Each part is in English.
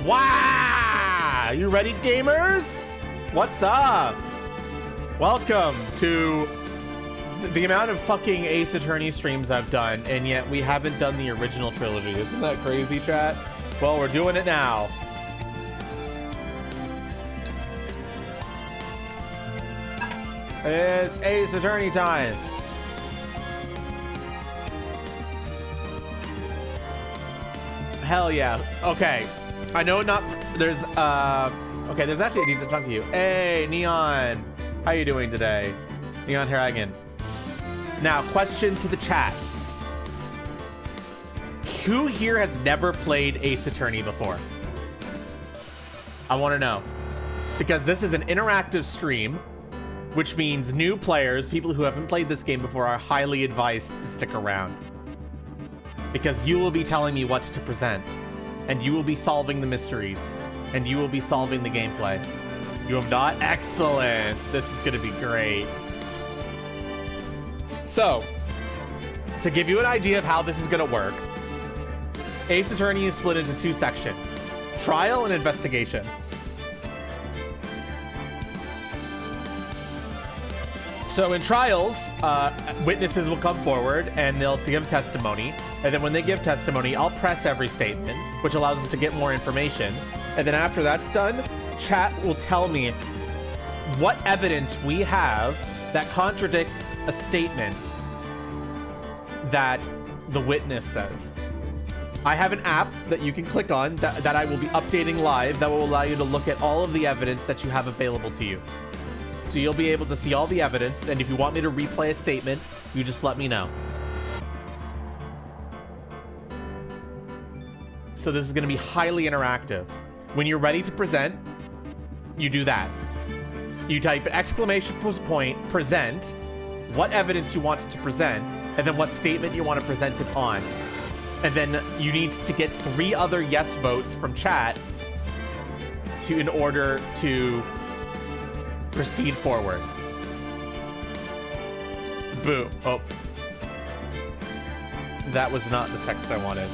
Wow! You ready, gamers? What's up? Welcome to the amount of fucking Ace Attorney streams I've done, and yet we haven't done the original trilogy. Isn't that crazy, chat? Well, we're doing it now. It's Ace Attorney time. Hell yeah. Okay. I know not there's okay, there's actually a decent chunk of you. Hey, Neon. How you doing today? Neon Dragon. Now, question to the chat. Who here has never played Ace Attorney before? I want to know. Because this is an interactive stream, which means new players, people who haven't played this game before, are highly advised to stick around. Because you will be telling me what to present, and you will be solving the mysteries, and you will be solving the gameplay. You have not? Excellent. This is going to be great. So, to give you an idea of how this is going to work, Ace Attorney is split into two sections: trial and investigation. So in trials, witnesses will come forward and they'll give testimony. And then when they give testimony, I'll press every statement, which allows us to get more information. And then after that's done, chat will tell me what evidence we have that contradicts a statement that the witness says. I have an app that you can click on that I will be updating live that will allow you to look at all of the evidence that you have available to you. So you'll be able to see all the evidence, and if you want me to replay a statement, you just let me know. So this is going to be highly interactive. When you're ready to present, you do that. You type exclamation point, present, what evidence you want to present, and then what statement you want to present it on. And then you need to get 3 other yes votes from chat in order to proceed forward. Boo. Oh. That was not the text I wanted.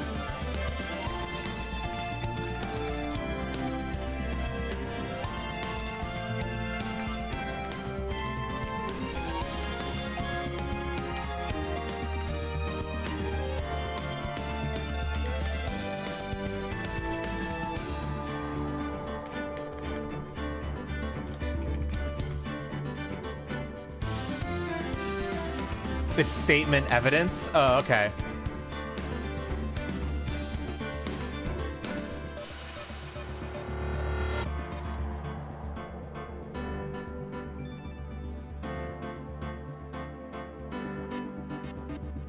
It's statement evidence? Oh, okay.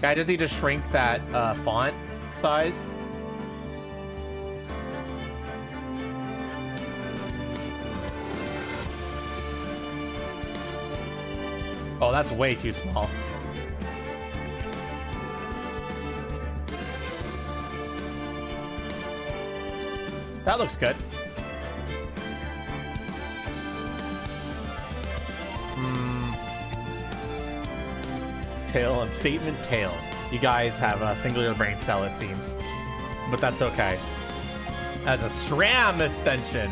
Guy just need to shrink that font size. Oh, that's way too small. That looks good. Tail and statement tail. You guys have a singular brain cell, it seems. But that's okay. As a STRAM extension.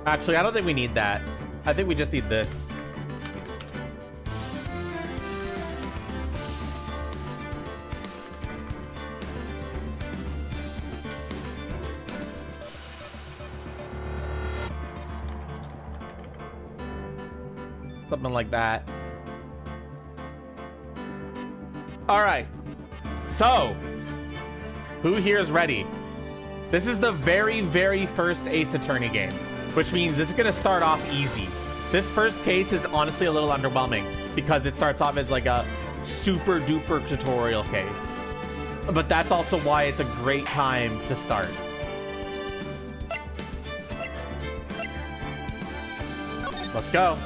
Actually, I don't think we need that. I think we just need this. Something like that. All right. So, who here is ready? This is the very, very first Ace Attorney game, which means this is going to start off easy. This first case is honestly a little underwhelming because it starts off as like a super duper tutorial case. But that's also why it's a great time to start. Let's go.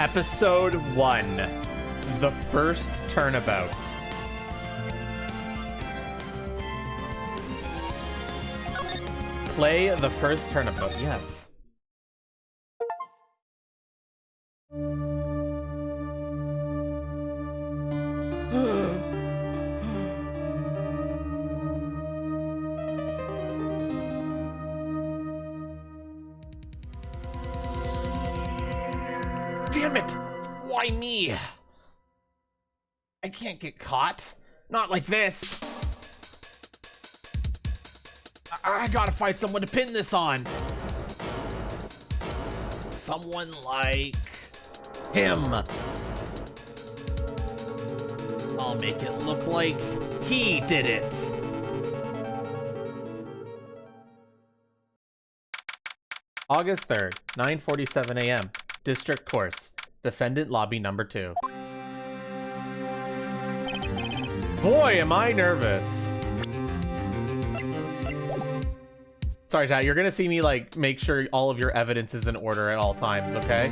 Episode 1, the first turnabout. Play the first turnabout, yes. Damn it! Why me? I can't get caught. Not like this. I gotta find someone to pin this on. Someone like him. I'll make it look like he did it. August 3rd, 9:47 a.m. District Course. Defendant Lobby number 2. Boy, am I nervous. Sorry, chat. You're gonna see me like make sure all of your evidence is in order at all times, okay?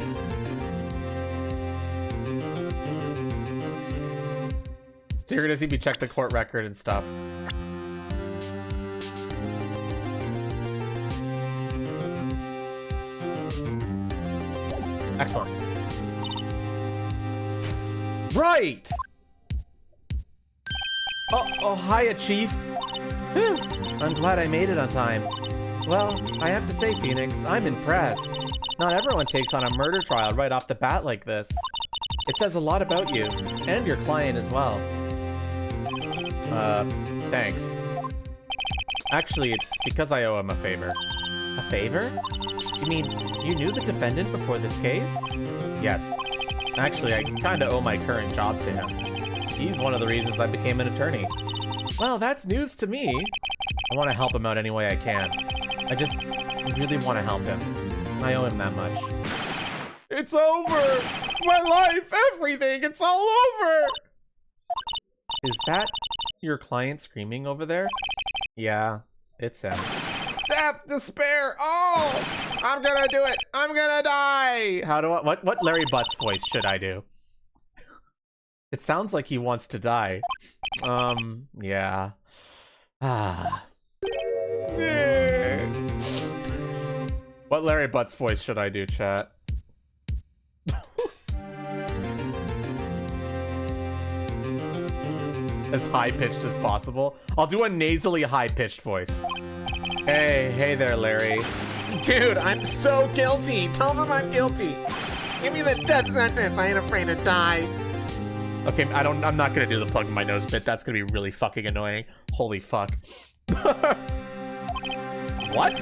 So you're gonna see me check the court record and stuff. Excellent. Right! Oh, hiya, Chief. Whew. I'm glad I made it on time. Well, I have to say, Phoenix, I'm impressed. Not everyone takes on a murder trial right off the bat like this. It says a lot about you, and your client as well. Thanks. Actually, it's because I owe him a favor. A favor? You mean, you knew the defendant before this case? Yes. Actually, I kinda owe my current job to him. He's one of the reasons I became an attorney. Well, that's news to me. I want to help him out any way I can. I really want to help him. I owe him that much. It's over! My life, everything, it's all over! Is that your client screaming over there? Yeah, it's him. Death, despair, oh! I'm gonna do it! I'm gonna die! How do I, what Larry Butts voice should I do? It sounds like he wants to die. Yeah. What Larry Butts voice should I do, chat? As high-pitched as possible. I'll do a nasally high-pitched voice. Hey there, Larry. Dude, I'm so guilty. Tell them I'm guilty. Give me the death sentence. I ain't afraid to die. Okay, I'm not gonna do the plug in my nose bit. That's gonna be really fucking annoying. Holy fuck. What?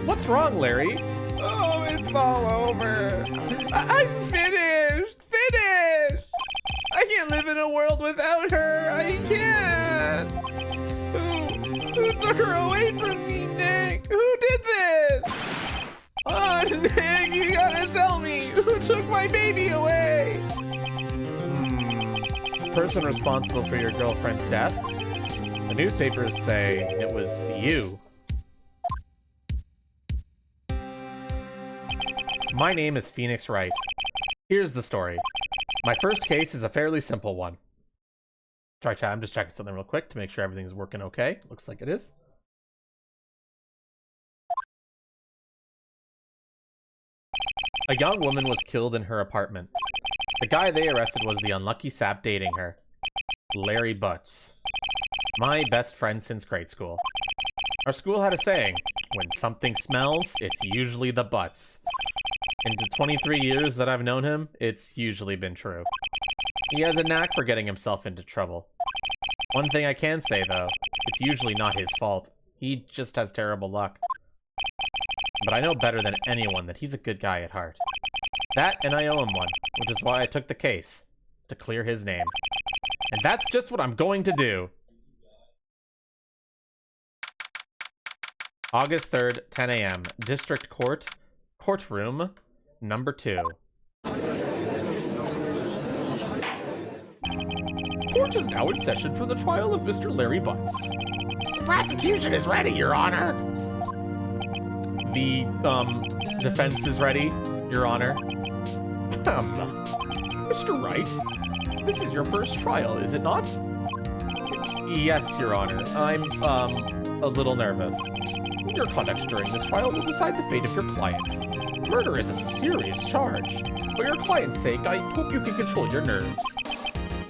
What's wrong, Larry? Oh, it's all over. I'm finished. Finished. I can't live in a world without her. I can't. Who took her away from me, Nick? Who did this? Oh, Nick, you gotta tell me. Who took my baby away? Person responsible for your girlfriend's death? The newspapers say it was you. My name is Phoenix Wright. Here's the story. My first case is a fairly simple one. Try chat, I'm just checking something real quick to make sure everything's working okay. Looks like it is. A young woman was killed in her apartment. The guy they arrested was the unlucky sap dating her. Larry Butts. My best friend since grade school. Our school had a saying, when something smells, it's usually the butts. In the 23 years that I've known him, it's usually been true. He has a knack for getting himself into trouble. One thing I can say, though, it's usually not his fault. He just has terrible luck. But I know better than anyone that he's a good guy at heart. That, and I owe him one, which is why I took the case, to clear his name. And that's just what I'm going to do. August 3rd, 10 a.m. District Court, courtroom number 2. Court is now in session for the trial of Mr. Larry Butts. The prosecution is ready, Your Honor. The, defense is ready, Your Honor. Mr. Wright, this is your first trial, is it not? Yes, Your Honor. I'm, a little nervous. Your conduct during this trial will decide the fate of your client. Murder is a serious charge. For your client's sake, I hope you can control your nerves.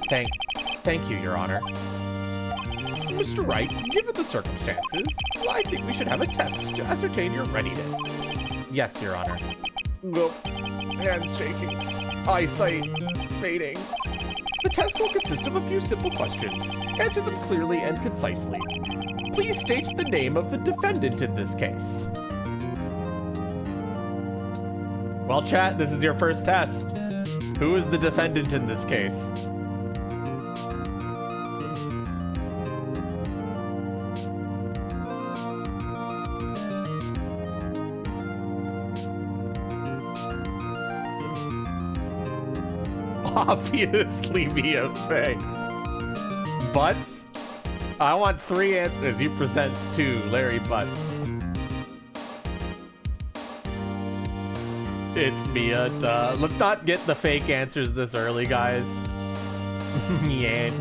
Thank you, Your Honor. Mr. Wright, given the circumstances, I think we should have a test to ascertain your readiness. Yes, Your Honor. Well, hands shaking. eyesight fading. The test will consist of a few simple questions. Answer them clearly and concisely. Please state the name of the defendant in this case. Well, chat, this is your first test. Who is the defendant in this case? Obviously Mia Fey. Butts? I want 3 answers. You present 2. Larry Butts. It's Mia, duh. Let's not get the fake answers this early, guys. Yet.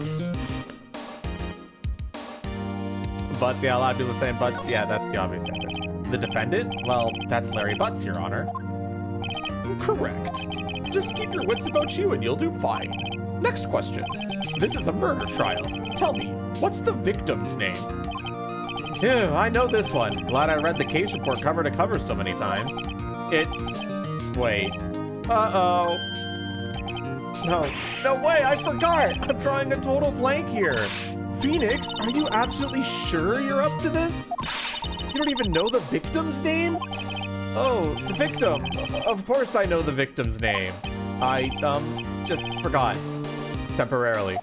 Butts, yeah, a lot of people are saying Butts. Yeah, that's the obvious answer. The defendant? Well, that's Larry Butts, Your Honor. Correct. Just keep your wits about you and you'll do fine. Next question. This is a murder trial. Tell me, what's the victim's name? Ew, I know this one. Glad I read the case report cover to cover so many times. It's... Wait. Uh-oh. No way, I forgot. I'm drawing a total blank here. Phoenix, are you absolutely sure you're up to this? You don't even know the victim's name? Oh, the victim. Of course I know the victim's name. I, just forgot. Temporarily.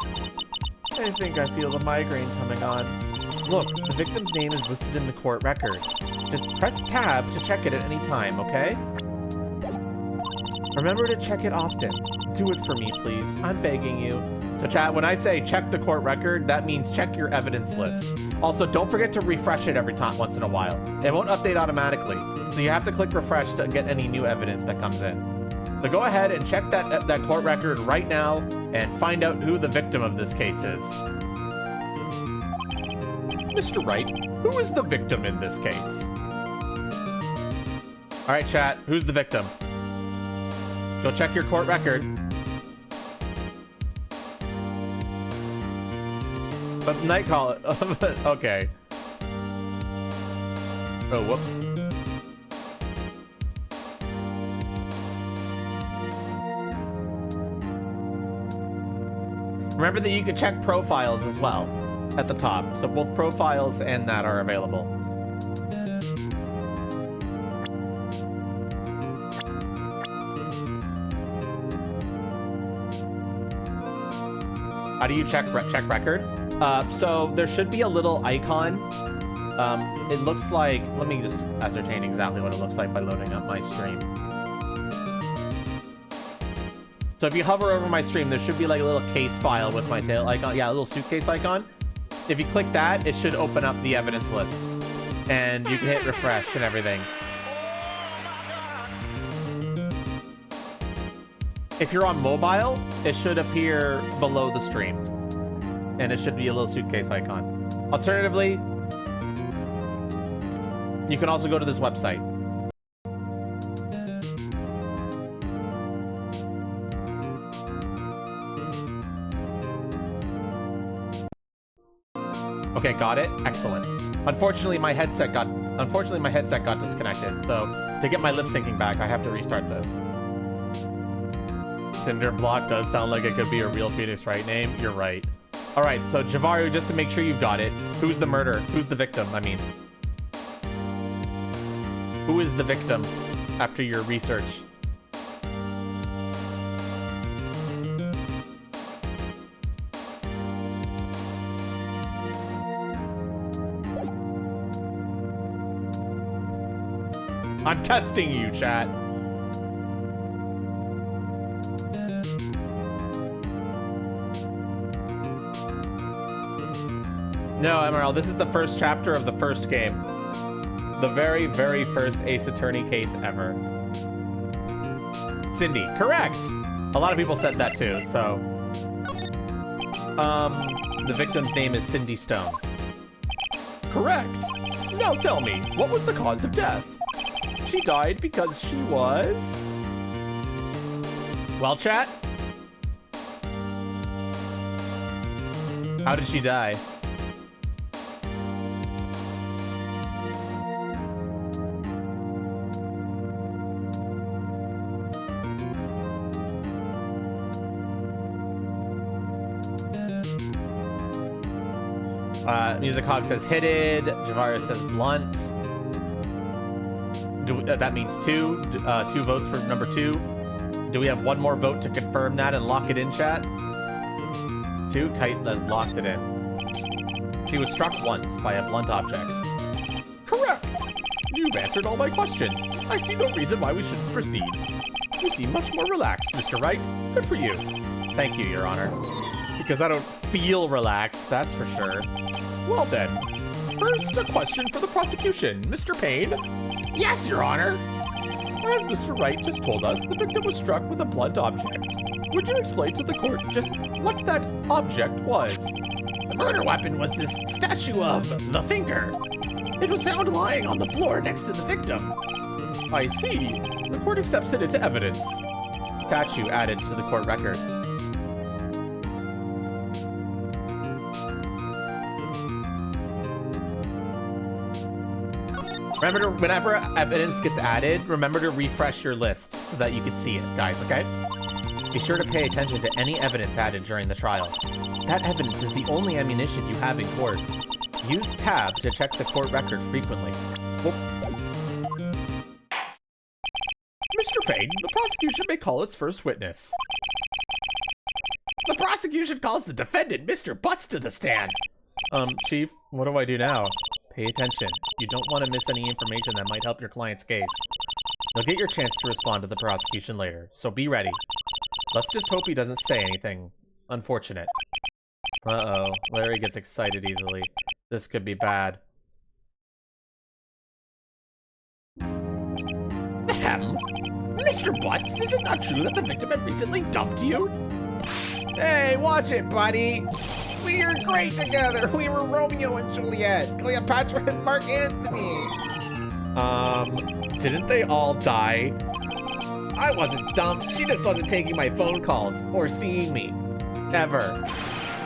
I think I feel the migraine coming on. Look, the victim's name is listed in the court record. Just press tab to check it at any time, okay? Remember to check it often. Do it for me, please. I'm begging you. So chat, when I say check the court record, that means check your evidence list. Also, don't forget to refresh it every time, once in a while. It won't update automatically. So you have to click refresh to get any new evidence that comes in. So go ahead and check that court record right now and find out who the victim of this case is. Mr. Wright, who is the victim in this case? All right, chat, who's the victim? Go check your court record. But Nightcall, okay. Oh, whoops. Remember that you can check profiles as well at the top. So both profiles and that are available. How do you check record? So there should be a little icon. It looks like, let me just ascertain exactly what it looks like by loading up my stream. So if you hover over my stream, there should be like a little case file with my tail icon. Yeah, a little suitcase icon. If you click that, it should open up the evidence list. And you can hit refresh and everything. If you're on mobile, it should appear below the stream. And it should be a little suitcase icon. Alternatively, you can also go to this website. Okay, got it. Excellent. Unfortunately, my headset got disconnected. So to get my lip syncing back, I have to restart this. Cinder Block does sound like it could be a real Phoenix Wright name. You're right. All right, so Javaru, just to make sure you've got it, who's the murderer? Who's the victim? I mean, who is the victim after your research? I'm testing you, chat. No, Emerald, this is the first chapter of the first game. The very, very first Ace Attorney case ever. Cindy, correct! A lot of people said that too, so. The victim's name is Cindy Stone. Correct! Now tell me, what was the cause of death? She died because she was... Well, chat? How did she die? Music Hog says hitted. Javara says blunt. That means two. 2 votes for number 2. Do we have one more vote to confirm that and lock it in, chat? 2. Kite has locked it in. She was struck once by a blunt object. Correct! You've answered all my questions. I see no reason why we shouldn't proceed. You seem much more relaxed, Mr. Wright. Good for you. Thank you, Your Honor. Because I don't feel relaxed, that's for sure. Well then, first a question for the prosecution. Mr. Payne? Yes, Your Honor. As Mr. Wright just told us, the victim was struck with a blunt object. Would you explain to the court just what that object was? The murder weapon was this statue of the Thinker. It was found lying on the floor next to the victim. I see. The court accepts it into evidence. Statue added to the court record. Remember to, whenever evidence gets added, remember to refresh your list so that you can see it, guys, okay? Be sure to pay attention to any evidence added during the trial. That evidence is the only ammunition you have in court. Use tab to check the court record frequently. Whoop. Mr. Payne, the prosecution may call its first witness. The prosecution calls the defendant, Mr. Butts, to the stand. Chief, what do I do now? Pay attention. You don't want to miss any information that might help your client's case. You'll get your chance to respond to the prosecution later, so be ready. Let's just hope he doesn't say anything unfortunate. Uh-oh. Larry gets excited easily. This could be bad. Ahem. Mr. Butts, is it not true that the victim had recently dumped you? Hey, watch it, buddy. We were great together. We were Romeo and Juliet, Cleopatra and Mark Anthony. Didn't they all die? I wasn't dumped. She just wasn't taking my phone calls or seeing me. Ever.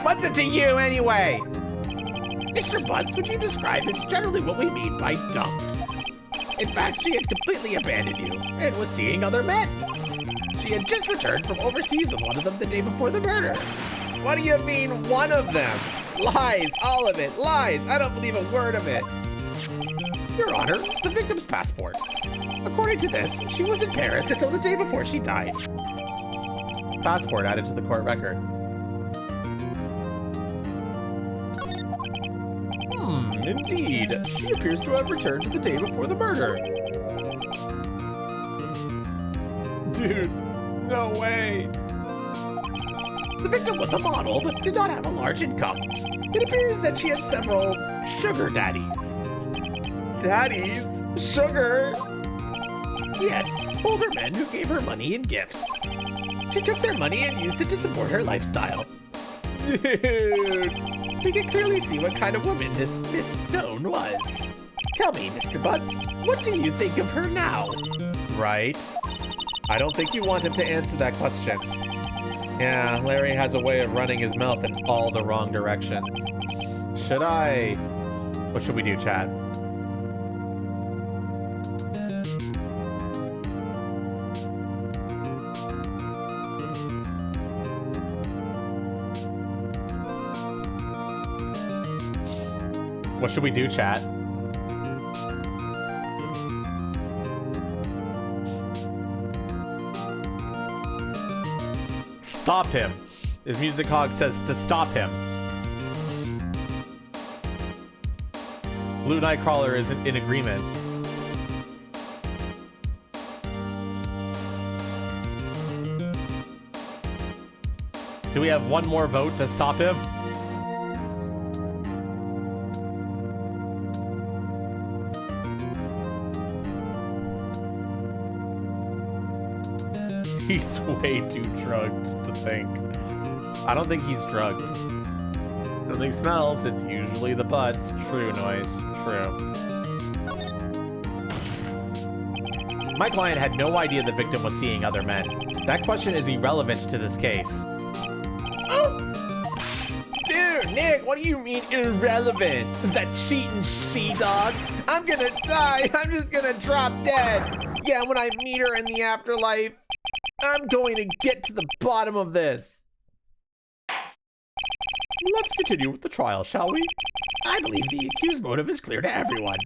What's it to you anyway? Mr. Butts, would you describe as generally what we mean by dumped? In fact, she had completely abandoned you and was seeing other men. She had just returned from overseas with one of them the day before the murder. What do you mean, one of them? Lies, all of it, lies. I don't believe a word of it. Your Honor, the victim's passport. According to this, she was in Paris until the day before she died. Passport added to the court record. Indeed. She appears to have returned to the day before the murder. Dude, no way. The victim was a model, but did not have a large income. It appears that she had several sugar daddies. Daddies? Sugar? Yes, older men who gave her money and gifts. She took their money and used it to support her lifestyle. Dude, we can clearly see what kind of woman this Miss Stone was. Tell me, Mr. Butts, what do you think of her now? Right. I don't think you want him to answer that question. Yeah, Larry has a way of running his mouth in all the wrong directions. Should I? What should we do, chat? What should we do, chat? Stop him. His Music Hog says to stop him. Blue Nightcrawler is in agreement. Do we have one more vote to stop him? He's way too drugged to think. I don't think he's drugged. Something smells, it's usually the butts. True, Noise. True. My client had no idea the victim was seeing other men. That question is irrelevant to this case. Oh! Dude, Nick, what do you mean irrelevant? That cheating she-dog? I'm gonna die. I'm just gonna drop dead. Yeah, when I meet her in the afterlife. I'm going to get to the bottom of this. Let's continue with the trial, shall we? I believe the accused motive is clear to everyone.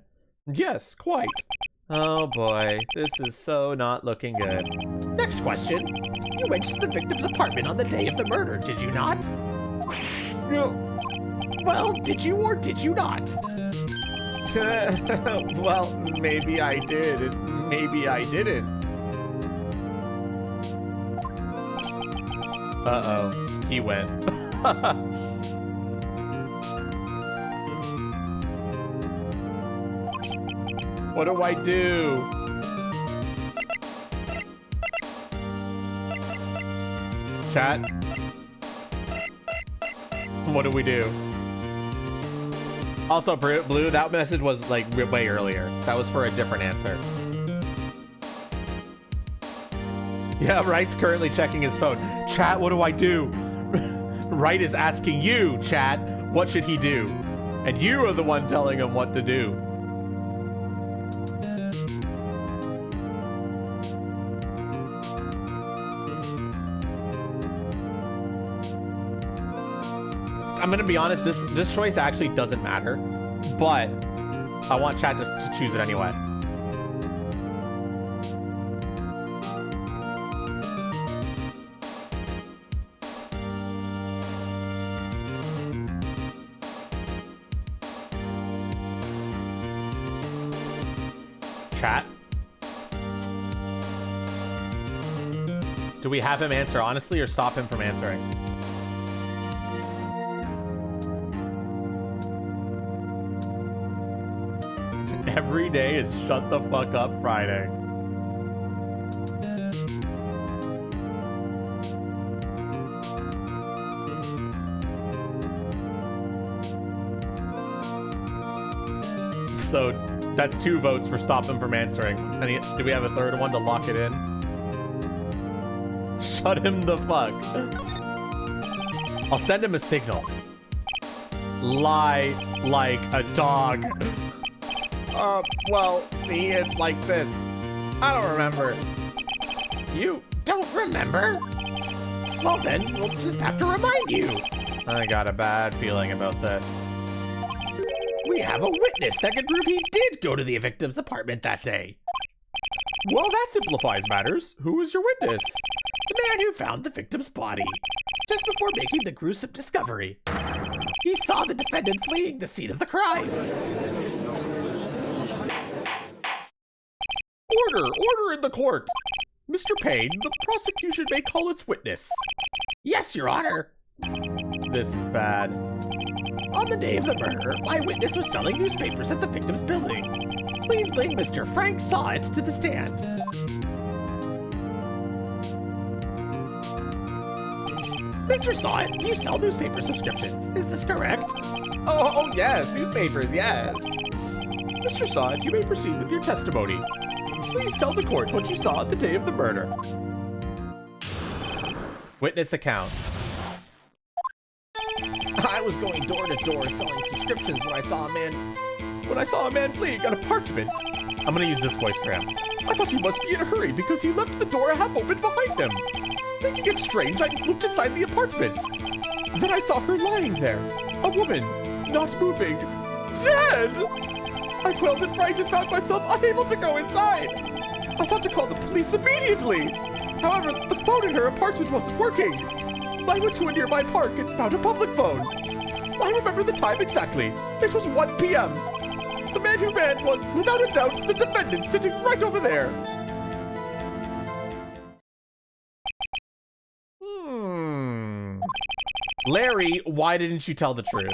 Yes, quite. Oh boy, this is so not looking good. Next question. You went to the victim's apartment on the day of the murder, did you not? No. Well, did you or did you not? Well, maybe I did, and maybe I didn't. Uh-oh, he went. What do I do? Chat? What do we do? Also, Blue, that message was like way earlier. That was for a different answer. Yeah, Wright's currently checking his phone. Chat, what do I do? Wright is asking you, chat, what should he do? And you are the one telling him what to do. I'm gonna be honest, this choice actually doesn't matter, but I want chat to choose it anyway. Chat. Do we have him answer honestly or stop him from answering? Every day is shut the fuck up Friday. So that's 2 votes for stop him from answering. Do we have a third one to lock it in? Shut him the fuck. I'll send him a signal. Lie like a dog. Well, see, it's like this. I don't remember. You don't remember? Well then, we'll just have to remind you. I got a bad feeling about this. We have a witness that can prove he did go to the victim's apartment that day. Well, that simplifies matters. Who is your witness? The man who found the victim's body, just before making the gruesome discovery. He saw the defendant fleeing the scene of the crime. Order in the court. Mr. Payne, the prosecution may call its witness. Yes, Your Honor. This is bad. On the day of the murder, my witness was selling newspapers at the victim's building. Please bring Mr. Frank Sawit to the stand. Mr. Sawit, you sell newspaper subscriptions. Is this correct? Oh yes, newspapers, yes. Mr. Sawit, you may proceed with your testimony. Please tell the court what you saw at the day of the murder. Witness account. I was going door to door selling subscriptions when I saw a man fleeing an apartment. I'm gonna use this voice for him. I thought he must be in a hurry because he left the door half open behind him. Thinking it strange, I looked inside the apartment. Then I saw her lying there. A woman, not moving. Dead! I quailed in fright and found myself unable to go inside. I thought to call the police immediately. However, the phone in her apartment wasn't working. I went to a nearby park and found a public phone. I remember the time exactly. It was 1 p.m. The man who ran was, without a doubt, the defendant sitting right over there. Larry, why didn't you tell the truth?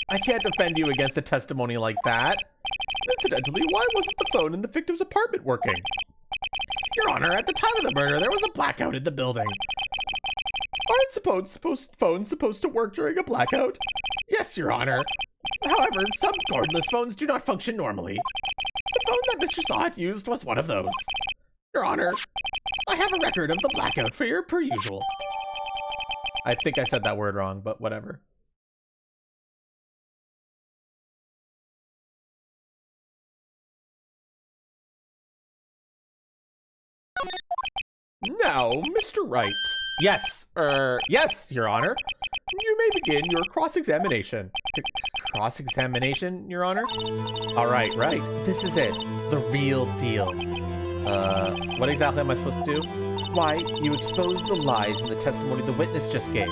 I can't defend you against a testimony like that. Incidentally, why wasn't the phone in the victim's apartment working? Your Honor, at the time of the murder, there was a blackout in the building. Aren't phones supposed to work during a blackout? Yes, Your Honor. However, some cordless phones do not function normally. The phone that Mr. Sawit used was one of those. Your Honor, I have a record of the blackout for your per usual. I think I said that word wrong, but whatever. Now, Mr. Wright. Yes, yes, Your Honor. You may begin your cross-examination. Cross-examination, Your Honor? All right, right. This is it. The real deal. What exactly am I supposed to do? Why, you expose the lies in the testimony the witness just gave.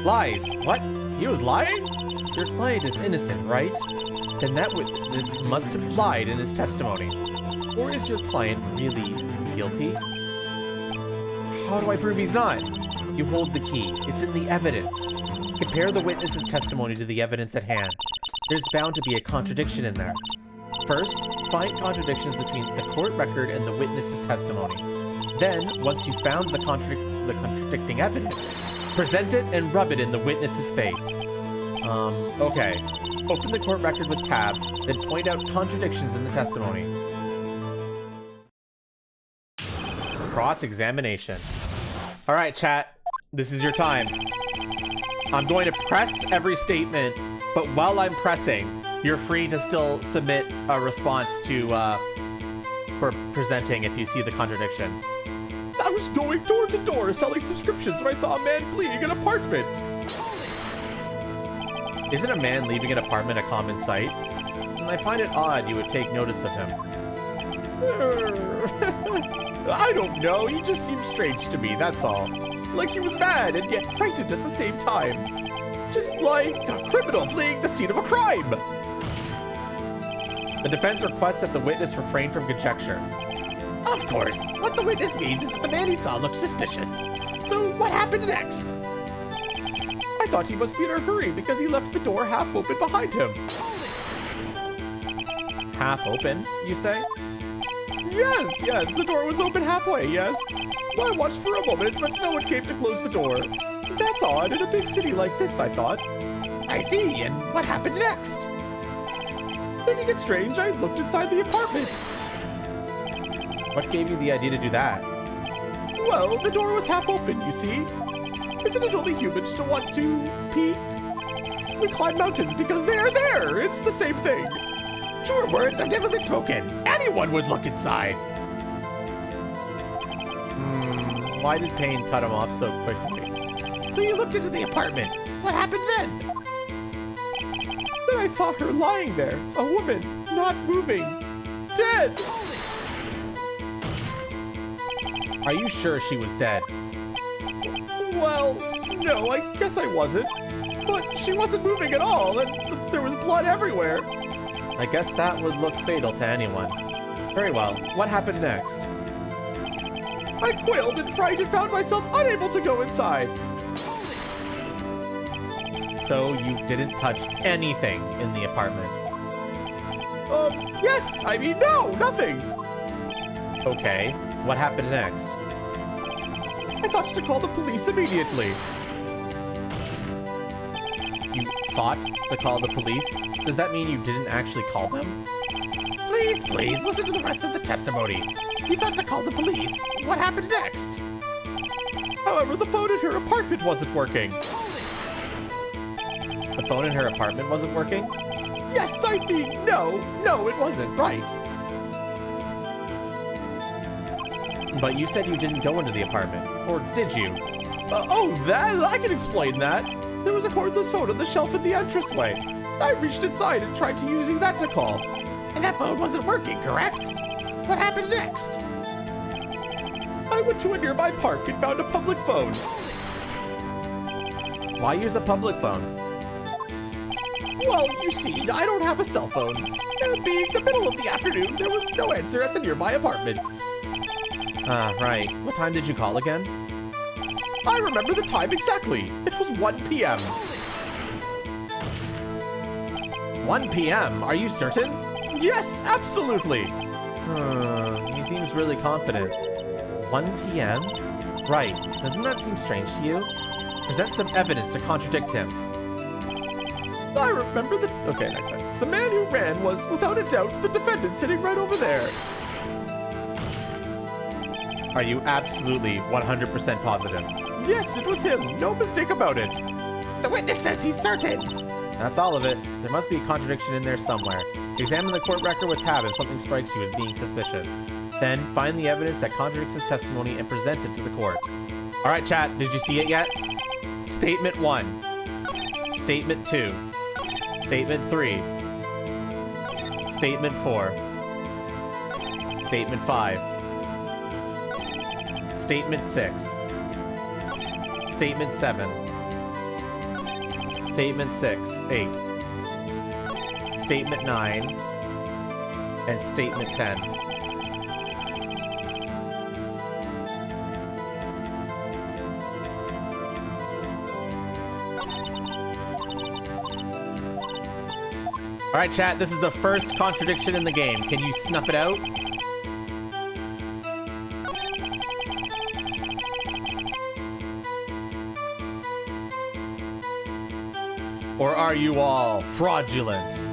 Lies? What? He was lying? Your client is innocent, right? Then that witness must have lied in his testimony. Or is your client really guilty? How do I prove he's not? You hold the key. It's in the evidence. Compare the witness's testimony to the evidence at hand. There's bound to be a contradiction in there. First, find contradictions between the court record and the witness's testimony. Then, once you've found the contradicting evidence, present it and rub it in the witness's face. Okay. Open the court record with tab, then point out contradictions in the testimony. Cross-examination. All right, chat. This is your time. I'm going to press every statement, but while I'm pressing, you're free to still submit a response to for presenting if you see the contradiction. I was going door to door selling subscriptions when I saw a man fleeing an apartment. Isn't a man leaving an apartment a common sight? I find it odd you would take notice of him. I don't know, he just seemed strange to me, that's all. Like he was mad and yet frightened at the same time. Just like a criminal fleeing the scene of a crime. The defense requests that the witness refrain from conjecture. Of course, what the witness means is that the man he saw looked suspicious. So what happened next? I thought he must be in a hurry because he left the door half open behind him. Half open, you say? Yes, the door was open halfway, yes. Well, I watched for a moment, but no one came to close the door. That's odd in a big city like this, I thought. I see, and what happened next? Thinking it strange, I looked inside the apartment. What gave you the idea to do that? Well, the door was half open, you see. Isn't it only humans to want to peek? We climb mountains because they are there. It's the same thing. Truer words have never been spoken. Anyone would look inside. Why did Payne cut him off so quickly? So you looked into the apartment. What happened then? Then I saw her lying there. A woman, not moving. Dead! Are you sure she was dead? Well, no, I guess I wasn't. But she wasn't moving at all, and there was blood everywhere. I guess that would look fatal to anyone. Very well, what happened next? I quailed in fright and found myself unable to go inside. So you didn't touch anything in the apartment? Yes, I mean, no, nothing. Okay, what happened next? I thought to call the police immediately. You thought to call the police? Does that mean you didn't actually call them? Please, listen to the rest of the testimony. You thought to call the police. What happened next? However, the phone in her apartment wasn't working. The phone in her apartment wasn't working? Yes, I mean, no, it wasn't, right. But you said you didn't go into the apartment, or did you? I can explain that. There was a cordless phone on the shelf in the entranceway. I reached inside and tried to using that to call. And that phone wasn't working, correct? What happened next? I went to a nearby park and found a public phone. Why use a public phone? Well, you see, I don't have a cell phone. And being the middle of the afternoon, there was no answer at the nearby apartments. Right. What time did you call again? I remember the time exactly. It was 1 p.m. 1 p.m.? Are you certain? Yes, absolutely. He seems really confident. 1 p.m.? Right. Doesn't that seem strange to you? Present some evidence to contradict him. I remember the... Okay, next time. The man who ran was, without a doubt, the defendant sitting right over there. Are you absolutely 100% positive? Yes, it was him. No mistake about it. The witness says he's certain. That's all of it. There must be a contradiction in there somewhere. Examine the court record with tab if something strikes you as being suspicious. Then, find the evidence that contradicts his testimony and present it to the court. All right, chat, did you see it yet? Statement 1. Statement 2. Statement 3. Statement 4. Statement 5. Statement 6. Statement 7. Statement 6, 8. Statement 9. And Statement 10. All right, chat, this is the first contradiction in the game. Can you snuff it out? Or are you all fraudulent?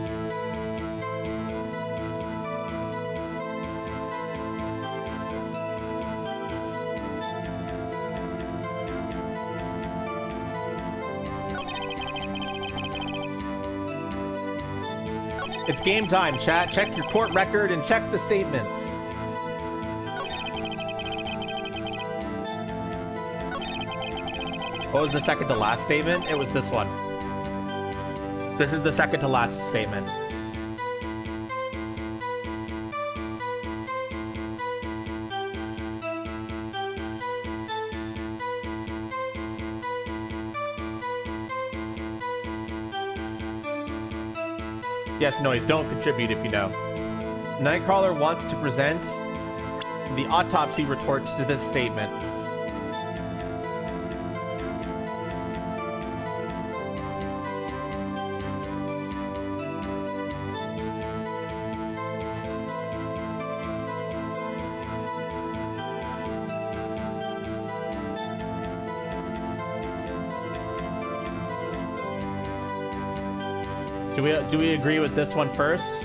It's game time, chat. Check your court record and check the statements. What was the second to last statement? It was this one. This is the second to last statement. Yes, Noise, don't contribute if you know. Nightcrawler wants to present the autopsy report to this statement. Do we agree with this one first?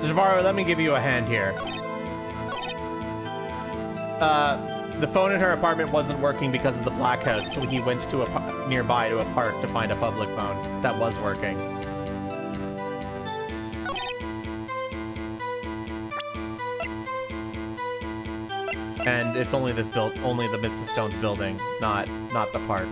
Javaro, let me give you a hand here. The phone in her apartment wasn't working because of the blackout, so he went to nearby to a park to find a public phone that was working. And it's only this only the Mrs. Stone's building, not the park.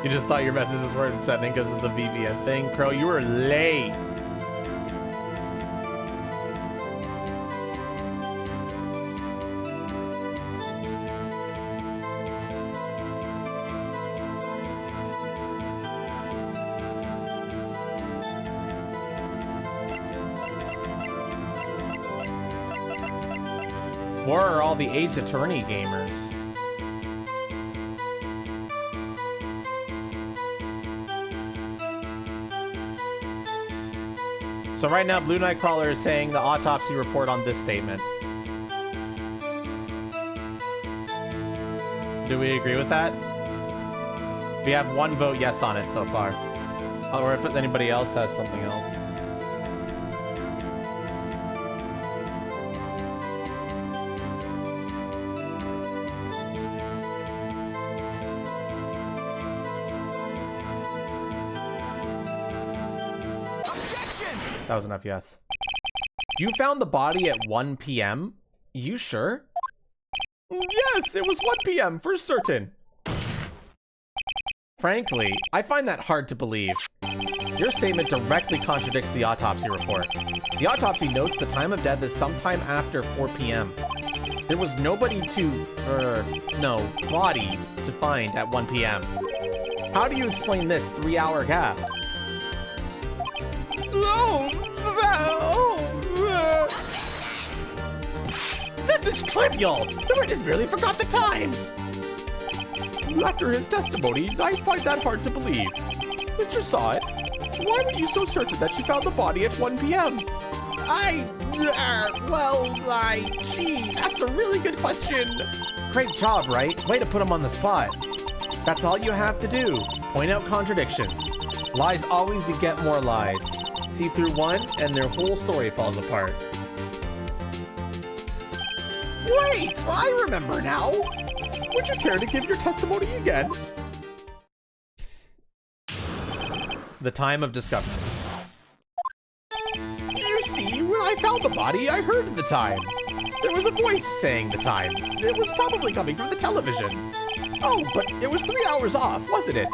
You just thought your messages weren't sending because of the VPN thing? Crow, you were late. Where are all the Ace Attorney gamers? So right now, Blue Nightcrawler is saying the autopsy report on this statement. Do we agree with that? We have one vote yes on it so far. Or if anybody else has something else. That was enough, yes. You found the body at 1 p.m.? You sure? Yes, it was 1 p.m. for certain. Frankly, I find that hard to believe. Your statement directly contradicts the autopsy report. The autopsy notes the time of death is sometime after 4 p.m. There was nobody body to find at 1 p.m. How do you explain this 3-hour gap? This is trivial! The witness merely forgot the time! After his testimony, I find that hard to believe. Mr. Saw It, why were you so certain that you found the body at 1 p.m.? Gee, that's a really good question. Great job, Wright. Way to put him on the spot. That's all you have to do. Point out contradictions. Lies always beget more lies. See through one, and their whole story falls apart. Wait, I remember now. Would you care to give your testimony again? The time of discovery. You see, when I found the body, I heard the time. There was a voice saying the time. It was probably coming from the television. Oh, but it was 3 hours off, wasn't it?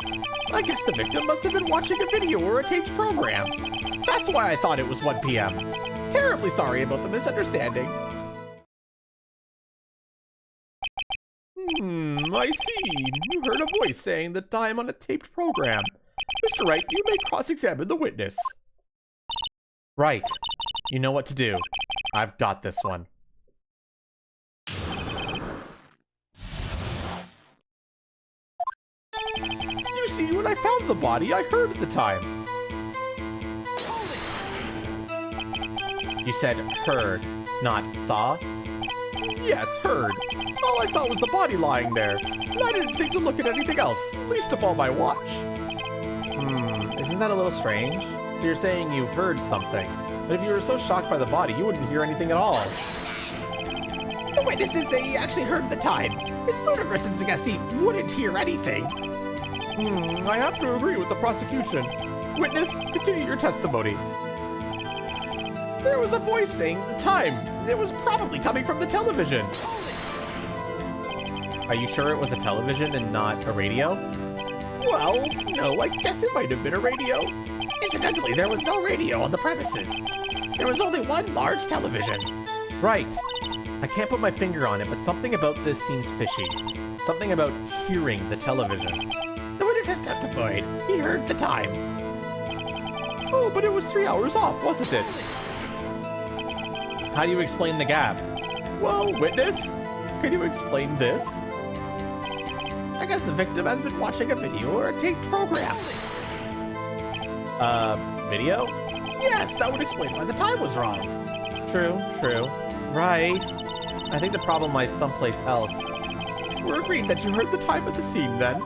I guess the victim must have been watching a video or a taped program. That's why I thought it was 1 p.m. Terribly sorry about the misunderstanding. I see. You heard a voice saying the time on a taped program. Mr. Wright, you may cross-examine the witness. Right. You know what to do. I've got this one. You see, when I found the body, I heard the time. You said heard, not saw? Yes, heard. All I saw was the body lying there, and I didn't think to look at anything else, least of all my watch. Isn't that a little strange? So you're saying you heard something, but if you were so shocked by the body, you wouldn't hear anything at all. The witness did say he actually heard the time. It's ludicrous to suggest he wouldn't hear anything. I have to agree with the prosecution. Witness, continue your testimony. There was a voice saying the time. It was probably coming from the television. Are you sure it was a television and not a radio? Well, no, I guess it might have been a radio. Incidentally, there was no radio on the premises. There was only one large television. Right. I can't put my finger on it, but something about this seems fishy. Something about hearing the television. The witness has testified. He heard the time. Oh, but it was 3 hours off, wasn't it? How do you explain the gap? Well, witness, can you explain this? I guess the victim has been watching a video or a taped program. Video? Yes, that would explain why the time was wrong. True. Right. I think the problem lies someplace else. We're agreed that you heard the time at the scene, then.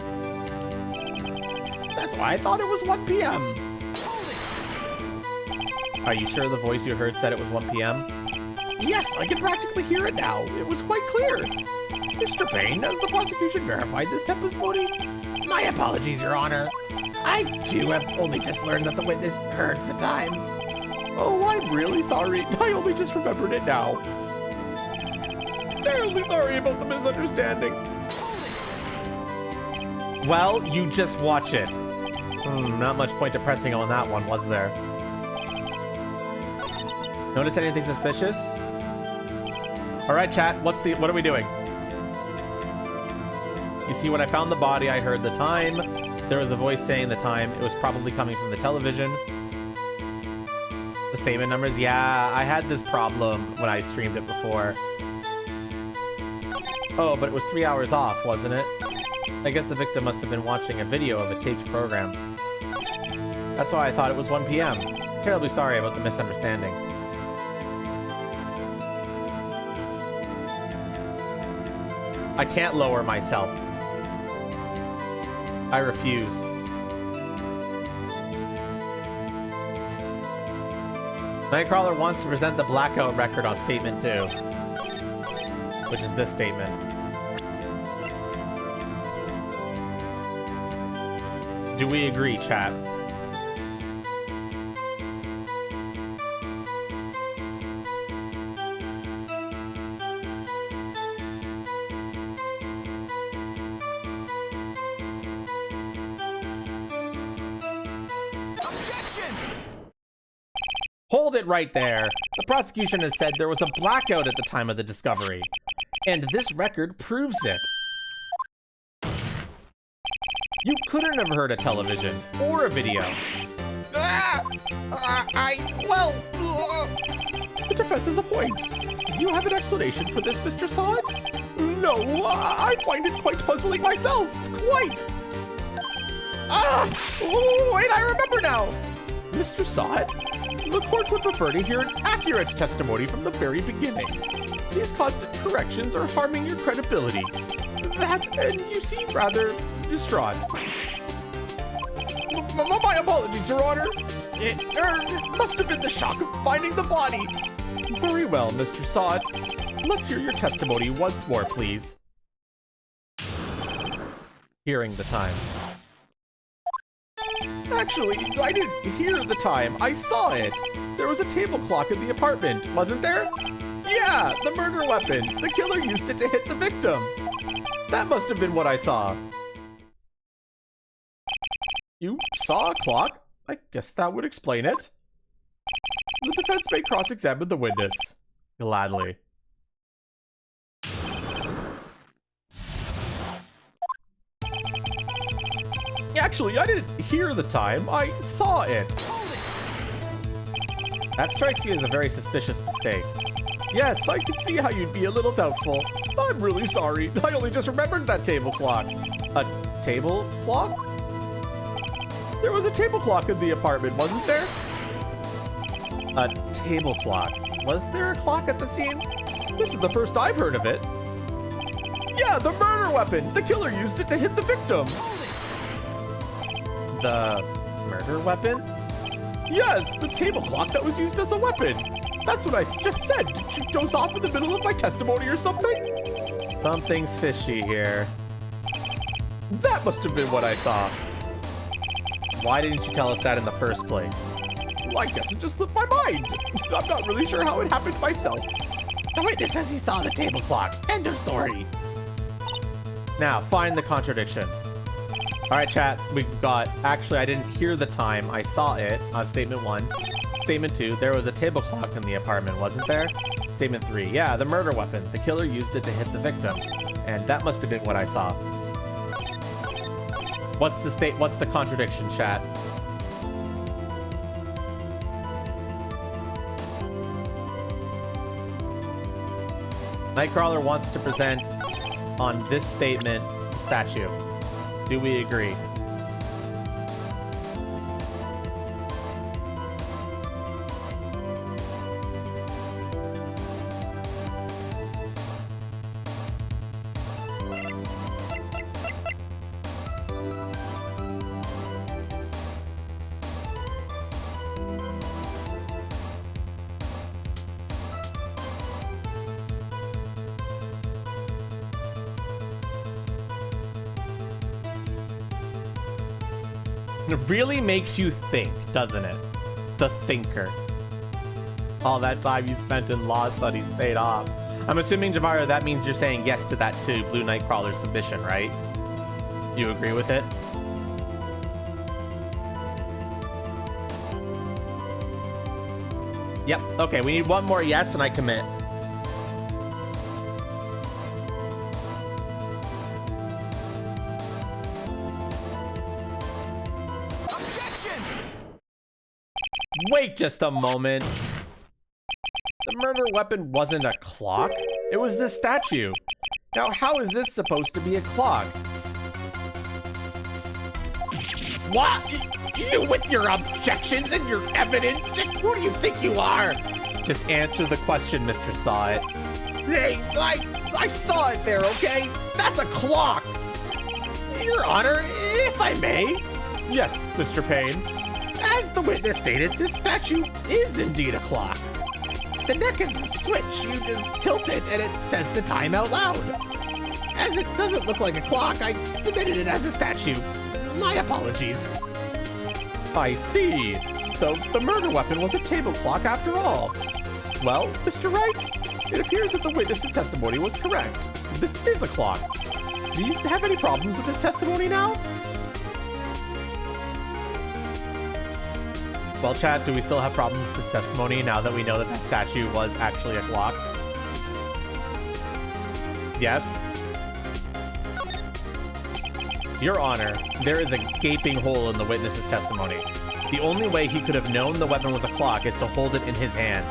That's why I thought it was 1 p.m. Are you sure the voice you heard said it was 1 p.m.? Yes, I can practically hear it now. It was quite clear. Mr. Payne, has the prosecution verified this testimony? My apologies, Your Honor. I, too, have only just learned that the witness heard the time. Oh, I'm really sorry. I only just remembered it now. Terribly sorry about the misunderstanding. Well, you just watch it. Not much point to pressing on that one, was there? Notice anything suspicious? All right, chat, what are we doing? You see, when I found the body, I heard the time. There was a voice saying the time. It was probably coming from the television. The statement numbers, yeah, I had this problem when I streamed it before. Oh, but it was 3 hours off, wasn't it? I guess the victim must have been watching a video of a taped program. That's why I thought it was 1 p.m. Terribly sorry about the misunderstanding. I can't lower myself. I refuse. Nightcrawler wants to present the blackout record on statement 2, which is this statement. Do we agree, chat? Hold it right there. The prosecution has said there was a blackout at the time of the discovery, and this record proves it. You couldn't have heard a television or a video. The defense has a point. Do you have an explanation for this, Mr. Sod? No, I find it quite puzzling myself. Quite. Wait, I remember now. Mr. Sot, the court would prefer to hear an accurate testimony from the very beginning. These constant corrections are harming your credibility. That, and you seem rather distraught. My apologies, Your Honor. It must have been the shock of finding the body. Very well, Mr. Sot. Let's hear your testimony once more, please. Hearing the time. Actually, I didn't hear the time. I saw it. There was a table clock in the apartment, wasn't there? Yeah, the murder weapon. The killer used it to hit the victim. That must have been what I saw. You saw a clock? I guess that would explain it. The defense may cross-examine the witness. Gladly. Actually, I didn't hear the time. I saw it. That strikes me as a very suspicious mistake. Yes, I can see how you'd be a little doubtful. I'm really sorry. I only just remembered that table clock. A table clock? There was a table clock in the apartment, wasn't there? A table clock. Was there a clock at the scene? This is the first I've heard of it. Yeah, the murder weapon. The killer used it to hit the victim. The murder weapon? Yes, the table clock that was used as a weapon. That's what I just said. Did you doze off in the middle of my testimony or something? Something's fishy here. That must have been what I saw. Why didn't you tell us that in the first place? Well, I guess it just slipped my mind. I'm not really sure how it happened myself. The witness says he saw the table clock. End of story. Now, find the contradiction. All right, chat, we've got, actually, I didn't hear the time. I saw it on statement 1. Statement 2, there was a table clock in the apartment, wasn't there? Statement 3, yeah, the murder weapon. The killer used it to hit the victim. And that must have been what I saw. What's the contradiction, chat? Nightcrawler wants to present on this statement statue. Do we agree? It really makes you think, doesn't it? The thinker. All that time you spent in law studies paid off. I'm assuming, Javara, that means you're saying yes to that too, Blue Nightcrawler's submission, right? You agree with it? Yep. Okay, we need one more yes and I commit. Wait just a moment. The murder weapon wasn't a clock. It was this statue. Now, how is this supposed to be a clock? What? You with your objections and your evidence? Just who do you think you are? Just answer the question, Mr. Saw It. Hey, I saw it there, okay? That's a clock. Your Honor, if I may. Yes, Mr. Payne. As the witness stated, this statue is indeed a clock. The neck is a switch. You just tilt it and it says the time out loud. As it doesn't look like a clock, I submitted it as a statue. My apologies. I see. So the murder weapon was a table clock after all. Well, Mr. Wright, it appears that the witness's testimony was correct. This is a clock. Do you have any problems with this testimony now? Well, chat, do we still have problems with this testimony now that we know that that statue was actually a clock? Yes? Your Honor, there is a gaping hole in the witness's testimony. The only way he could have known the weapon was a clock is to hold it in his hand.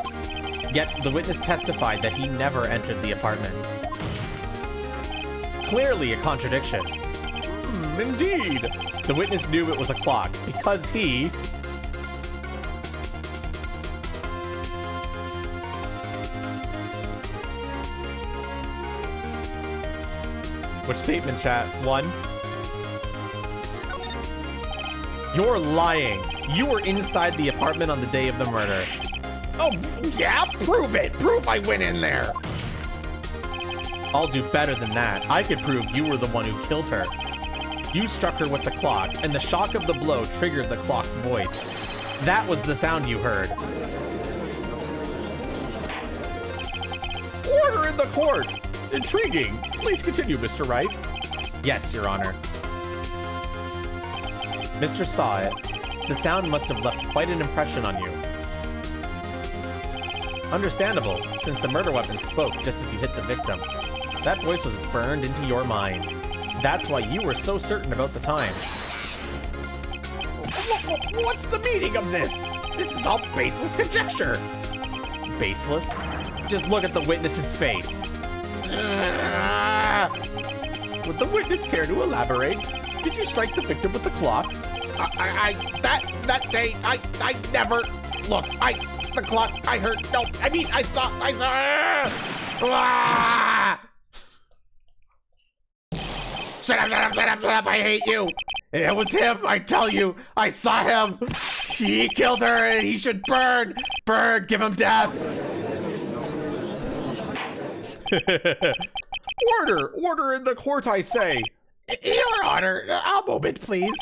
Yet, the witness testified that he never entered the apartment. Clearly a contradiction. Indeed. The witness knew it was a clock because he... Which statement, chat? 1. You're lying. You were inside the apartment on the day of the murder. Oh, yeah? Prove it. Prove I went in there. I'll do better than that. I could prove you were the one who killed her. You struck her with the clock, and the shock of the blow triggered the clock's voice. That was the sound you heard. Order in the court! Intriguing. Please continue, Mr. Wright. Yes, Your Honor. Mr. Saw It. The sound must have left quite an impression on you. Understandable, since the murder weapon spoke just as you hit the victim. That voice was burned into your mind. That's why you were so certain about the time. What's the meaning of this? This is all baseless conjecture. Baseless? Just look at the witness's face. Would the witness care to elaborate? Did you strike the victim with the clock? That day, I never, look, the clock, I heard, no, I saw, Shut up, I hate you. It was him, I tell you, I saw him. He killed her and he should burn, give him death. Order in the court, I say. Your Honor, a moment, please.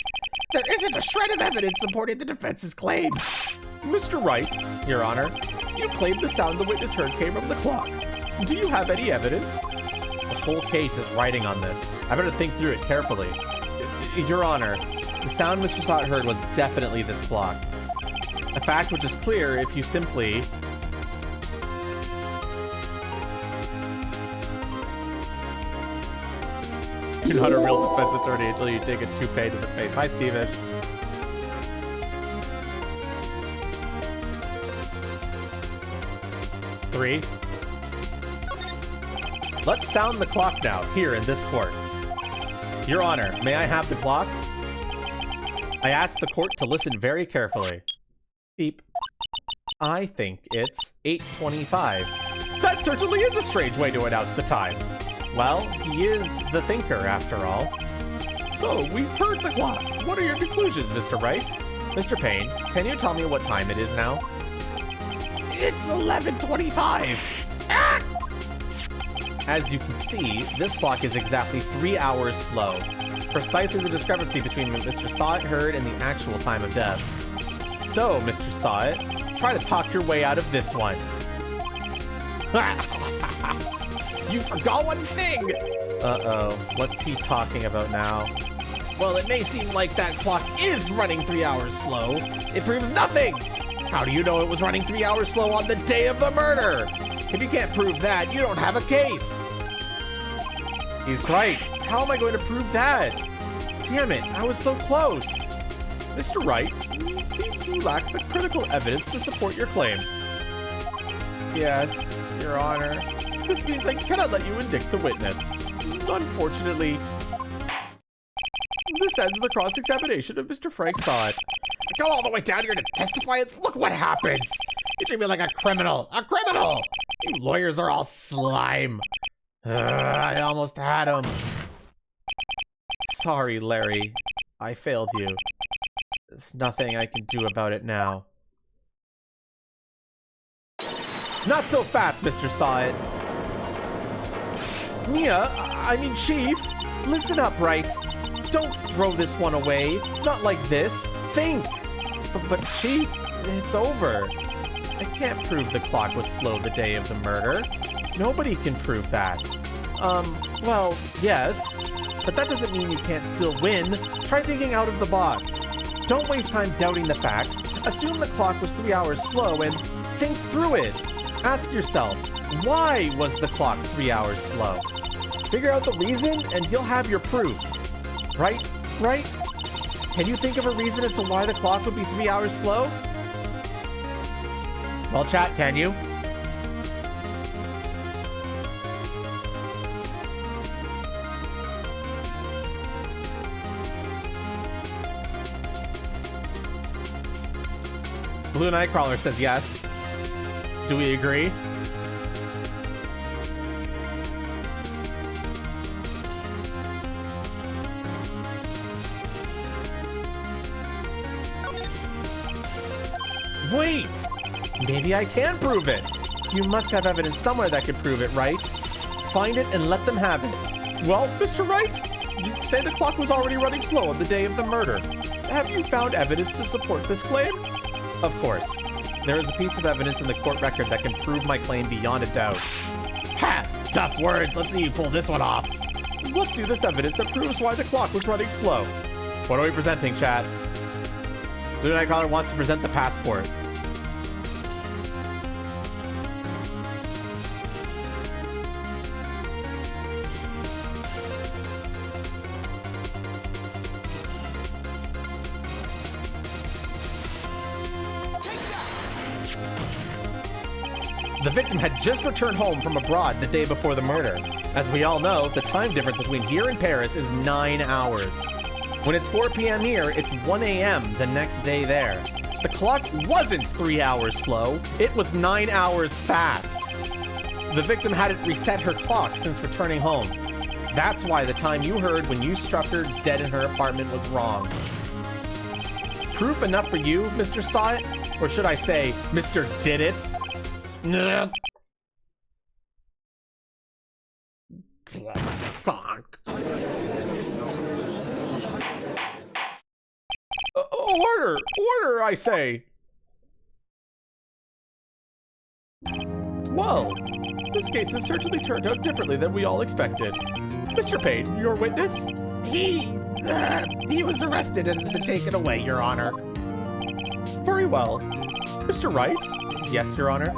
There isn't a shred of evidence supporting the defense's claims. Mr. Wright, Your Honor, you claim the sound the witness heard came from the clock. Do you have any evidence? The whole case is riding on this. I better think through it carefully. Your Honor, the sound Mr. Sott heard was definitely this clock. A fact which is clear if you simply... You're not a real defense attorney until you take a toupee to the face. Hi, Steven. Three. Let's sound the clock now, here in this court. Your Honor, may I have the clock? I ask the court to listen very carefully. Beep. I think it's 8:25. That certainly is a strange way to announce the time. Well, he is the thinker, after all. So, we've heard the clock. What are your conclusions, Mr. Wright? Mr. Payne, can you tell me what time it is now? It's 11:25. Ah! As you can see, this clock is exactly 3 hours slow. Precisely the discrepancy between what Mr. Sott heard and the actual time of death. So, Mr. Sott, try to talk your way out of this one. You forgot one thing! Uh-oh, what's he talking about now? Well, it may seem like that clock is running 3 hours slow. It proves nothing! How do you know it was running 3 hours slow on the day of the murder? If you can't prove that, you don't have a case! He's right. How am I going to prove that? Damn it, I was so close. Mr. Wright, it seems you lack the critical evidence to support your claim. Yes, Your Honor. This means I cannot let you indict the witness. Unfortunately, this ends the cross-examination of Mr. Frank Sott. Go all the way down here to testify and look what happens! You treat me like a criminal! A criminal! You lawyers are all slime. I almost had him. Sorry, Larry. I failed you. There's nothing I can do about it now. Not so fast, Mr. Sott. Chief, listen up, Wright. Don't throw this one away. Not like this. Think. But Chief, it's over. I can't prove the clock was slow the day of the murder. Nobody can prove that. Well, yes. But that doesn't mean you can't still win. Try thinking out of the box. Don't waste time doubting the facts. Assume the clock was 3 hours slow and think through it. Ask yourself, why was the clock 3 hours slow? Figure out the reason and you'll have your proof. Right? Can you think of a reason as to why the clock would be 3 hours slow? Well, chat, can you? Blue Nightcrawler says yes. Do we agree? Wait! Maybe I can prove it. You must have evidence somewhere that could prove it, right? Find it and let them have it. Well, Mr. Wright, you say the clock was already running slow on the day of the murder. Have you found evidence to support this claim? Of course. There is a piece of evidence in the court record that can prove my claim beyond a doubt. Ha! Tough words. Let's see you pull this one off. Let's see this evidence that proves why the clock was running slow. What are we presenting, chat? Blue Nightcrawler wants to present the passport. The victim had just returned home from abroad the day before the murder. As we all know, the time difference between here and Paris is 9 hours. When it's 4 p.m. here, it's 1 a.m. the next day there. The clock wasn't 3 hours slow, it was 9 hours fast. The victim hadn't reset her clock since returning home. That's why the time you heard when you struck her dead in her apartment was wrong. Proof enough for you, Mr. Saw It? Or should I say, Mr. Did It? Order, I say. Well, this case has certainly turned out differently than we all expected. Mr. Payne, your witness? He was arrested and has been taken away, Your Honor. Very well. Mr. Wright? Yes, Your Honor.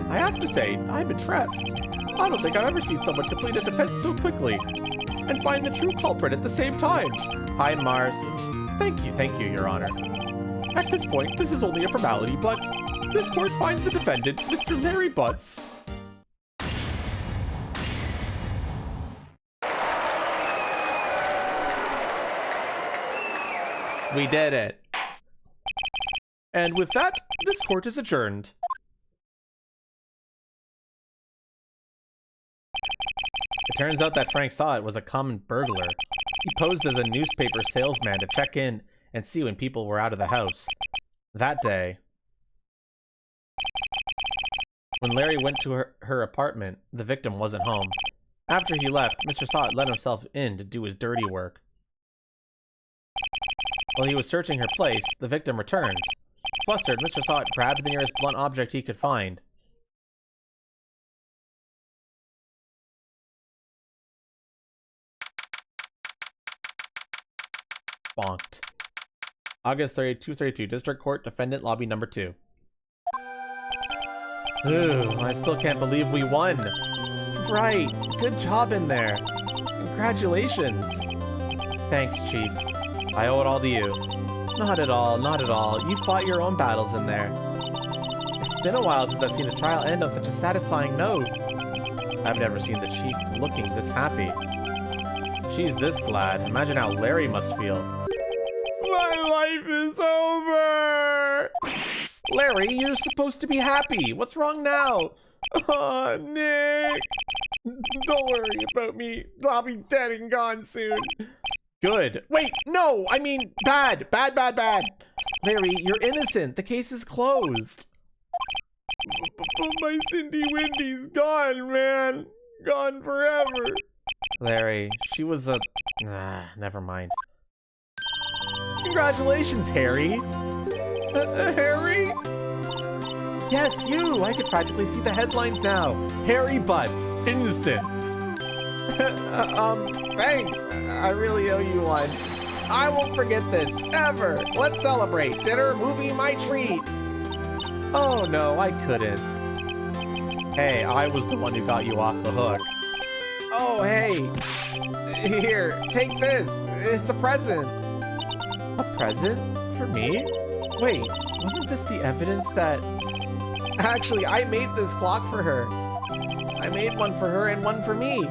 I have to say, I'm impressed. I don't think I've ever seen someone complete a defense so quickly and find the true culprit at the same time. Hi, Mars. Thank you, Your Honor. At this point, this is only a formality, but this court finds the defendant, Mr. Larry Butts. We did it. And with that, this court is adjourned. It turns out that Frank Saw It was a common burglar. He posed as a newspaper salesman to check in and see when people were out of the house. That day, when Larry went to her apartment, the victim wasn't home. After he left, Mr. Saw It let himself in to do his dirty work. While he was searching her place, the victim returned. Flustered, Mr. Saw It grabbed the nearest blunt object he could find. Bonked. August 30, 232, District Court, Defendant Lobby Number 2. Ooh, I still can't believe we won. Right, good job in there. Congratulations. Thanks, Chief. I owe it all to you. Not at all, not at all. You fought your own battles in there. It's been a while since I've seen a trial end on such a satisfying note. I've never seen the Chief looking this happy. She's this glad. Imagine how Larry must feel. My life is over! Larry, you're supposed to be happy. What's wrong now? Oh, Nick. Don't worry about me. I'll be dead and gone soon. Good. Wait, no! I mean, bad. Bad, bad, bad. Larry, you're innocent. The case is closed. But my Cindy Windy's gone, man. Gone forever. Larry, she was a... never mind. Congratulations, Harry. Harry? Yes, you. I could practically see the headlines now. Harry Butts, innocent. Thanks. I really owe you one. I won't forget this, ever. Let's celebrate. Dinner, movie, my treat. Oh, no, I couldn't. Hey, I was the one who got you off the hook. Oh, hey. Here, take this. It's a present. A present? For me? Wait, wasn't this the evidence that... Actually, I made this clock for her. I made one for her and one for me.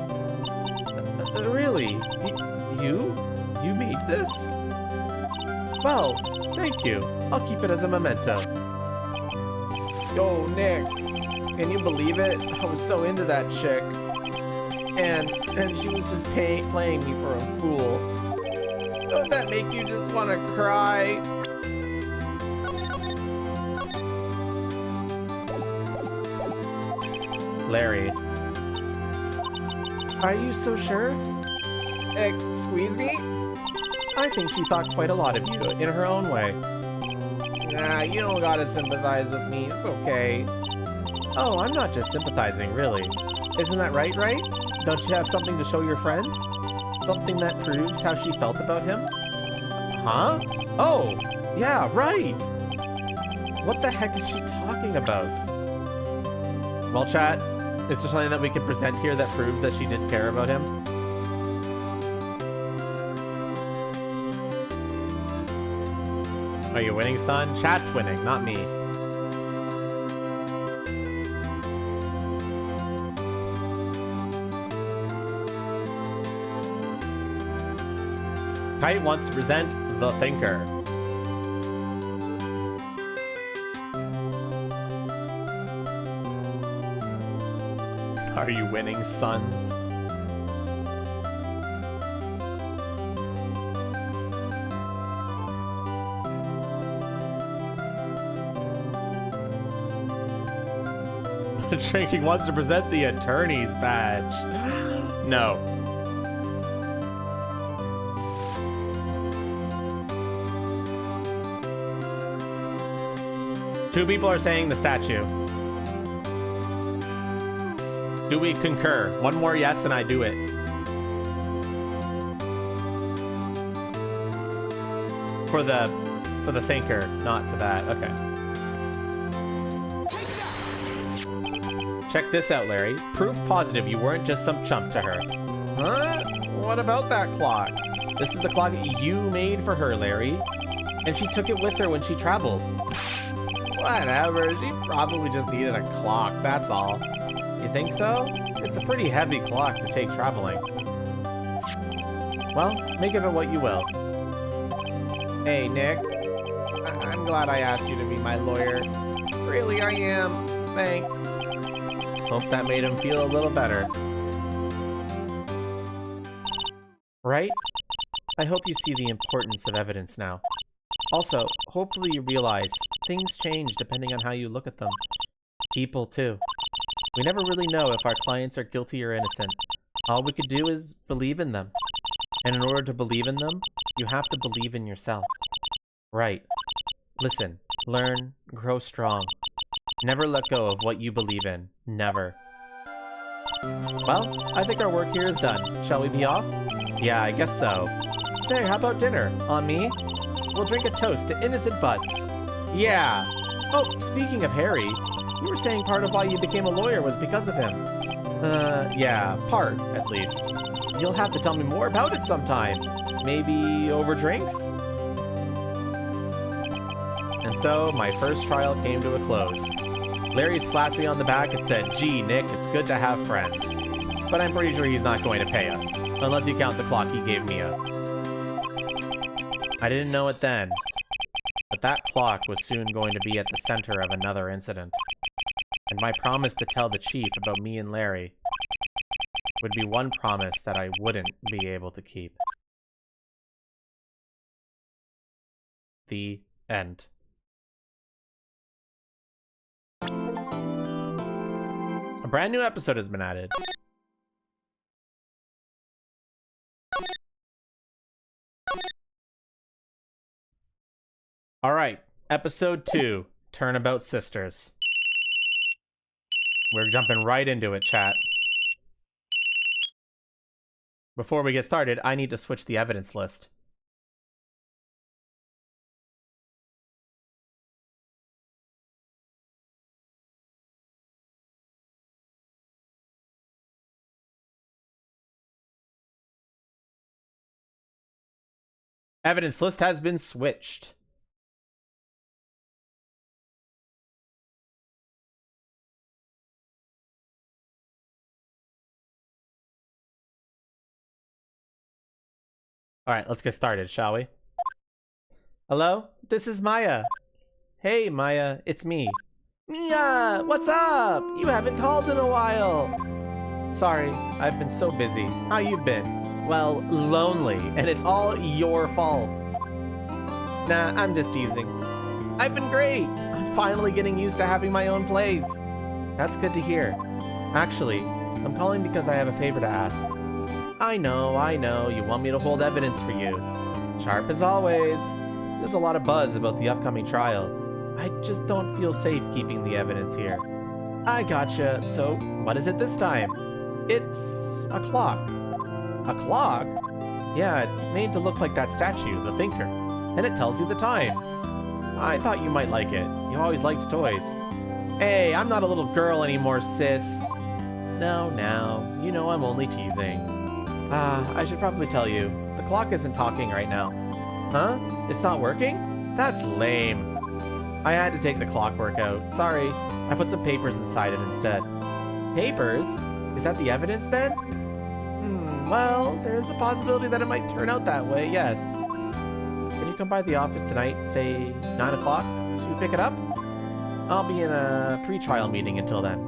Really? You? You made this? Well, thank you. I'll keep it as a memento. Yo, Nick. Can you believe it? I was so into that chick. And she was just playing me for a fool. Don't that make you just want to cry? Larry. Are you so sure? Squeeze me? I think she thought quite a lot of you in her own way. Nah, you don't gotta sympathize with me. It's okay. Oh, I'm not just sympathizing, really. Isn't that right, Wright? Don't you have something to show your friend? Something that proves how she felt about him? Huh? Oh, yeah, right! What the heck is she talking about? Well, chat, is there something that we can present here that proves that she did care about him? Are you winning, son? Chat's winning, not me. Kite wants to present the Thinker. Are you winning, sons? Drinking wants to present the attorney's badge. No. Two people are saying the statue. Do we concur? One more yes and I do it. For the thinker, not for that. Okay. Check this out, Larry. Proof positive you weren't just some chump to her. Huh? What about that clock? This is the clock you made for her, Larry. And she took it with her when she traveled. Whatever, she probably just needed a clock, that's all. You think so? It's a pretty heavy clock to take traveling. Well, make of it what you will. Hey, Nick. I'm glad I asked you to be my lawyer. Really, I am. Thanks. Hope that made him feel a little better. Right? I hope you see the importance of evidence now. Also, hopefully you realize things change depending on how you look at them. People, too. We never really know if our clients are guilty or innocent. All we could do is believe in them. And in order to believe in them, you have to believe in yourself. Right. Listen, learn, grow strong. Never let go of what you believe in. Never. Well, I think our work here is done. Shall we be off? Yeah, I guess so. Say, how about dinner? On me? We'll drink a toast to innocent butts. Yeah. Oh, speaking of Harry, you were saying part of why you became a lawyer was because of him. Yeah, part, at least. You'll have to tell me more about it sometime. Maybe over drinks? And so, my first trial came to a close. Larry slapped me on the back and said, "Gee, Nick, it's good to have friends." But I'm pretty sure he's not going to pay us, unless you count the clock he gave Mia. I didn't know it then, but that clock was soon going to be at the center of another incident. And my promise to tell the chief about me and Larry would be one promise that I wouldn't be able to keep. The end. A brand new episode has been added. Alright, episode 2, Turnabout Sisters. We're jumping right into it, chat. Before we get started, I need to switch the evidence list. Evidence list has been switched. Alright, let's get started, shall we? Hello? This is Maya. Hey, Maya, it's me. Mia! What's up? You haven't called in a while. Sorry, I've been so busy. How you been? Well, lonely, and it's all your fault. Nah, I'm just teasing. I've been great. I'm finally getting used to having my own place. That's good to hear. Actually, I'm calling because I have a favor to ask. I know, you want me to hold evidence for you. Sharp as always. There's a lot of buzz about the upcoming trial. I just don't feel safe keeping the evidence here. I gotcha. So, what is it this time? It's a clock. A clock? Yeah, it's made to look like that statue, the Thinker. And it tells you the time. I thought you might like it. You always liked toys. Hey, I'm not a little girl anymore, sis. No, you know I'm only teasing. I should probably tell you. The clock isn't talking right now. Huh? It's not working? That's lame. I had to take the clockwork out. Sorry. I put some papers inside it instead. Papers? Is that the evidence then? Well, there's a possibility that it might turn out that way, yes. Can you come by the office tonight, say 9 o'clock? Should we pick it up? I'll be in a pre-trial meeting until then.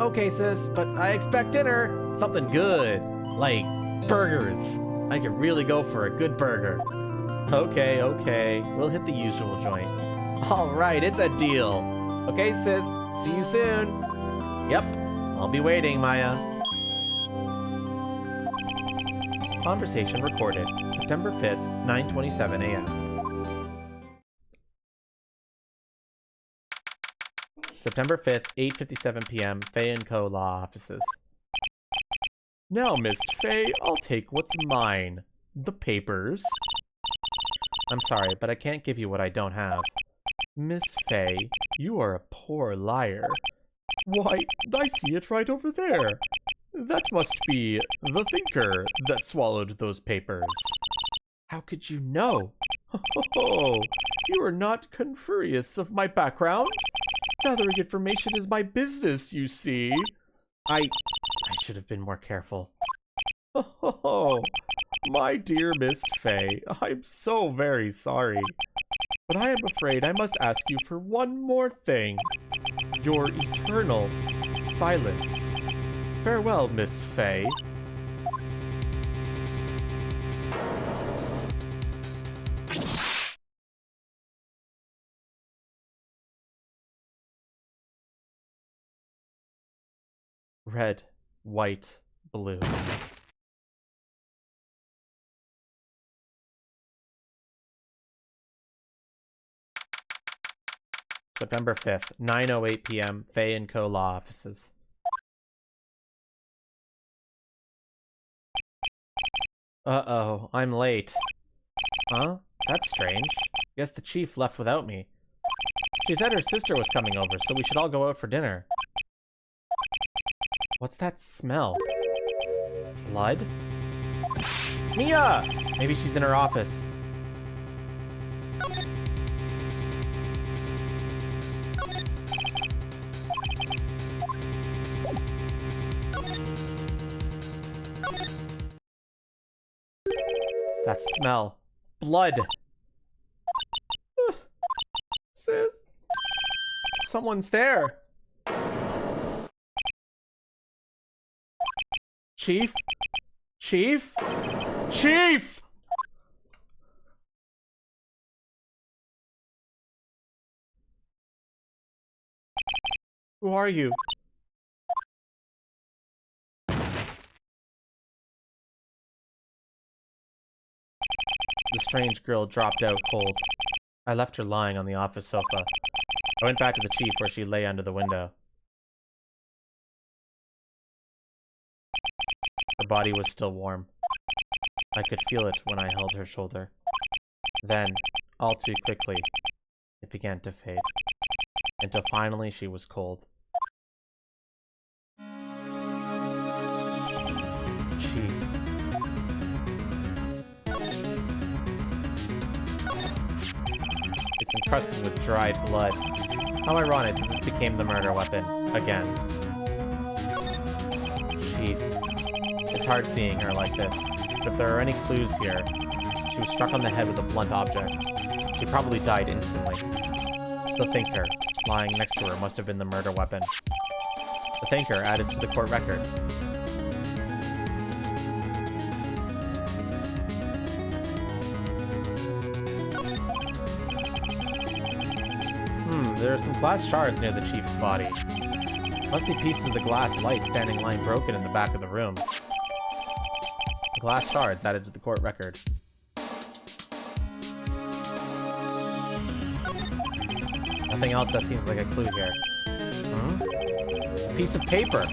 Okay, sis, but I expect dinner. Something good. Like burgers. I could really go for a good burger. Okay. We'll hit the usual joint. Alright, it's a deal. Okay, sis. See you soon. Yep. I'll be waiting, Maya. Conversation recorded. September 5th, 9:27 a.m. September 5th, 8:57 p.m. Faye & Co. Law Offices. Now, Miss Faye, I'll take what's mine. The papers. I'm sorry, but I can't give you what I don't have. Miss Faye, you are a poor liar. Why, I see it right over there. That must be the Thinker that swallowed those papers. How could you know? Oh, you are not confurious of my background? Gathering information is my business, you see. I should have been more careful. Oh, my dear Miss Faye, I'm so very sorry. But I am afraid I must ask you for one more thing. Your eternal silence. Farewell, Miss Faye. Red, white, blue. September 5th, 9:08 p.m. Faye & Co. Law Offices. Uh-oh, I'm late. Huh? That's strange. Guess the chief left without me. She said her sister was coming over, so we should all go out for dinner. What's that smell? Blood? Mia! Maybe she's in her office. That smell. Blood. Sis. Someone's there. Chief? Chief? Chief! Who are you? The strange girl dropped out cold. I left her lying on the office sofa. I went back to the chief where she lay under the window. Her body was still warm. I could feel it when I held her shoulder. Then, all too quickly, it began to fade, until finally she was cold. Chief. It's encrusted with dried blood. How ironic that this became the murder weapon, again. Chief. It's hard seeing her like this, but if there are any clues here, she was struck on the head with a blunt object. She probably died instantly. The Thinker, lying next to her, must have been the murder weapon. The Thinker added to the court record. There are some glass shards near the chief's body. Must be pieces of the glass light standing lying broken in the back of the room. The glass shards added to the court record. Nothing else that seems like a clue here. A piece of paper.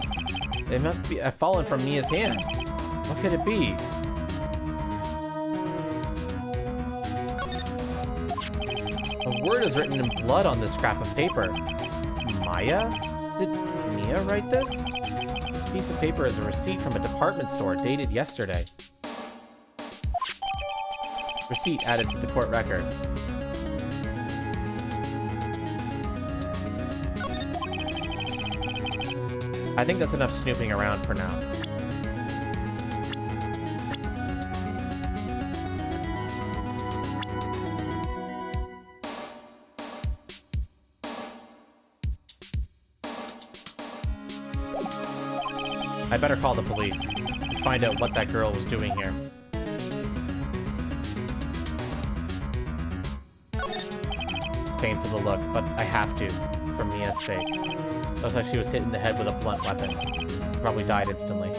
It must be fallen from Mia's hand. What could it be? A word is written in blood on this scrap of paper. Maya? Did Mia write this? This piece of paper is a receipt from a department store dated yesterday. Receipt added to the court record. I think that's enough snooping around for now. I better call the police and find out what that girl was doing here. It's painful to look, but I have to, for Mia's sake. Looks like she was hit in the head with a blunt weapon. Probably died instantly.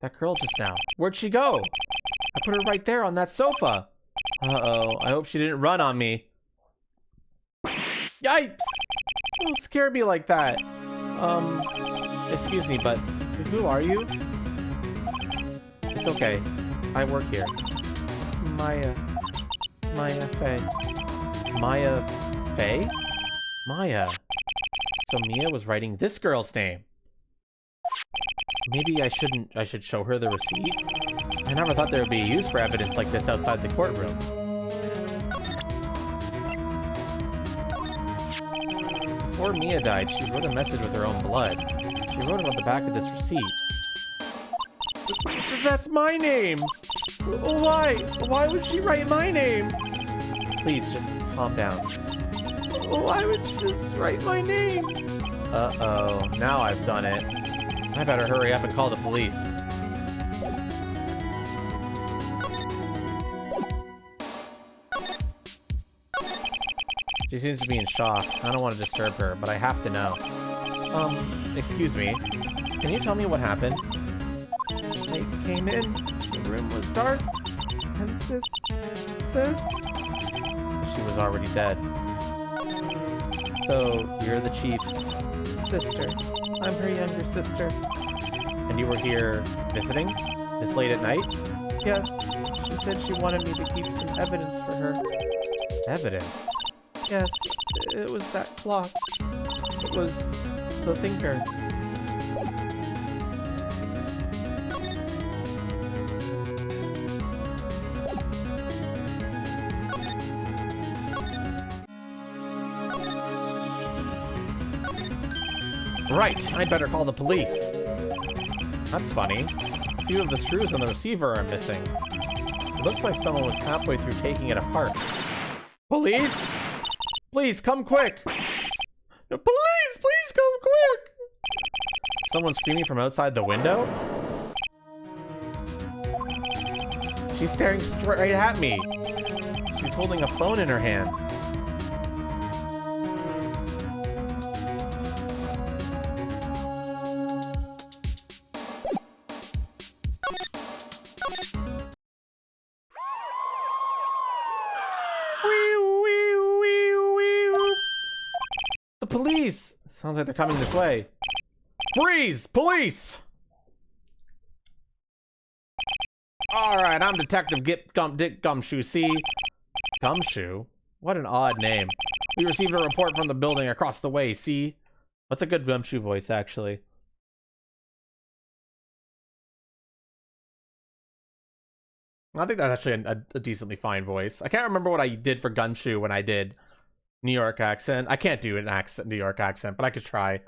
That girl just now. Where'd she go? I put her right there on that sofa. Uh-oh. I hope she didn't run on me. Yikes! Don't scare me like that. Excuse me, but who are you? It's okay. I work here. Maya Fey. Maya Fey? Maya. So Mia was writing this girl's name. Maybe I should show her the receipt? I never thought there would be use for evidence like this outside the courtroom. Before Mia died, she wrote a message with her own blood. She wrote it on the back of this receipt. That's my name! Why? Why would she write my name? Please, just calm down. Why would she just write my name? Uh-oh, now I've done it. I better hurry up and call the police. She seems to be in shock. I don't want to disturb her, but I have to know. Excuse me. Can you tell me what happened? They came in, the room was dark, and sis? She was already dead. So, you're the chief's sister. I'm her younger sister. And you were here visiting? This late at night? Yes. She said she wanted me to keep some evidence for her. Evidence? Yes, it was that clock. It was the thinker. Right, I'd better call the police. That's funny. A few of the screws on the receiver are missing. It looks like someone was halfway through taking it apart. Police? Please, come quick! Police, please come quick! Someone screaming from outside the window? She's staring straight at me. She's holding a phone in her hand. Police! Sounds like they're coming this way. Freeze! Police! Alright, I'm Detective Dick Gumshoe, see? Gumshoe? What an odd name. We received a report from the building across the way, see? That's a good Gumshoe voice, actually. I think that's actually a decently fine voice. I can't remember what I did for Gumshoe when I did New York accent. I can't do an New York accent, but I could try.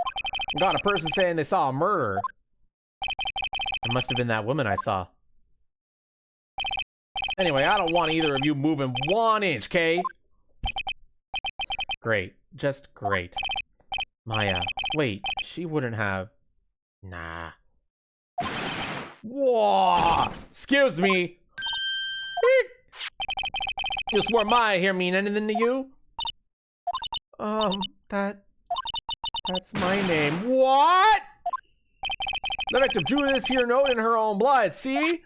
Got a person saying they saw a murder. It must have been that woman I saw. Anyway, I don't want either of you moving 1 inch, okay? Great. Just great. Maya. Wait, she wouldn't have... Nah. Whoa! Excuse me! Just where Maya here mean anything to you? That's my name. What? The victim drew this here note in her own blood, see?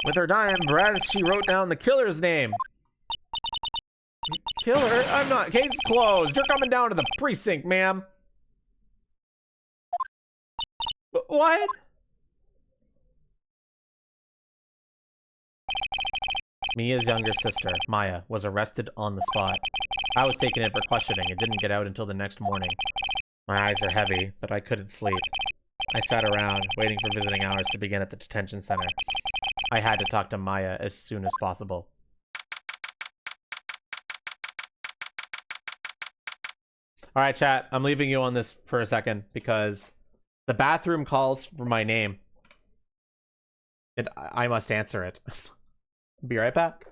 With her dying breath, she wrote down the killer's name. Killer? I'm not. Case closed. You're coming down to the precinct, ma'am. What? Mia's younger sister, Maya, was arrested on the spot. I was taken in for questioning and didn't get out until the next morning. My eyes are heavy, but I couldn't sleep. I sat around, waiting for visiting hours to begin at the detention center. I had to talk to Maya as soon as possible. Alright, chat, I'm leaving you on this for a second because the bathroom calls for my name. And I must answer it. Be right back.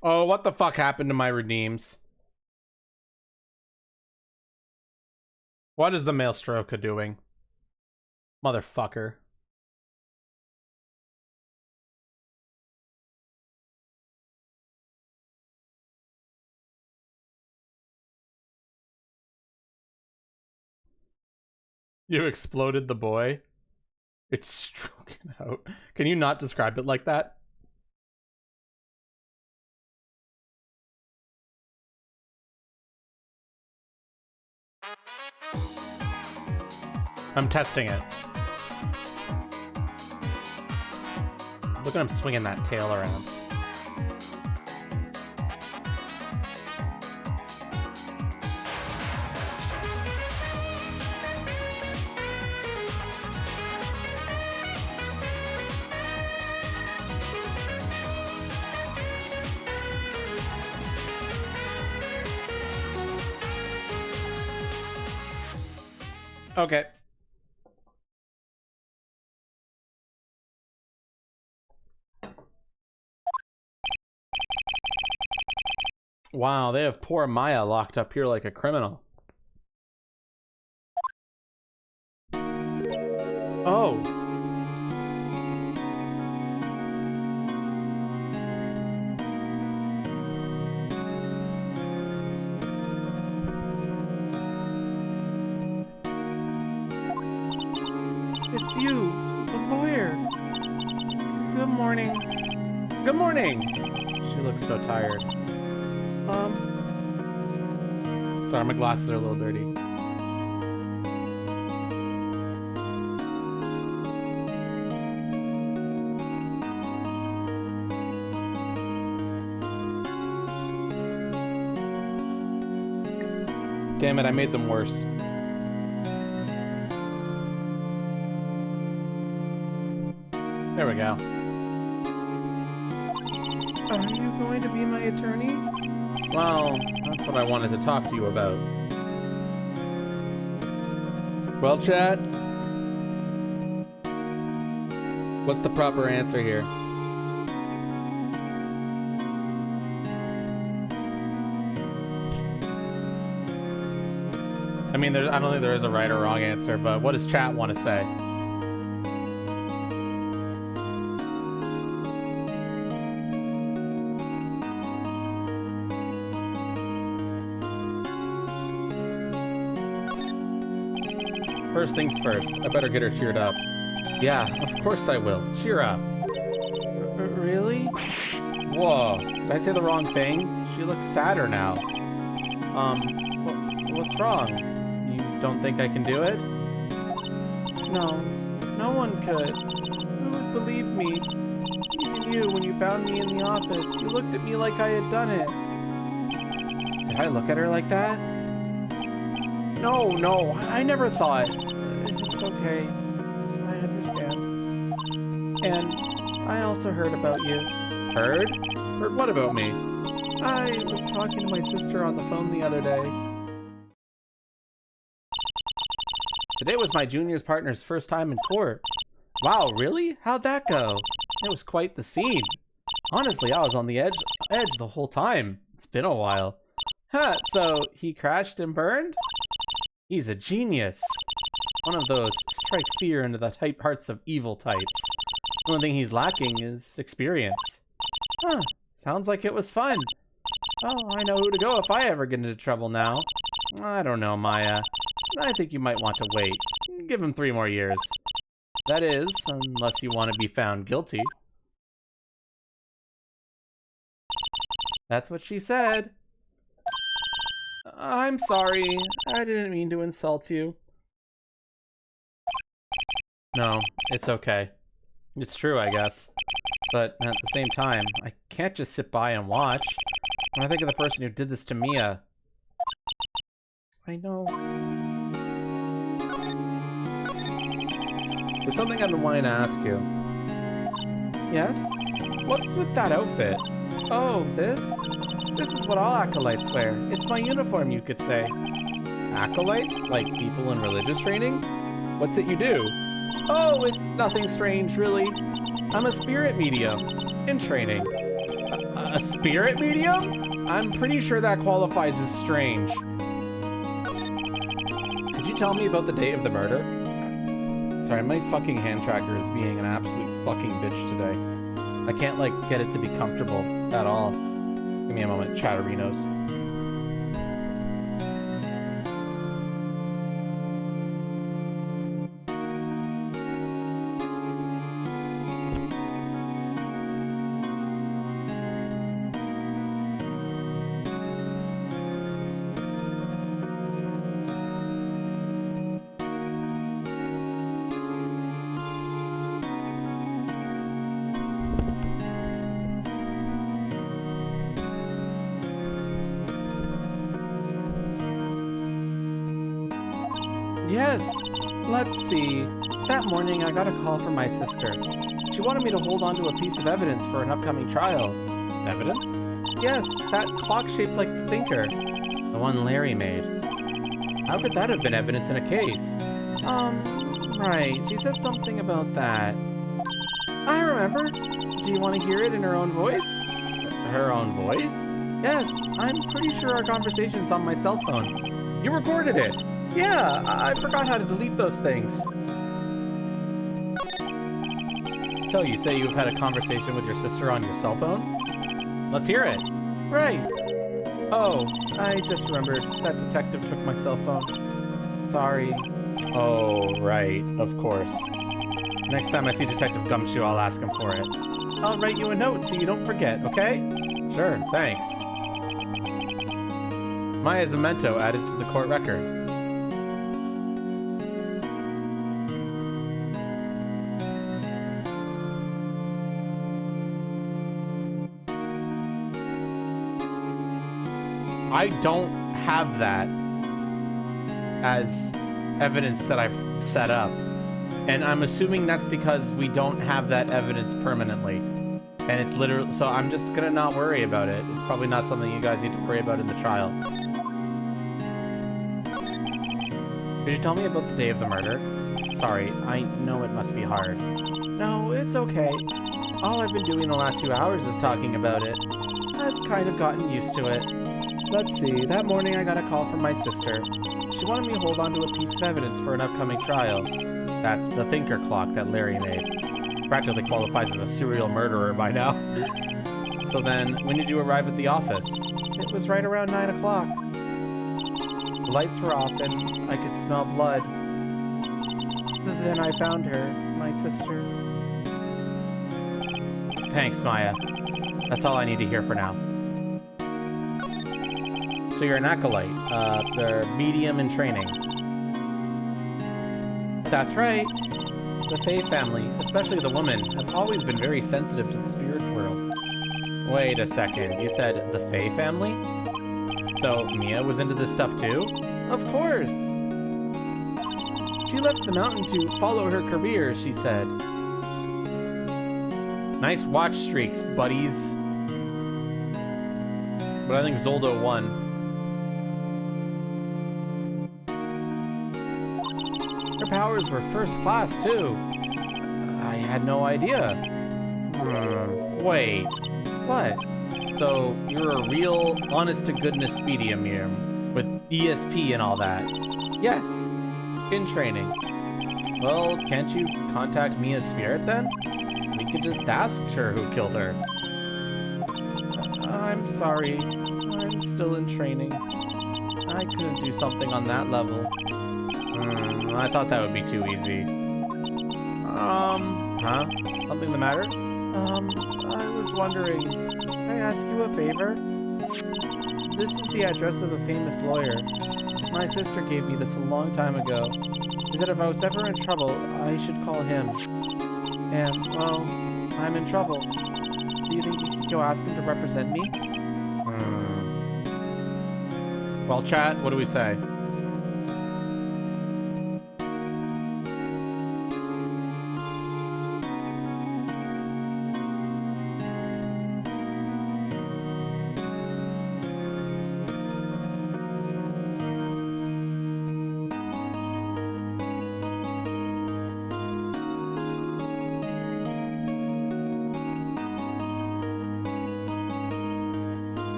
Oh, what the fuck happened to my redeems? What is the Maelstrom doing? Motherfucker. You exploded the boy? It's stroking out. Can you not describe it like that? I'm testing it. Look at him swinging that tail around. Okay. Wow, they have poor Maya locked up here like a criminal. Oh. It's you, the lawyer. Good morning. Good morning. She looks so tired. Sorry, my glasses are a little dirty. Damn it, I made them worse. There we go. Are you going to be my attorney? Well, that's what I wanted to talk to you about. Well, chat, what's the proper answer here? I mean, I don't think there is a right or wrong answer, but what does chat want to say? First things first, I better get her cheered up. Yeah, of course I will. Cheer up. Really? Whoa, did I say the wrong thing? She looks sadder now. What's wrong? You don't think I can do it? No, no one could. Who would believe me? Even you, when you found me in the office, you looked at me like I had done it. Did I look at her like that? No, I never thought. It's okay. I understand. And I also heard about you. Heard? Heard what about me? I was talking to my sister on the phone the other day. Today was my junior's partner's first time in court. Wow, really? How'd that go? It was quite the scene. Honestly, I was on the edge the whole time. It's been a while. Huh, so he crashed and burned? He's a genius. One of those strike fear into the hearts of evil types. The only thing he's lacking is experience. Huh, sounds like it was fun. Well, I know who to go if I ever get into trouble now. I don't know, Maya. I think you might want to wait. Give him 3 more years. That is, unless you want to be found guilty. That's what she said. I'm sorry. I didn't mean to insult you. No, it's okay. It's true, I guess. But at the same time, I can't just sit by and watch. When I think of the person who did this to Mia... I know. There's something I've been wanting to ask you. Yes? What's with that outfit? Oh, this? This is what all acolytes wear. It's my uniform, you could say. Acolytes? Like people in religious training? What's it you do? Oh, it's nothing strange, really. I'm a spirit medium. In training. A spirit medium? I'm pretty sure that qualifies as strange. Could you tell me about the date of the murder? Sorry, my fucking hand tracker is being an absolute fucking bitch today. I can't, like, get it to be comfortable at all. Give me a moment, Chatterinos. Yes, let's see. That morning I got a call from my sister. She wanted me to hold on to a piece of evidence for an upcoming trial. Evidence? Yes, that clock shaped like the thinker. The one Larry made. How could that have been evidence in a case? Right, she said something about that. I remember. Do you want to hear it in her own voice? Her own voice? Yes, I'm pretty sure our conversation's on my cell phone. You recorded it? Yeah, I forgot how to delete those things. So, you say you've had a conversation with your sister on your cell phone? Let's hear it. Right. Oh, I just remembered. That detective took my cell phone. Sorry. Oh, right. Of course. Next time I see Detective Gumshoe, I'll ask him for it. I'll write you a note so you don't forget, okay? Sure, thanks. Maya's memento added to the court record. I don't have that as evidence that I've set up. And I'm assuming that's because we don't have that evidence permanently. And it's literally, so I'm just gonna not worry about it. It's probably not something you guys need to worry about in the trial. Could you tell me about the day of the murder? Sorry, I know it must be hard. No, it's okay. All I've been doing the last few hours is talking about it. I've kind of gotten used to it. Let's see, that morning I got a call from my sister. She wanted me to hold on to a piece of evidence for an upcoming trial. That's the thinker clock that Larry made. Practically qualifies as a serial murderer by now. So then, when did you arrive at the office? It was right around 9 o'clock. The lights were off and I could smell blood. Then I found her, my sister. Thanks, Maya. That's all I need to hear for now. So you're an acolyte. They're medium in training. That's right. The Faye family, especially the woman, have always been very sensitive to the spirit world. Wait a second, you said the Faye family? So Mia was into this stuff too? Of course! She left the mountain to follow her career, she said. Nice watch streaks, buddies. But I think Zoldo won. Her powers were first class, too. I had no idea. Wait. What? So, you're a real, honest-to-goodness medium with ESP and all that? Yes. In training. Well, can't you contact Mia's spirit, then? We could just ask her who killed her. I'm sorry. I'm still in training. I couldn't do something on that level. I thought that would be too easy. Huh? Something the matter? I was wondering, can I ask you a favor? This is the address of a famous lawyer. My sister gave me this a long time ago. She said if I was ever in trouble, I should call him. And, well, I'm in trouble. Do you think you could go ask him to represent me? Well, chat, what do we say?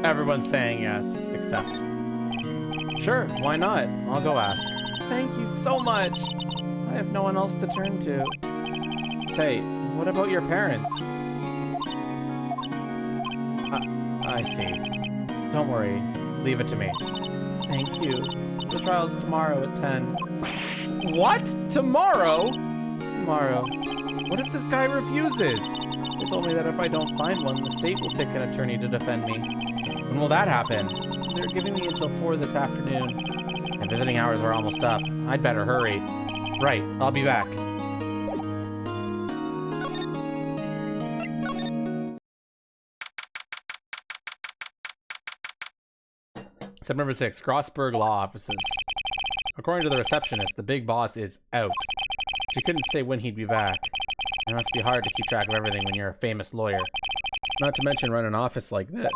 Everyone's saying yes, except. Sure, why not? I'll go ask. Thank you so much. I have no one else to turn to. Say, what about your parents? I see. Don't worry. Leave it to me. Thank you. The trial's tomorrow at 10. What? Tomorrow? Tomorrow. What if this guy refuses? They told me that if I don't find one, the state will pick an attorney to defend me. When will that happen? They're giving me until 4 this afternoon. And visiting hours are almost up. I'd better hurry. Right, I'll be back. Step number 6, Grossberg Law Offices. According to the receptionist, the big boss is out. She couldn't say when he'd be back. It must be hard to keep track of everything when you're a famous lawyer. Not to mention run an office like this.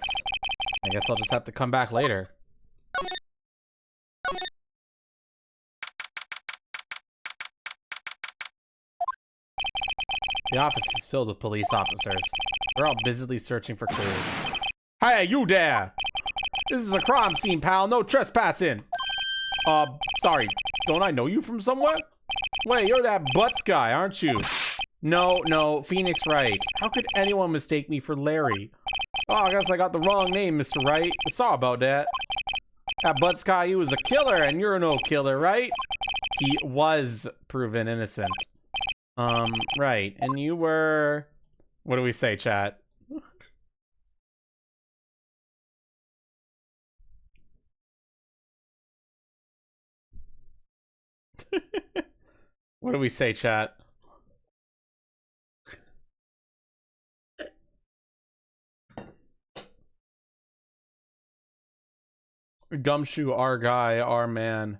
I guess I'll just have to come back later. The office is filled with police officers. They're all busily searching for clues. Hey, you there! This is a crime scene, pal. No trespassing. Sorry. Don't I know you from somewhere? Wait, you're that Butts guy, aren't you? No, Phoenix Wright. How could anyone mistake me for Larry? Oh, I guess I got the wrong name, Mr. Wright. Sorry about that. That Butts guy, he was a killer, and you're no killer, right? He was proven innocent. Right. And you were... What do we say, chat? What do we say, chat? Gumshoe, our guy, our man.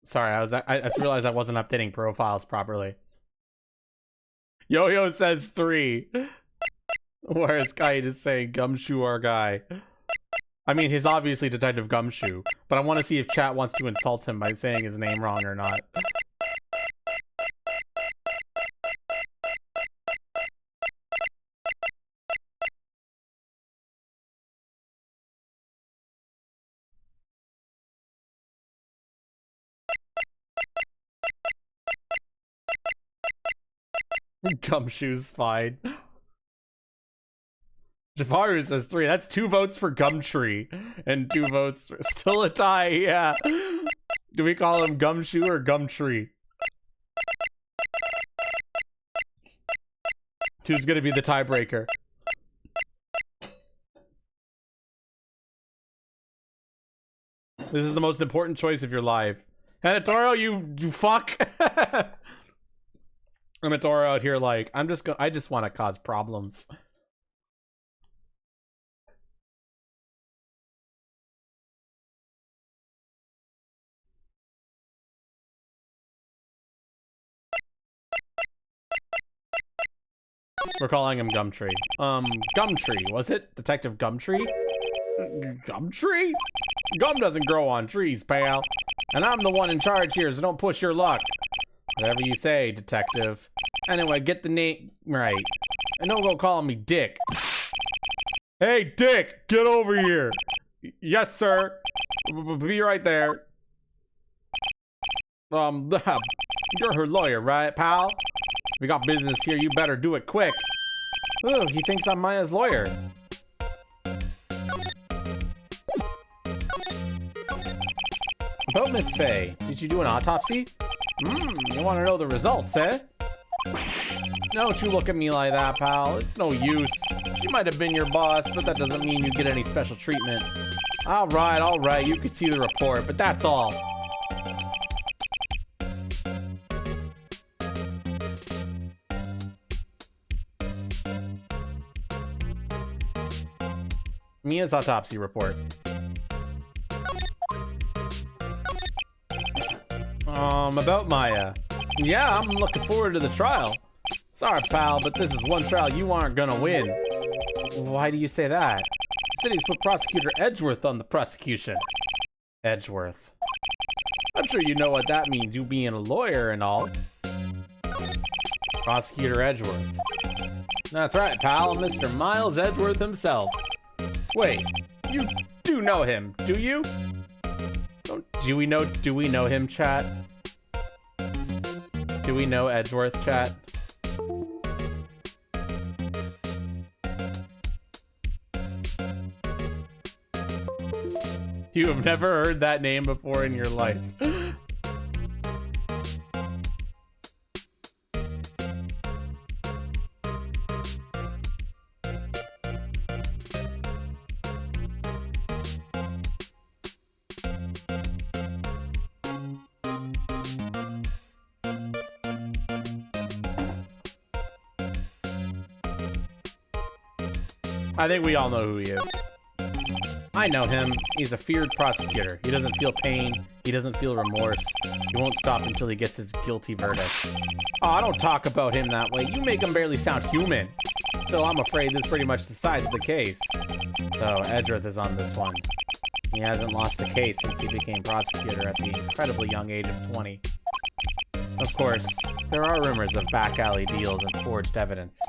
Sorry, I just realized I wasn't updating profiles properly. Yo-Yo says 3. Whereas Kite is saying Gumshoe our guy. I mean, he's obviously Detective Gumshoe, but I want to see if chat wants to insult him by saying his name wrong or not. Gumshoe's fine. Jafaru says 3. That's 2 votes for Gumtree. And 2 votes for... Still a tie, yeah. Do we call him Gumshoe or Gumtree? Who's gonna be the tiebreaker? This is the most important choice of your life. Hanatoro, you fuck! Hanatoro out here like, I just want to cause problems. We're calling him Gumtree. Gumtree, was it? Detective Gumtree? Gumtree? Gum doesn't grow on trees, pal. And I'm the one in charge here, so don't push your luck. Whatever you say, detective. Anyway, get the name right. And don't go calling me Dick. Hey, Dick, get over here. Yes, sir. Be right there. You're her lawyer, right, pal? We got business here, you better do it quick. Ooh, he thinks I'm Maya's lawyer. About Miss Faye, did you do an autopsy? You want to know the results, eh? Don't you look at me like that, pal. It's no use. She might have been your boss, but that doesn't mean you get any special treatment. All right, you can see the report, but that's all. Mia's autopsy report. About Maya. Yeah, I'm looking forward to the trial. Sorry, pal, but this is one trial you aren't gonna win. Why do you say that? The city's put Prosecutor Edgeworth on the prosecution. Edgeworth. I'm sure you know what that means, you being a lawyer and all. Prosecutor Edgeworth. That's right, pal, Mr. Miles Edgeworth himself. Wait, you do know him, do you? Do we know him, chat? Do we know Edgeworth, chat? You have never heard that name before in your life. I think we all know who he is. I know him. He's a feared prosecutor. He doesn't feel pain. He doesn't feel remorse. He won't stop until he gets his guilty verdict. Oh, I don't talk about him that way. You make him barely sound human. Still, I'm afraid this pretty much decides the case. So, Edgeworth is on this one. He hasn't lost the case since he became prosecutor at the incredibly young age of 20. Of course, there are rumors of back alley deals and forged evidence.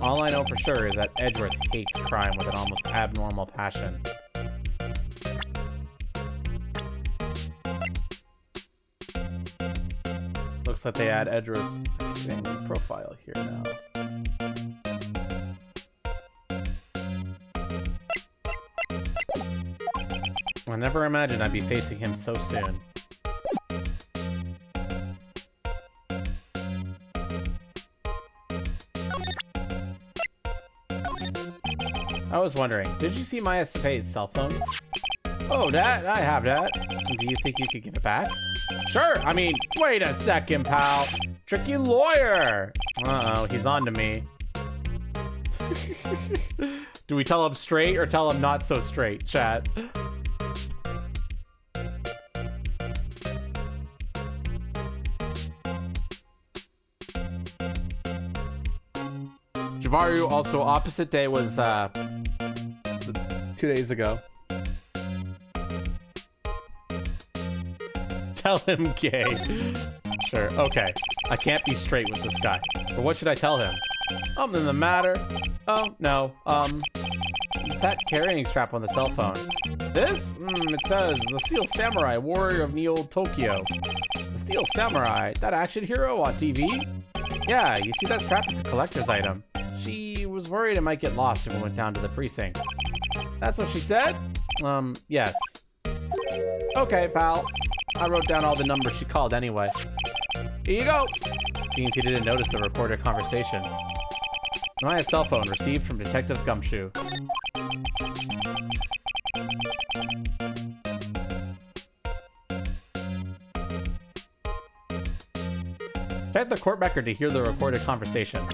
All I know for sure is that Edgeworth hates crime with an almost abnormal passion. Looks like they add Edgeworth's family profile here now. I never imagined I'd be facing him so soon. I was wondering, did you see my SFA's cell phone? Oh, that? I have that. Do you think you could give it back? Sure, I mean, wait a second, pal. Tricky lawyer. Uh-oh, he's on to me. Do we tell him straight or tell him not so straight, chat? Javaru also opposite day was 2 days ago. Tell him gay. Sure, okay. I can't be straight with this guy. But what should I tell him? Something the matter? Oh, no. It's that carrying strap on the cell phone. This? It says, the Steel Samurai, warrior of Neo Tokyo. The Steel Samurai, that action hero on TV? Yeah, you see that strap is a collector's item. She was worried it might get lost if it went down to the precinct. That's what she said? Yes. Okay, pal. I wrote down all the numbers she called anyway. Here you go. Seems he didn't notice the recorded conversation. Maya's cell phone received from Detective Gumshoe. Check the court record to hear the recorded conversation.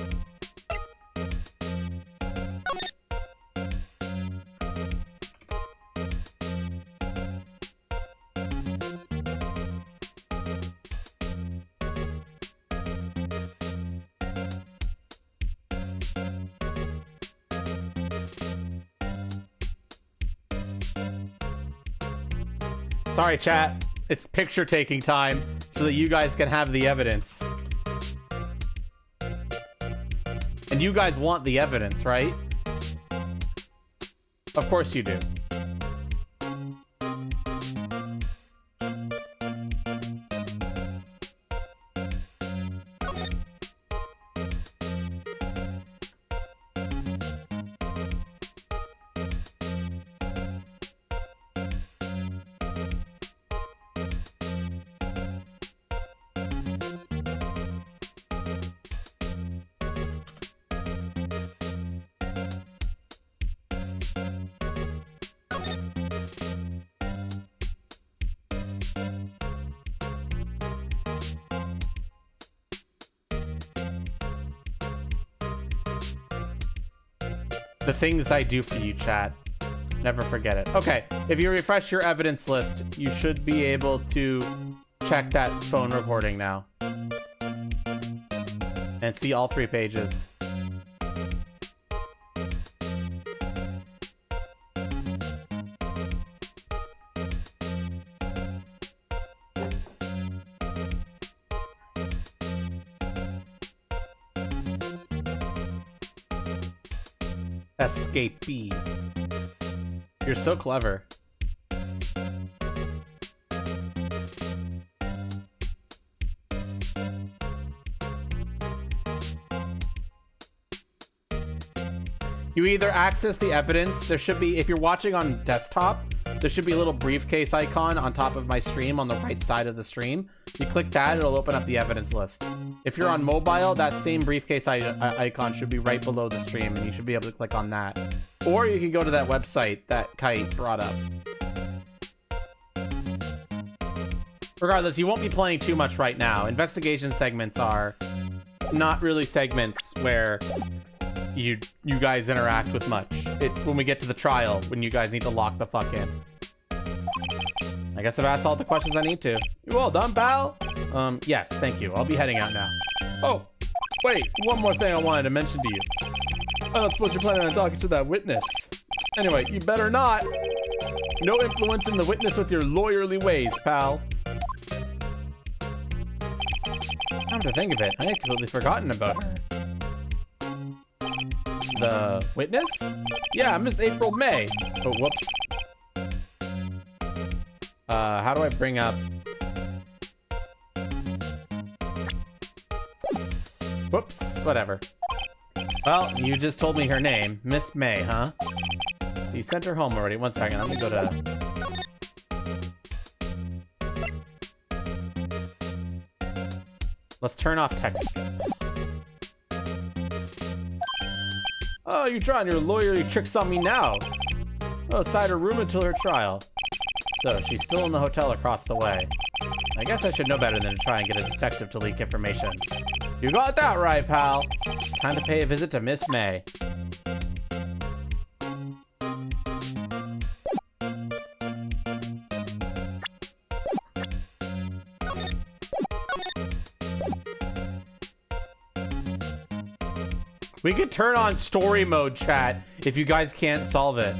Sorry, chat. It's picture taking time so that you guys can have the evidence. And you guys want the evidence, right? Of course you do. The things I do for you, chat. Never forget it. Okay, if you refresh your evidence list, you should be able to check that phone recording now. and see all 3 pages. Escapee. You're so clever. You either access the evidence, there should be, if you're watching on desktop, there should be a little briefcase icon on top of my stream on the right side of the stream. You click that, it'll open up the evidence list. If you're on mobile, that same briefcase icon should be right below the stream, and you should be able to click on that. Or you can go to that website that Kite brought up. Regardless, you won't be playing too much right now. Investigation segments are not really segments where you guys interact with much. It's when we get to the trial, when you guys need to lock the fuck in. I guess I've asked all the questions I need to. You all done, pal? Yes, thank you. I'll be heading out now. Oh, wait, one more thing I wanted to mention to you. I don't suppose you're planning on talking to that witness. Anyway, you better not. No influence in the witness with your lawyerly ways, pal. Come to think of it, I had completely forgotten about her. The witness? Yeah, Miss April May. Oh, whoops. How do I bring up... Whoops, whatever. Well, you just told me her name. Miss May, huh? So you sent her home already. One second, let me go to... Let's turn off text. Oh, you're trying your lawyerly tricks on me now. Oh, side her room until her trial. So, she's still in the hotel across the way. I guess I should know better than to try and get a detective to leak information. You got that right, pal. Time to pay a visit to Miss May. We could turn on story mode, chat, if you guys can't solve it.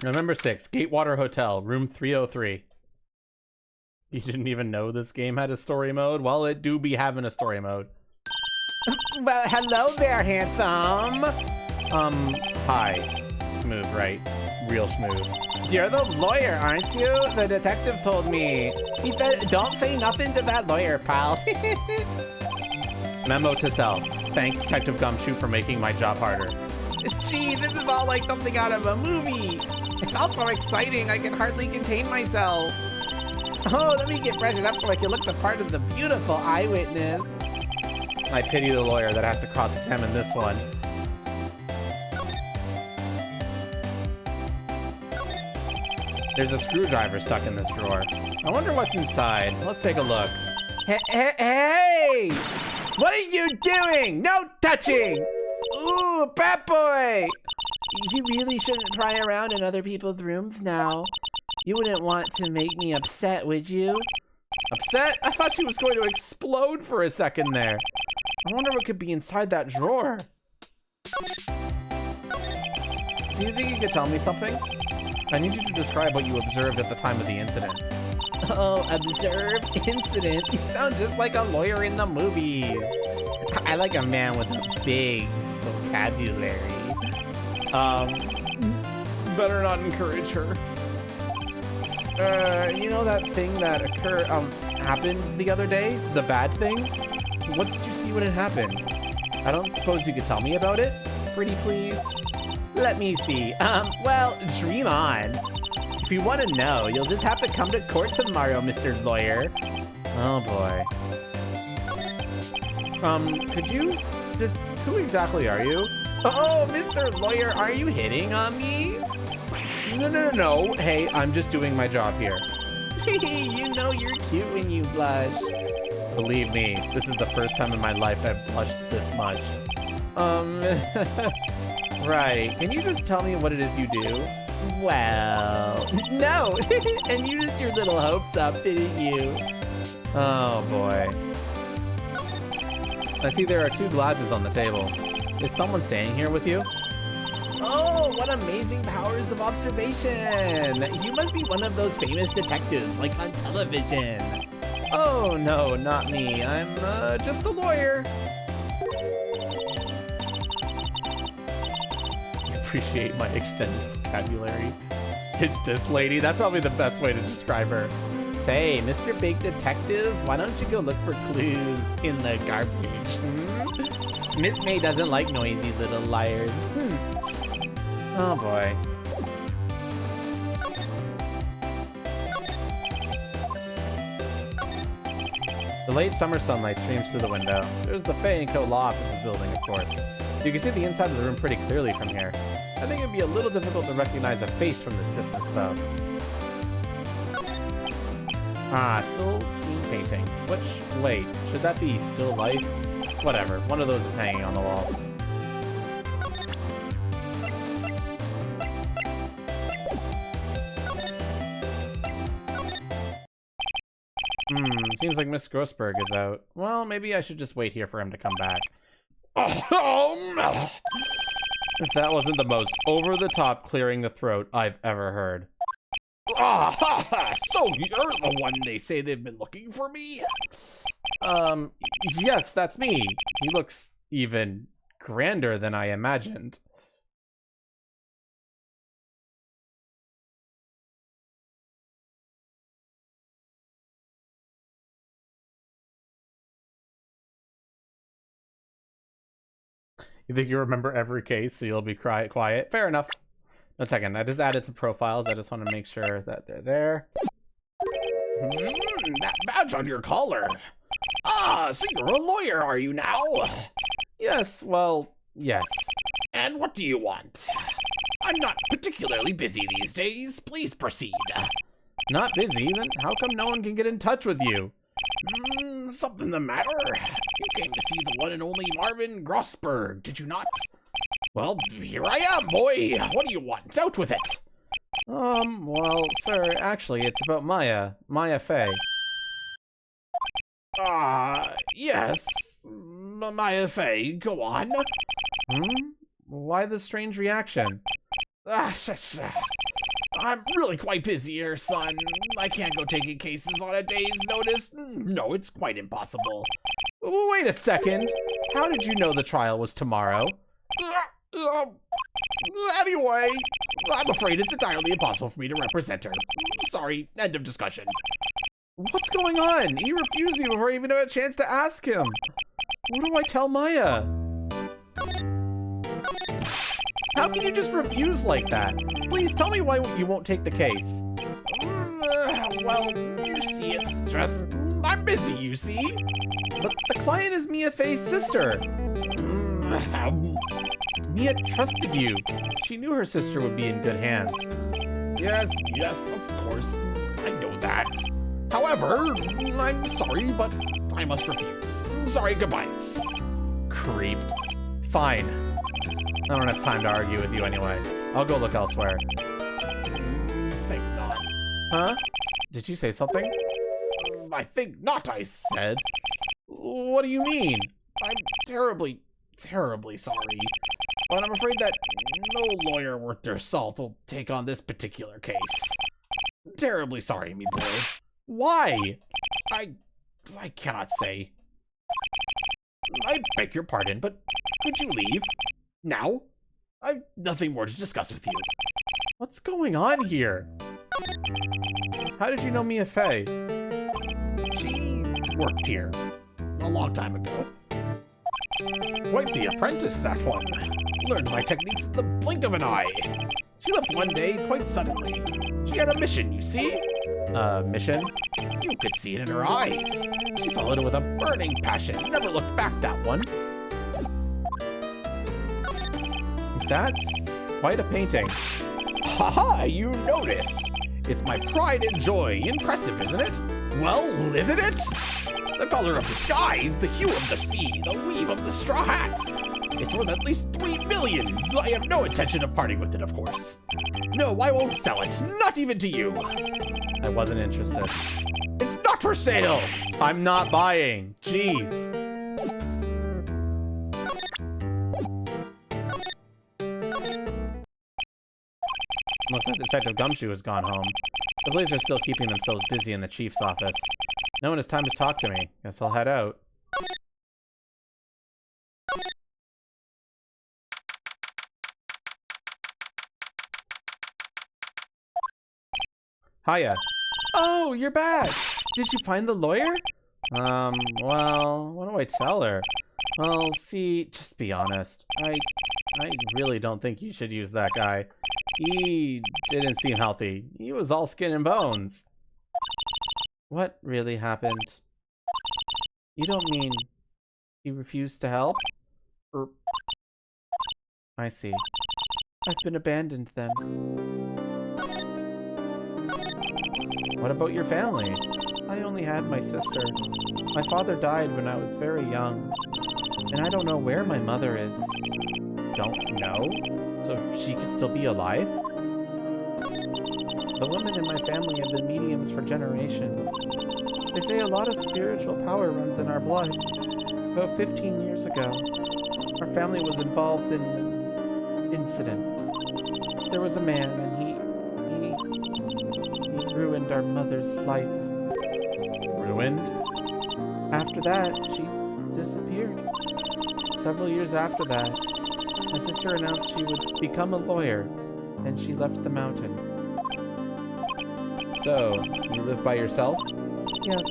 Number 6, Gatewater Hotel, room 303. You didn't even know this game had a story mode? Well, it do be having a story mode. Well, hello there, handsome. Hi. Smooth, right? Real smooth. You're the lawyer, aren't you? The detective told me. He said, don't say nothing to that lawyer, pal. Memo to self. Thank Detective Gumshoe for making my job harder. Gee, this is all like something out of a movie. It's all so exciting, I can hardly contain myself. Oh, let me get freshened up so I can look the part of the beautiful eyewitness. I pity the lawyer that has to cross-examine this one. There's a screwdriver stuck in this drawer. I wonder what's inside. Let's take a look. Hey! What are you doing? No touching! Ooh, bad boy! You really shouldn't pry around in other people's rooms now. You wouldn't want to make me upset, would you? Upset? I thought she was going to explode for a second there. I wonder what could be inside that drawer. Do you think you could tell me something? I need you to describe what you observed at the time of the incident. Oh, observe incident? You sound just like a lawyer in the movies. I like a man with a big vocabulary. Better not encourage her. You know that thing that happened the other day? The bad thing? What did you see when it happened? I don't suppose you could tell me about it? Pretty please? Let me see. Well, dream on. If you want to know, you'll just have to come to court tomorrow, Mr. Lawyer. Oh boy. Could you just Who exactly are you? Oh, Mr. Lawyer, are you hitting on me? No. Hey, I'm just doing my job here. You know you're cute when you blush. Believe me, this is the first time in my life I've blushed this much. Right. Can you just tell me what it is you do? Well, no. And you just your little hopes up, didn't you? Oh, boy. I see there are 2 glasses on the table. Is someone staying here with you? Oh, what amazing powers of observation! You must be one of those famous detectives, like on television. Oh, no, not me. I'm, just a lawyer. I appreciate my extended vocabulary. It's this lady. That's probably the best way to describe her. Say, Mr. Big Detective, why don't you go look for clues in the garbage? Miss May doesn't like noisy little liars. Oh boy. The late summer sunlight streams through the window. There's the Fay & Co. Law Offices building, of course. You can see the inside of the room pretty clearly from here. I think it'd be a little difficult to recognize a face from this distance, though. Ah, still scene painting. Wait, should that be still life? Whatever, one of those is hanging on the wall. Seems like Miss Grossberg is out. Well, maybe I should just wait here for him to come back. If that wasn't the most over-the-top clearing the throat I've ever heard. So you're the one they say they've been looking for me? Yes, that's me. He looks even grander than I imagined. You think you remember every case, so you'll be quiet? Fair enough. One second, I just added some profiles. I just want to make sure that they're there. That badge on your collar. Ah, so you're a lawyer, are you now? Yes, well, yes. And what do you want? I'm not particularly busy these days. Please proceed. Not busy? Then how come no one can get in touch with you? Something the matter? You came to see the one and only Marvin Grossberg, did you not? Well, here I am, boy. What do you want? Out with it. Well, sir, actually, it's about Maya Fey. Yes. Maya Fey, go on. Why the strange reaction? I'm really quite busy here, son. I can't go taking cases on a day's notice. No, it's quite impossible. Wait a second. How did you know the trial was tomorrow? Anyway, I'm afraid it's entirely impossible for me to represent her. Sorry, end of discussion. What's going on? He refused me before I even had a chance to ask him. What do I tell Maya? How can you just refuse like that? Please tell me why you won't take the case. Well, you see, it's just... I'm busy, you see? But the client is Mia Fey's sister. Mia trusted you. She knew her sister would be in good hands. Yes, of course. I know that. However, I'm sorry, but I must refuse. Sorry, goodbye. Creep. Fine. I don't have time to argue with you anyway. I'll go look elsewhere. Think not. Huh? Did you say something? I think not, I said. What do you mean? I'm terribly sorry. But I'm afraid that no lawyer worth their salt will take on this particular case. Terribly sorry, me boy. Why? I cannot say. I beg your pardon, but could you leave? Now? I've nothing more to discuss with you. What's going on here? How did you know Mia Fey? She worked here a long time ago. Quite the apprentice, that one. Learned my techniques in the blink of an eye. She left one day quite suddenly. She had a mission, you see? Mission? You could see it in her eyes. She followed it with a burning passion, never looked back, that one. That's quite a painting. Haha, you noticed. It's my pride and joy. Impressive, isn't it? Well, isn't it? The color of the sky, the hue of the sea, the weave of the straw hats. It's worth at least 3 million. I have no intention of parting with it, of course. No, I won't sell it. Not even to you. I wasn't interested. It's not for sale. I'm not buying. Jeez. Looks like Detective Gumshoe has gone home. The police are still keeping themselves busy in the chief's office. No one has time to talk to me. Guess I'll head out. Hiya. Oh, you're back. Did you find the lawyer? Well, what do I tell her? Well, see, just be honest. I really don't think you should use that guy. He didn't seem healthy. He was all skin and bones. What really happened? You don't mean he refused to help? Or... I see. I've been abandoned then. What about your family? I only had my sister. My father died when I was very young. And I don't know where my mother is. Don't know? So she could still be alive? The women in my family have been mediums for generations. They say a lot of spiritual power runs in our blood. About 15 years ago, our family was involved in an incident. There was a man and he ruined our mother's life. Ruined? After that, she disappeared. Several years after that, my sister announced she would become a lawyer, and she left the mountain. So, you live by yourself? Yes,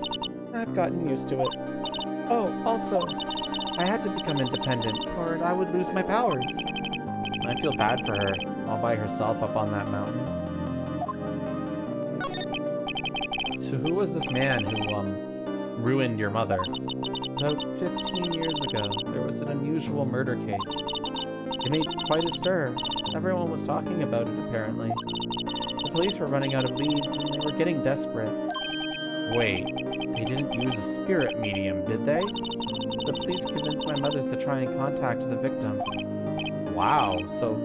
I've gotten used to it. Oh, also, I had to become independent, or I would lose my powers. I feel bad for her, all by herself up on that mountain. So who was this man who, ruined your mother? About 15 years ago, there was an unusual murder case. It made quite a stir. Everyone was talking about it, apparently. The police were running out of leads, and they were getting desperate. Wait, they didn't use a spirit medium, did they? The police convinced my mothers to try and contact the victim. Wow, so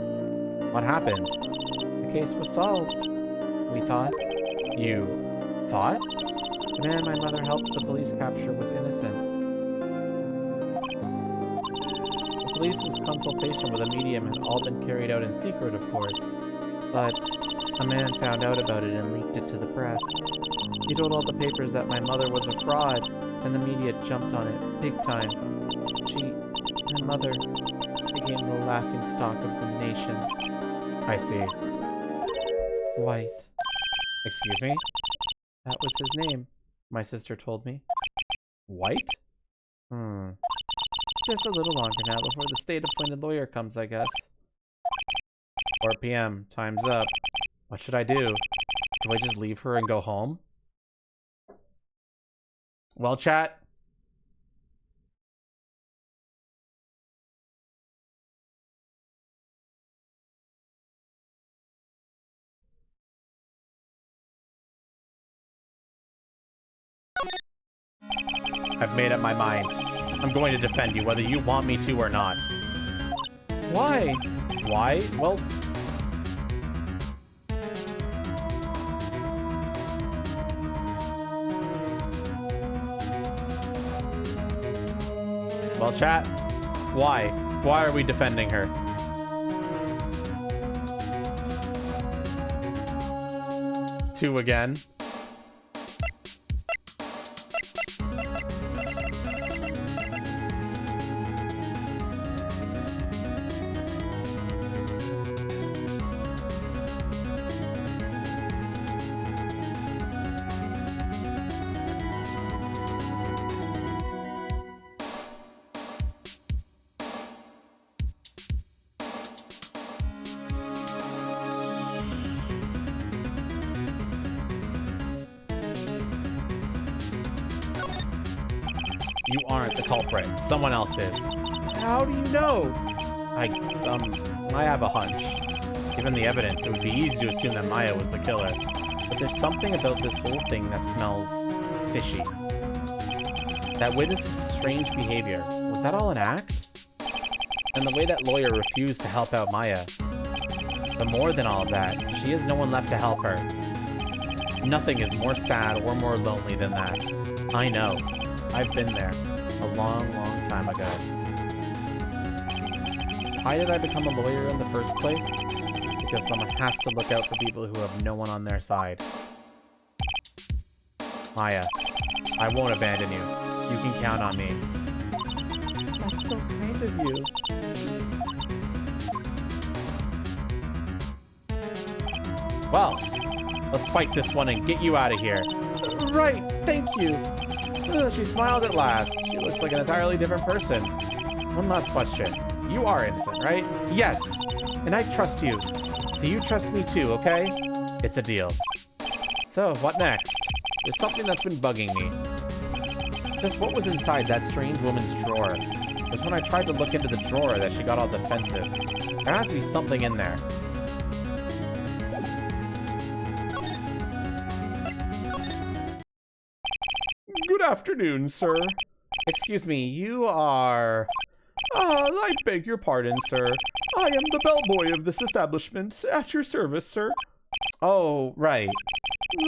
what happened? The case was solved, we thought. You thought? The man my mother helped the police capture was innocent. The police's consultation with a medium had all been carried out in secret, of course, but a man found out about it and leaked it to the press. He told all the papers that my mother was a fraud, and the media jumped on it big time. My mother, became the laughingstock of the nation. I see. White. Excuse me? That was his name, my sister told me. White? Just a little longer now before the state-appointed lawyer comes, I guess. 4 p.m. Time's up. What should I do? Do I just leave her and go home? Well, chat. I've made up my mind. I'm going to defend you, whether you want me to or not. Why? Why? Well... Well, chat, why? Why are we defending her? Two again. You aren't the culprit. Someone else is. How do you know? I have a hunch. Given the evidence, it would be easy to assume that Maya was the killer. But there's something about this whole thing that smells fishy. That witness's strange behavior. Was that all an act? And the way that lawyer refused to help out Maya. But more than all of that, she has no one left to help her. Nothing is more sad or more lonely than that. I know. I've been there. A long, long time ago. Why did I become a lawyer in the first place? Because someone has to look out for people who have no one on their side. Maya, I won't abandon you. You can count on me. That's so kind of you. Well, let's fight this one and get you out of here. Right, thank you. She smiled at last. She looks like an entirely different person. One last question. You are innocent, right? Yes, and I trust you. So you trust me too, okay? It's a deal. So, what next? There's something that's been bugging me. Just what was inside that strange woman's drawer? It was when I tried to look into the drawer that she got all defensive. There has to be something in there. Good afternoon, sir. Excuse me, you are... I beg your pardon, sir. I am the bellboy of this establishment. At your service, sir. Oh, right.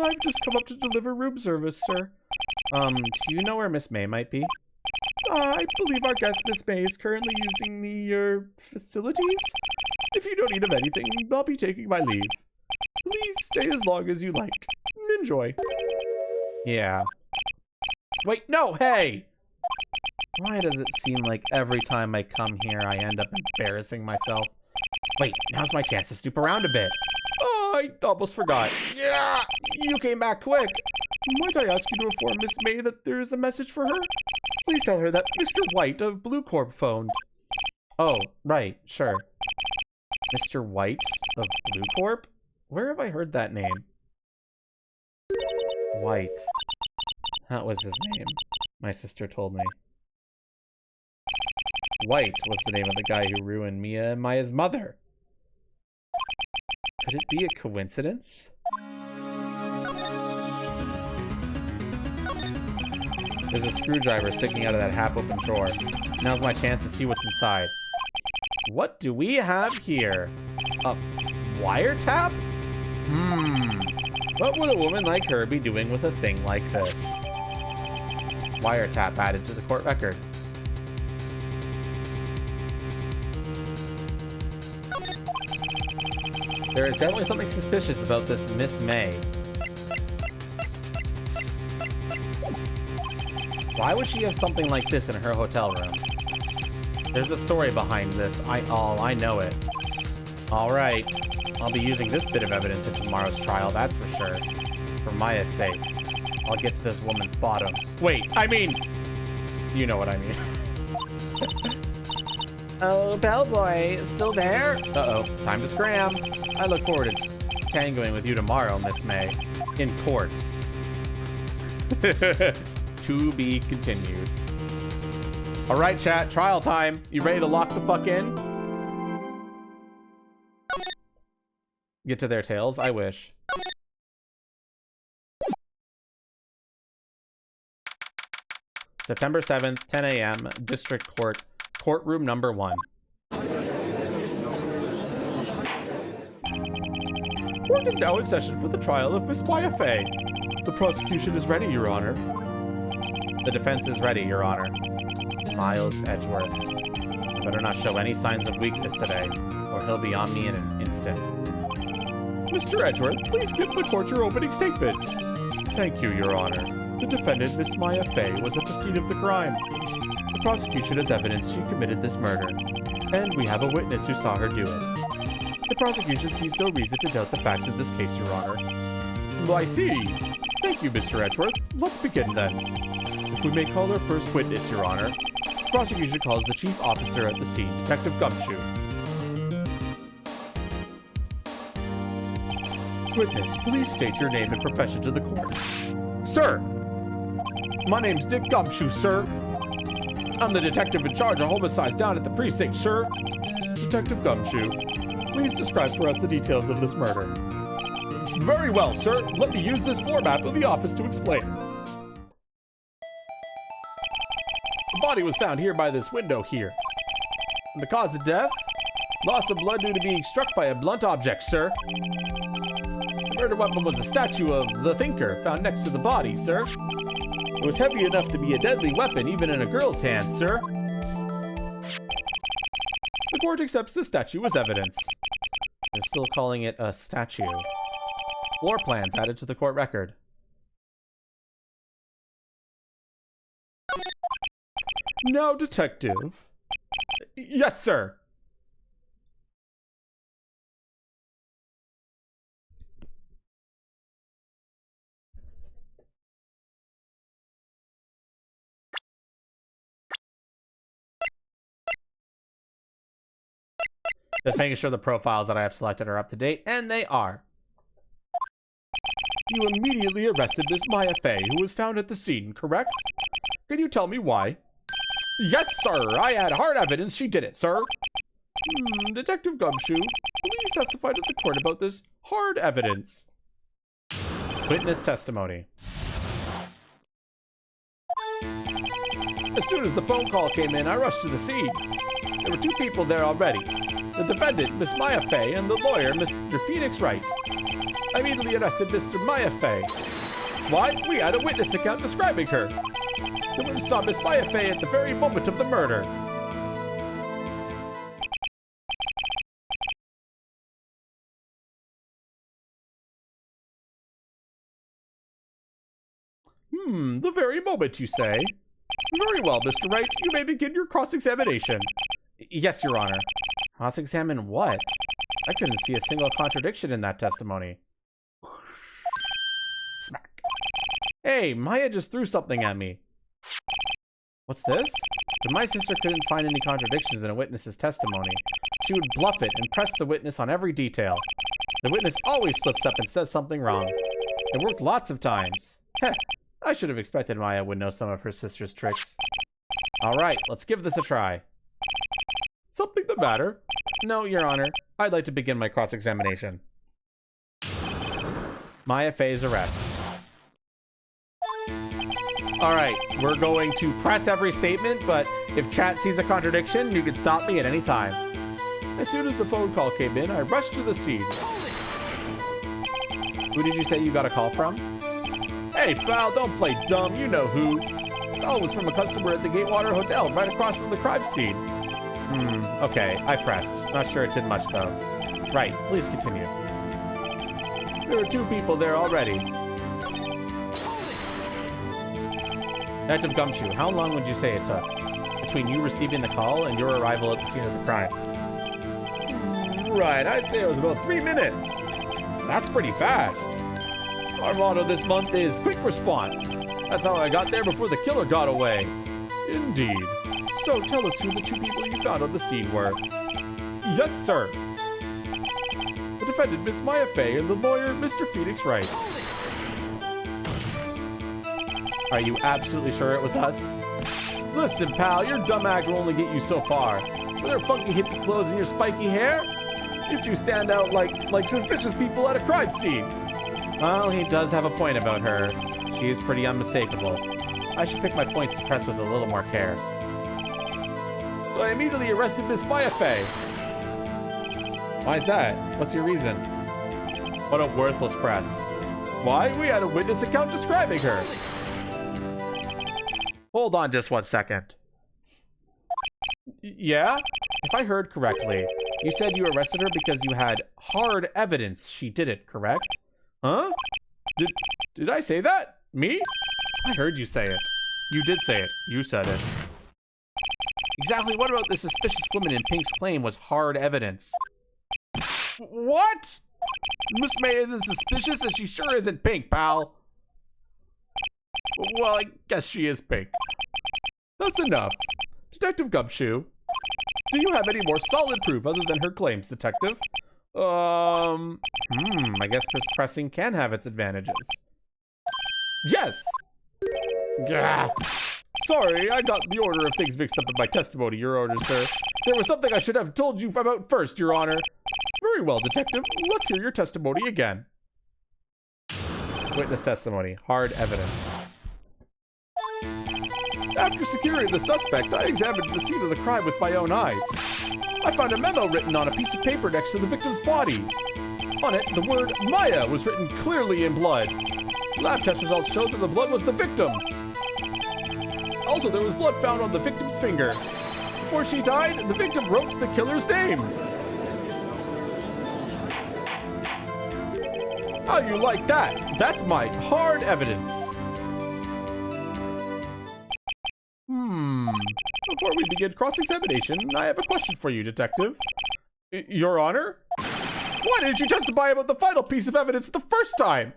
I've just come up to deliver room service, sir. Do you know where Miss May might be? I believe our guest, Miss May, is currently using the, facilities? If you don't need of anything, I'll be taking my leave. Please stay as long as you like. Enjoy. Yeah. Wait, no, hey! Why does it seem like every time I come here, I end up embarrassing myself? Wait, now's my chance to snoop around a bit. Oh, I almost forgot. Yeah, you came back quick. Might I ask you to inform Miss May that there is a message for her? Please tell her that Mr. White of Blue Corp phoned. Oh, right, sure. Mr. White of Blue Corp? Where have I heard that name? White. That was his name. My sister told me. White was the name of the guy who ruined Mia and Maya's mother. Could it be a coincidence? There's a screwdriver sticking out of that half-open drawer. Now's my chance to see what's inside. What do we have here? A wiretap? What would a woman like her be doing with a thing like this? Wiretap added to the court record. There is definitely something suspicious about this Miss May. Why would she have something like this in her hotel room? There's a story behind this. I know it. Alright. I'll be using this bit of evidence in tomorrow's trial, that's for sure. For Maya's sake. I'll get to this woman's bottom. Wait, I mean... You know what I mean. Oh, bellboy, still there? Uh-oh, time to scram. I look forward to tangoing with you tomorrow, Miss May. In court. To be continued. Alright, chat, trial time. You ready to lock the fuck in? Get to their tails? I wish. September 7th, 10 a.m., District Court, Courtroom number 1. Court is now in session for the trial of Miss Maya Fey. The prosecution is ready, Your Honor. The defense is ready, Your Honor. Miles Edgeworth. I better not show any signs of weakness today, or he'll be on me in an instant. Mr. Edgeworth, please give the court your opening statement. Thank you, Your Honor. The defendant, Miss Maya Fey, was at the scene of the crime. The prosecution has evidence she committed this murder, and we have a witness who saw her do it. The prosecution sees no reason to doubt the facts of this case, Your Honor. Well, I see. Thank you, Mr. Edgeworth. Let's begin then. If we may call our first witness, Your Honor, the prosecution calls the chief officer at the scene, Detective Gumshoe. Witness, please state your name and profession to the court. Sir! My name's Dick Gumshoe, sir. I'm the detective in charge of homicides down at the precinct, sir. Detective Gumshoe, please describe for us the details of this murder. Very well, sir. Let me use this floor map of the office to explain. The body was found here by this window here. And the cause of death? Loss of blood due to being struck by a blunt object, sir. The murder weapon was a statue of the Thinker found next to the body, sir. It was heavy enough to be a deadly weapon even in a girl's hands, sir. The court accepts the statue as evidence. They're still calling it a statue. Floor plans added to the court record. Now, detective. Yes, sir. Just making sure the profiles that I have selected are up to date, and they are. You immediately arrested Miss Maya Fey, who was found at the scene, correct? Can you tell me why? Yes, sir. I had hard evidence she did it, sir. Detective Gumshoe, please testify to the court about this hard evidence. Witness testimony. As soon as the phone call came in, I rushed to the scene. There were two people there already. The defendant, Miss Maya Fey, and the lawyer, Mr. Phoenix Wright. I immediately arrested Mr. Maya Fey. Why? We had a witness account describing her. The witness saw Miss Maya Fey at the very moment of the murder. The very moment, you say? Very well, Mr. Wright. You may begin your cross-examination. Yes, Your Honor. Cross-examine what? I couldn't see a single contradiction in that testimony. Smack. Hey, Maya just threw something at me. What's this? If my sister couldn't find any contradictions in a witness's testimony, she would bluff it and press the witness on every detail. The witness always slips up and says something wrong. It worked lots of times. Heh, I should have expected Maya would know some of her sister's tricks. Alright, let's give this a try. Something the matter? No, Your Honor. I'd like to begin my cross-examination. Maya Fey's arrest. Alright, we're going to press every statement, but if chat sees a contradiction, you can stop me at any time. As soon as the phone call came in, I rushed to the scene. Who did you say you got a call from? Hey, pal, don't play dumb. You know who. The call was from a customer at the Gatewater Hotel, right across from the crime scene. Okay, I pressed. Not sure it did much, though. Right, please continue. There were two people there already. Detective Gumshoe, how long would you say it took between you receiving the call and your arrival at the scene of the crime? Right, I'd say it was about 3 minutes. That's pretty fast. Our motto this month is quick response. That's how I got there before the killer got away. Indeed. So tell us who the two people you found on the scene were. Yes, sir. The defendant, Miss Maya Fey, and the lawyer, Mr. Phoenix Wright. Are you absolutely sure it was us? Listen, pal, your dumb act will only get you so far. With their funky hippie clothes and your spiky hair, you two stand out like suspicious people at a crime scene. Well, he does have a point about her. She is pretty unmistakable. I should pick my points to press with a little more care. So I immediately arrested Miss Maya Fey. Why's that? What's your reason? What a worthless press. Why? We had a witness account describing her. Hold on just 1 second. Yeah? If I heard correctly, you said you arrested her because you had hard evidence she did it, correct? Huh? Did I say that? Me? I heard you say it. You did say it. You said it. Exactly what about the suspicious woman in Pink's claim was hard evidence? What? Miss May isn't suspicious and she sure isn't Pink, pal. Well, I guess she is Pink. That's enough. Detective Gumshoe, do you have any more solid proof other than her claims, detective? I guess pressing can have its advantages. Yes! Gah. sorry, I got the order of things mixed up in my testimony, Your Honor, sir. There was something I should have told you about first, Your Honor. Very well, Detective. Let's hear your testimony again. Witness testimony. Hard evidence. After securing the suspect, I examined the scene of the crime with my own eyes. I found a memo written on a piece of paper next to the victim's body. On it, the word Maya was written clearly in blood. Lab test results showed that the blood was the victim's. Also, there was blood found on the victim's finger. Before she died, the victim wrote the killer's name. How you like that? That's my hard evidence. Before we begin cross-examination, I have a question for you, Detective. Your Honor? Why didn't you testify about the final piece of evidence the first time?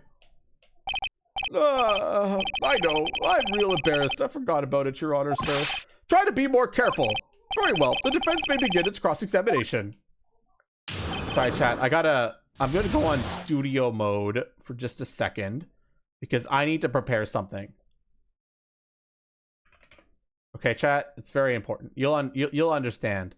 I know. I'm real embarrassed. I forgot about it, Your Honor, sir. Try to be more careful. Very well. The defense may begin its cross-examination. Sorry, chat. I'm gonna go on studio mode for just a second because I need to prepare something. Okay, chat. It's very important. You'll understand.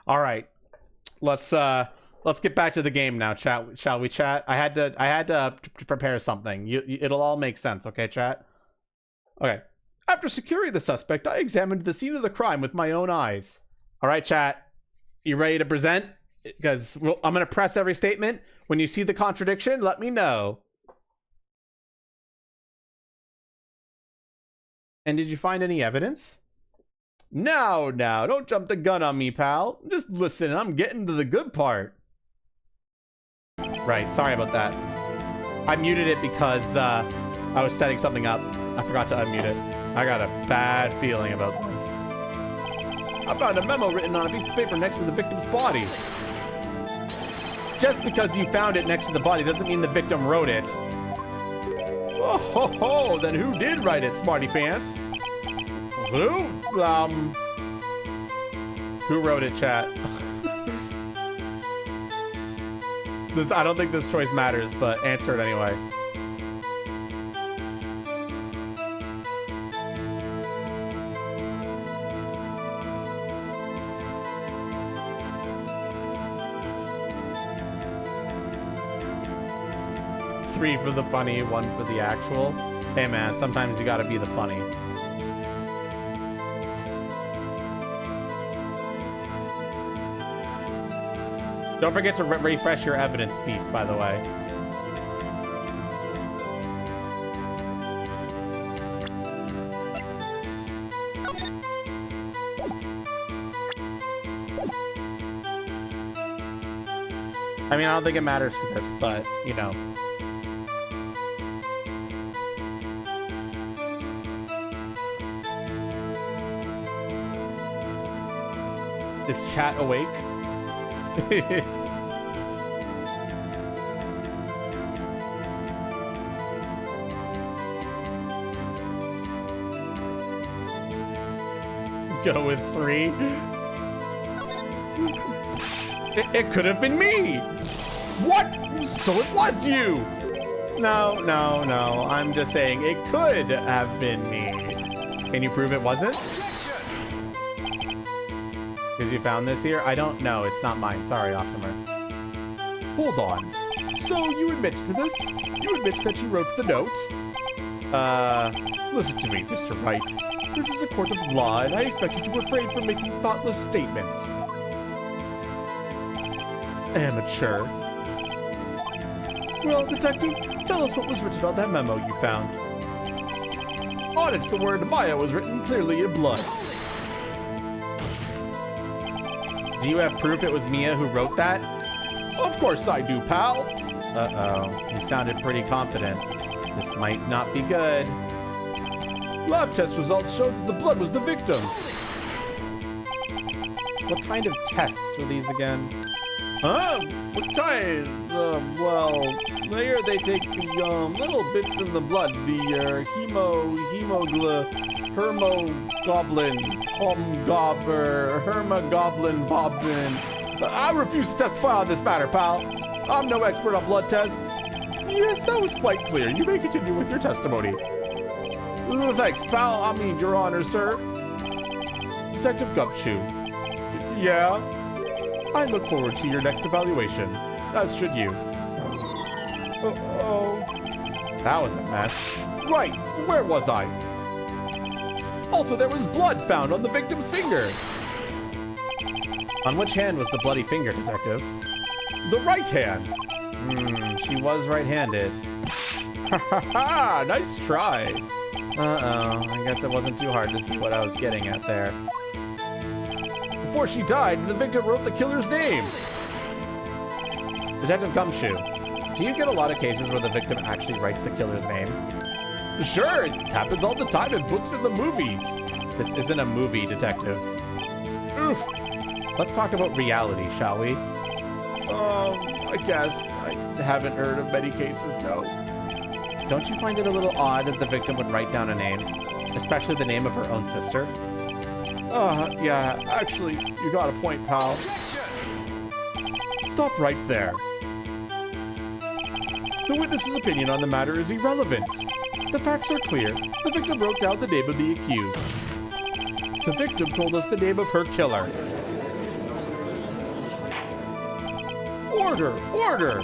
All right, let's get back to the game now, chat. Shall we, chat? I had to prepare something. It'll all make sense, okay, chat? Okay. After securing the suspect, I examined the scene of the crime with my own eyes. All right, chat. You ready to present? Because I'm gonna press every statement. When you see the contradiction, let me know. And did you find any evidence? No, don't jump the gun on me, pal. Just listen, I'm getting to the good part. Right, sorry about that. I muted it because I was setting something up. I forgot to unmute it. I got a bad feeling about this. I found a memo written on a piece of paper next to the victim's body. Just because you found it next to the body doesn't mean the victim wrote it. Oh, ho, ho, then who did write it, smarty pants? Who? Who wrote it, chat? I don't think this choice matters, but answer it anyway. Three for the funny, one for the actual. Hey man, sometimes you gotta be the funny. Don't forget to refresh your evidence piece, by the way. I mean, I don't think it matters for this, but, you know. Is chat awake? Go with 3. It could have been me. What? So it was you. No. I'm just saying it could have been me. Can you prove it wasn't? Because you found this here? I don't know. It's not mine. Sorry, Awesomer. Hold on. So you admit to this? You admit that you wrote the note? Listen to me, Mr. Wright. This is a court of law, and I expect you to refrain from making thoughtless statements. Amateur. Well, Detective, tell us what was written on that memo you found. On it, the word Maya was written clearly in blood. Do you have proof it was Mia who wrote that? Of course I do, pal. Uh-oh. You sounded pretty confident. This might not be good. Lab test results showed that the blood was the victim's. What kind of tests were these again? What kind? Well, here they take the, little bits in the blood, the, hermogoblins, hermogoblin bobbin. I refuse to testify on this matter, pal. I'm no expert on blood tests. Yes, that was quite clear. You may continue with your testimony. Thanks, pal. I mean, Your Honor, sir. Detective Gumshoe. Yeah? I look forward to your next evaluation, as should you. Uh-oh. That was a mess. Right, where was I? Also, there was blood found on the victim's finger. On which hand was the bloody finger, Detective? The right hand. She was right-handed. Ha ha ha! Nice try. Uh-oh. I guess it wasn't too hard to see what I was getting at there. Before she died, the victim wrote the killer's name. Detective Gumshoe, do you get a lot of cases where the victim actually writes the killer's name? Sure, it happens all the time in books and the movies. This isn't a movie, Detective. Oof. Let's talk about reality, shall we? I guess. I haven't heard of many cases, no. Don't you find it a little odd that the victim would write down a name? Especially the name of her own sister? Yeah, actually, you got a point, pal. Stop right there. The witness's opinion on the matter is irrelevant. The facts are clear. The victim wrote down the name of the accused. The victim told us the name of her killer. Order! Order!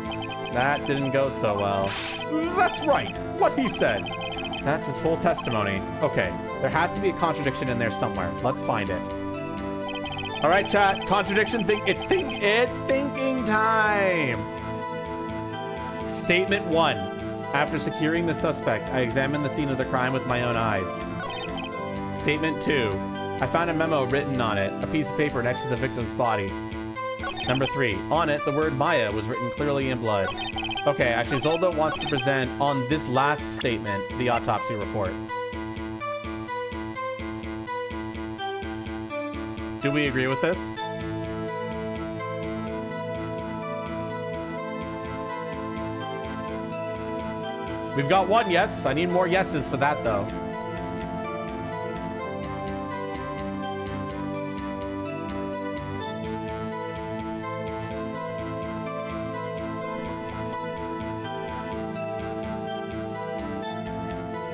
That didn't go so well. That's right! What he said! That's his whole testimony. Okay, there has to be a contradiction in there somewhere. Let's find it. All right, chat. Contradiction. It's thinking time. Statement 1. After securing the suspect, I examined the scene of the crime with my own eyes. Statement 2. I found a memo written on it, a piece of paper next to the victim's body. Number 3. On it, the word Maya was written clearly in blood. Okay, actually, Zolda wants to present on this last statement the autopsy report. Do we agree with this? We've got one yes. I need more yeses for that, though.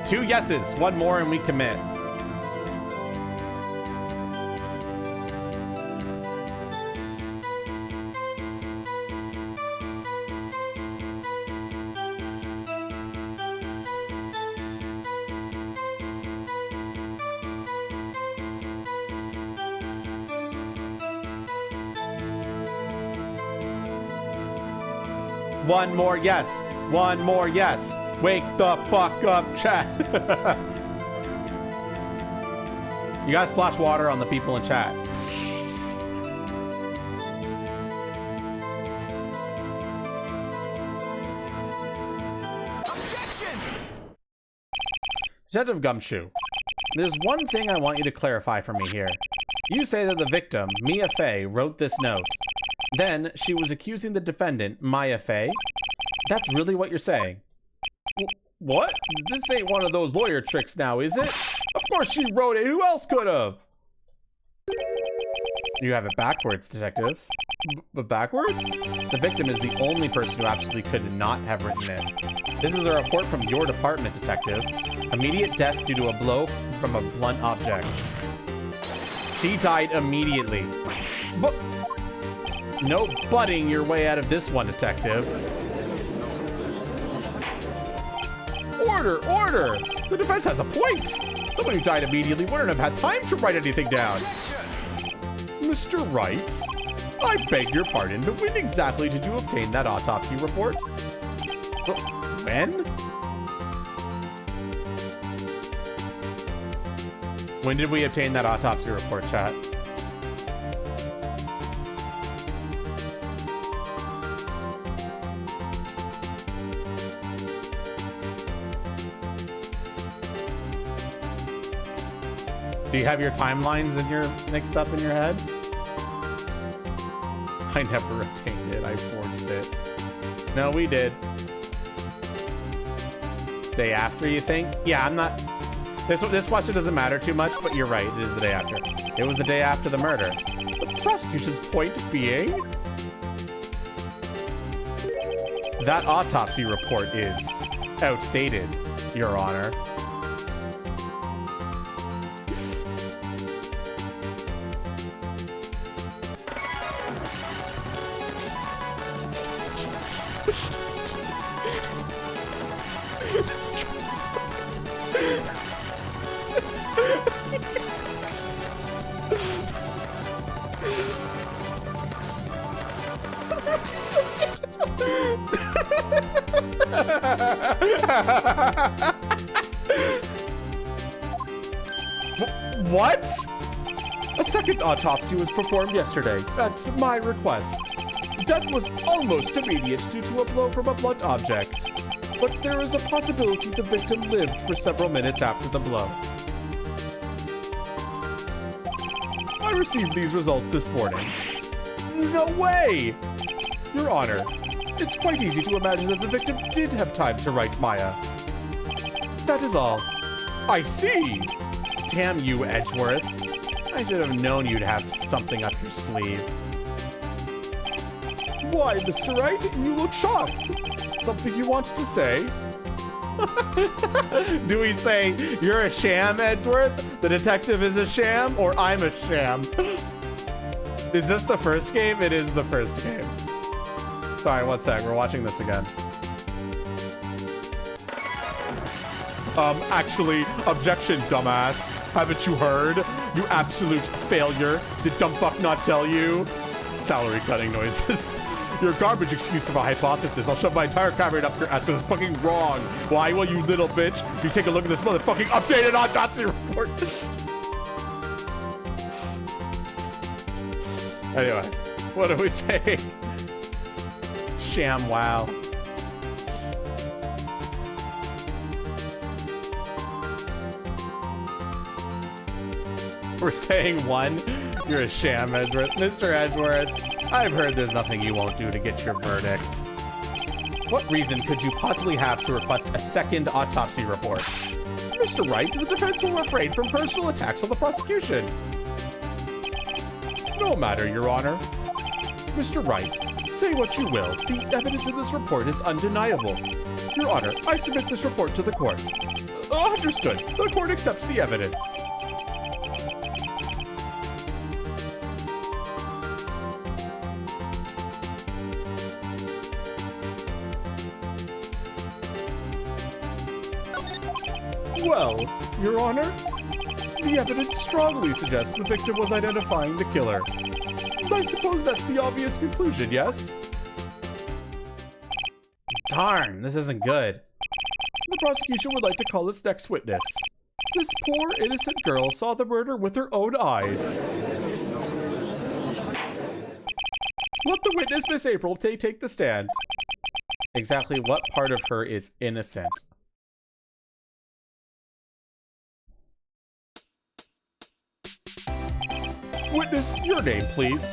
Two yeses, one more, and we commit. One more yes. One more yes. Wake the fuck up, chat. You gotta splash water on the people in chat. Objection! Detective Gumshoe, there's one thing I want you to clarify for me here. You say that the victim, Mia Fey, wrote this note. Then she was accusing the defendant, Maya Fey. That's really what you're saying. What? This ain't one of those lawyer tricks now, is it? Of course she wrote it. Who else could have? You have it backwards, Detective. But backwards? The victim is the only person who absolutely could not have written it. This is a report from your department, Detective. Immediate death due to a blow from a blunt object. She died immediately. But no butting your way out of this one, Detective. Order, order! The defense has a point. Someone who died immediately wouldn't have had time to write anything down. Mr. Wright, I beg your pardon, but when exactly did you obtain that autopsy report? When? When did we obtain that autopsy report, chat? Do you have your timelines in your mixed up in your head? I never obtained it. I forged it. No, we did. Day after, you think? Yeah, I'm not... This question doesn't matter too much, but you're right. It is the day after. It was the day after the murder. The prosecution's point being... that autopsy report is outdated, Your Honor. What? A second autopsy was performed yesterday at my request. Death was almost immediate due to a blow from a blunt object, but there is a possibility the victim lived for several minutes after the blow. I received these results this morning. No way! Your Honor, it's quite easy to imagine that the victim did have time to write Maya. That is all. I see! Damn you, Edgeworth. I should have known you'd have something up your sleeve. Why, Mr. Wright, you look shocked. Something you want to say? Do we say, you're a sham, Edgeworth? The detective is a sham, or I'm a sham? Is this the first game? It is the first game. Sorry, one sec. We're watching this again. Actually, objection, dumbass. Haven't you heard? You absolute failure. Did dumbfuck not tell you? Salary cutting noises. Your garbage excuse of a hypothesis. I'll shove my entire camera up your ass because it's fucking wrong. Why will you little bitch? You take a look at this motherfucking updated autopsy report. Anyway, what do we say? Sham wow. We're saying one. You're a sham, Edgeworth. Mr. Edgeworth, I've heard there's nothing you won't do to get your verdict. What reason could you possibly have to request a second autopsy report? Mr. Wright, the defense will refrain from personal attacks on the prosecution. No matter, Your Honor. Mr. Wright, say what you will. The evidence in this report is undeniable. Your Honor, I submit this report to the court. Understood. The court accepts the evidence. Well, Your Honor, the evidence strongly suggests the victim was identifying the killer. I suppose that's the obvious conclusion, yes? Darn, this isn't good. The prosecution would like to call its next witness. This poor, innocent girl saw the murder with her own eyes. Let the witness, Miss April, take the stand. Exactly what part of her is innocent? Witness, your name, please.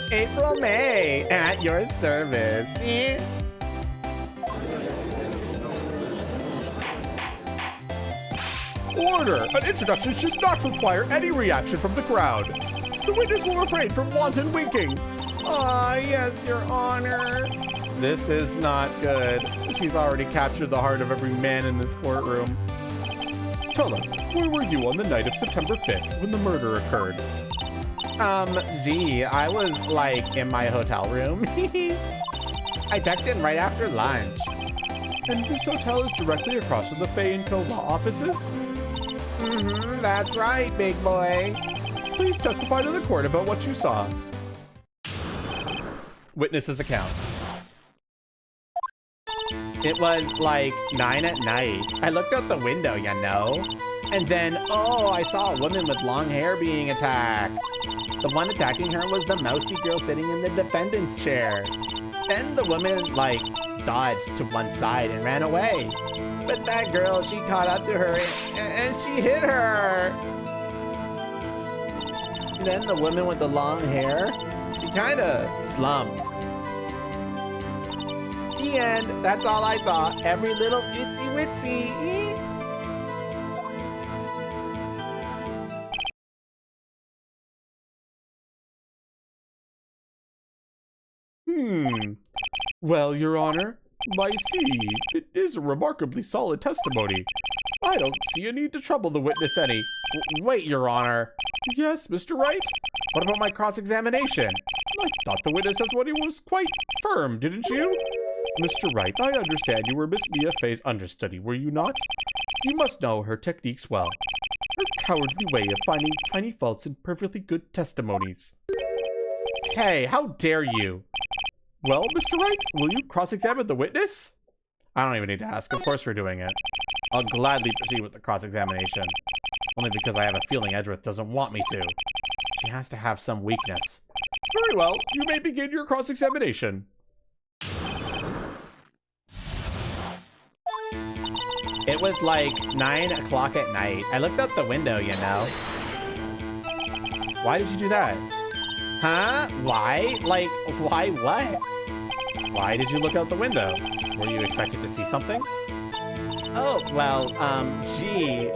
April May, at your service. Order! An introduction should not require any reaction from the crowd. The witness will refrain from wanton winking. Ah, yes, Your Honor. This is not good. She's already captured the heart of every man in this courtroom. Tell us, where were you on the night of September 5th when the murder occurred? Gee, I was, like, in my hotel room. I checked in right after lunch. And this hotel is directly across from the Fay and Co. law offices? That's right, big boy. Please testify to the court about what you saw. Witness's account. It was like 9 at night. I looked out the window, you know. And then, oh, I saw a woman with long hair being attacked. The one attacking her was the mousy girl sitting in the defendant's chair. Then the woman, like, dodged to one side and ran away. But that girl, she caught up to her and she hit her. Then the woman with the long hair, she kind of slumped. The end. That's all I saw. Every little itsy witsy. Well, Your Honor, I see. It is a remarkably solid testimony. I don't see a need to trouble the witness any. Wait, Your Honor. Yes, Mr. Wright? What about my cross-examination? I thought the witness says what he was quite firm, didn't you? Mr. Wright, I understand you were Miss Mia Fey's understudy, were you not? You must know her techniques well. Her cowardly way of finding tiny faults in perfectly good testimonies. Hey, how dare you? Well, Mr. Wright, will you cross-examine the witness? I don't even need to ask. Of course we're doing it. I'll gladly proceed with the cross-examination. Only because I have a feeling Edgeworth doesn't want me to. She has to have some weakness. Very well. You may begin your cross-examination. It was like 9 o'clock at night. I looked out the window, you know. Why did you do that? Huh? Why? Like, why what? Why did you look out the window? Were you expected to see something? Oh, well, gee.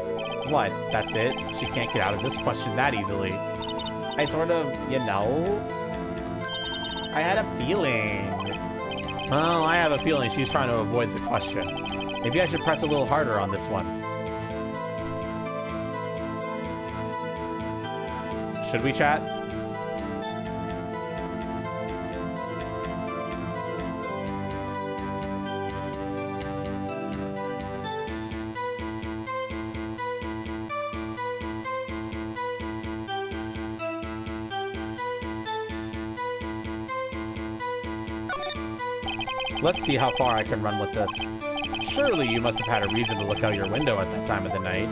What? That's it? She can't get out of this question that easily. I sort of, you know... I had a feeling. Well, I have a feeling she's trying to avoid the question. Maybe I should press a little harder on this one. Should we chat? Let's see how far I can run with this. Surely you must have had a reason to look out your window at that time of the night.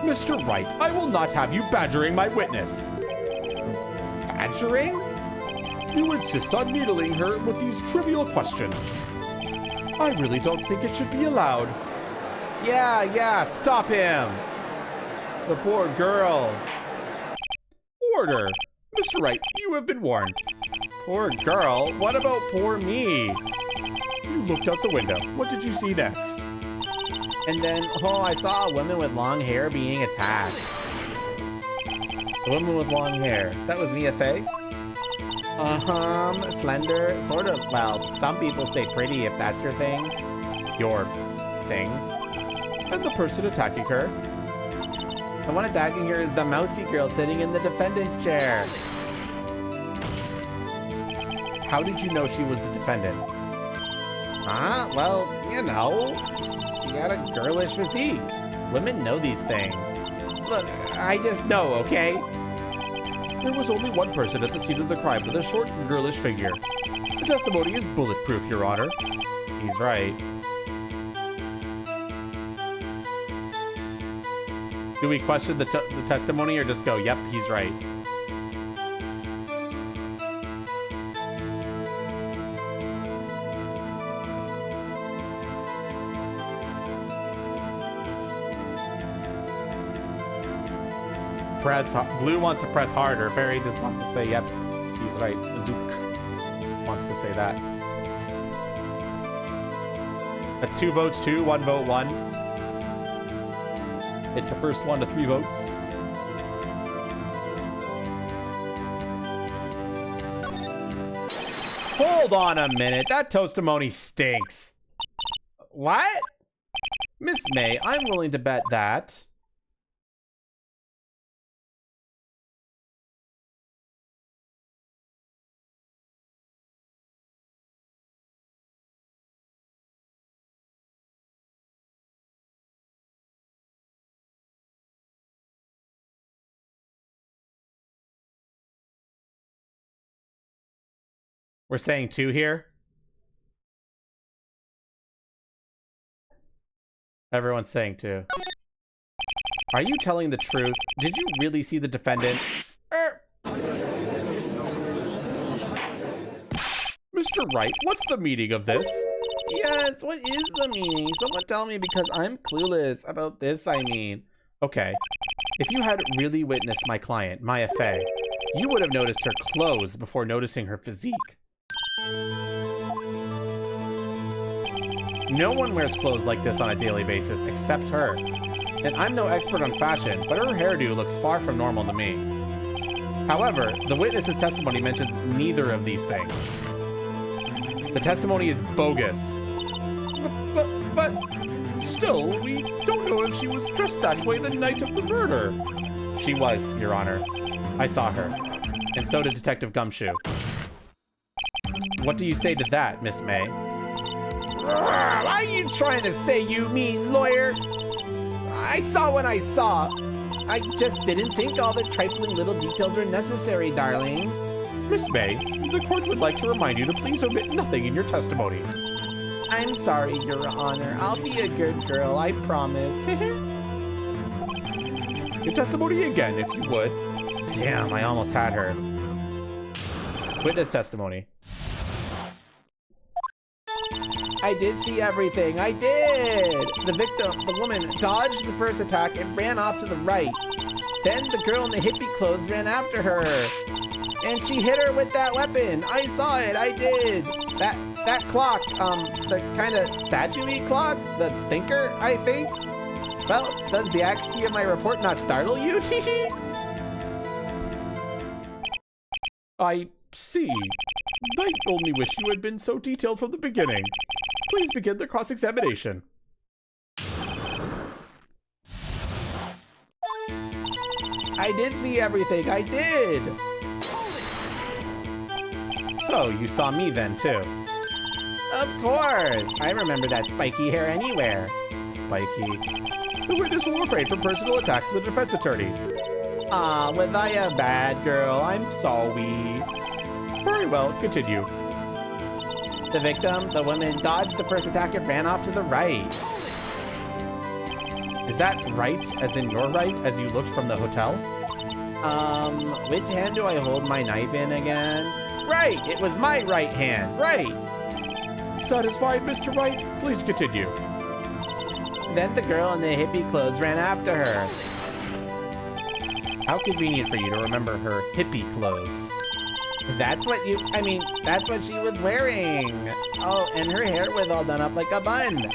Mr. Wright, I will not have you badgering my witness. Badgering? You insist on needling her with these trivial questions. I really don't think it should be allowed. Yeah, stop him. The poor girl. Order. Mr. Wright, you have been warned. Poor girl? What about poor me? You looked out the window. What did you see next? And then, oh, I saw a woman with long hair being attacked. A woman with long hair. That was Mia Fey? Slender, sort of, well, some people say pretty if that's your thing. Your thing. And the person attacking her? The one attacking her is the mousy girl sitting in the defendant's chair. How did you know she was the defendant? Huh? Well, you know, she had a girlish physique. Women know these things. Look, I just know, okay? There was only one person at the scene of the crime with a short, girlish figure. The testimony is bulletproof, Your Honor. He's right. Do we question the testimony or just go, yep, he's right? Blue wants to press harder. Fairy just wants to say, yep, he's right. Zook wants to say that. That's 2 votes, 2, 1 vote, 1. It's the first 1 to 3 votes. Hold on a minute. That toastimony stinks. What? Miss May, I'm willing to bet that We're saying 2 here. Everyone's saying 2. Are you telling the truth? Did you really see the defendant? Mr. Wright, what's the meaning of this? Yes, what is the meaning? Someone tell me, because I'm clueless about this, I mean. Okay. If you had really witnessed my client, Maya Fey, you would have noticed her clothes before noticing her physique. No one wears clothes like this on a daily basis except her. And I'm no expert on fashion, but her hairdo looks far from normal to me. However, the witness's testimony mentions neither of these things. The testimony is bogus. But still, we don't know if she was dressed that way the night of the murder. She was, Your Honor. I saw her. And so did Detective Gumshoe. What do you say to that, Miss May? What are you trying to say, you mean lawyer? I saw what I saw. I just didn't think all the trifling little details were necessary, darling. Miss May, the court would like to remind you to please omit nothing in your testimony. I'm sorry, Your Honor. I'll be a good girl, I promise. Your testimony again, if you would. Damn, I almost had her. Witness testimony. I did see everything. I did. The victim, the woman, dodged the first attack and ran off to the right. Then the girl in the hippie clothes ran after her. And she hit her with that weapon. I saw it. I did. That clock, the kind of statue-y clock, the thinker, I think. Well, does the accuracy of my report not startle you? I see. I only wish you had been so detailed from the beginning. Please begin the cross-examination. I did see everything. I did. So, you saw me then, too? Of course. I remember that spiky hair anywhere. Spiky. The witness will refrain from personal attacks to the defense attorney. Aw, was I a bad girl? I'm sorry. Very well, continue. The victim, the woman, dodged the first attack and ran off to the right. Is that right, as in your right, as you looked from the hotel? Which hand do I hold my knife in again? Right, it was my right hand, right. Satisfied, Mr. Wright? Please continue. Then the girl in the hippie clothes ran after her. How convenient for you to remember her hippie clothes. That's what she was wearing. Oh, and her hair was all done up like a bun.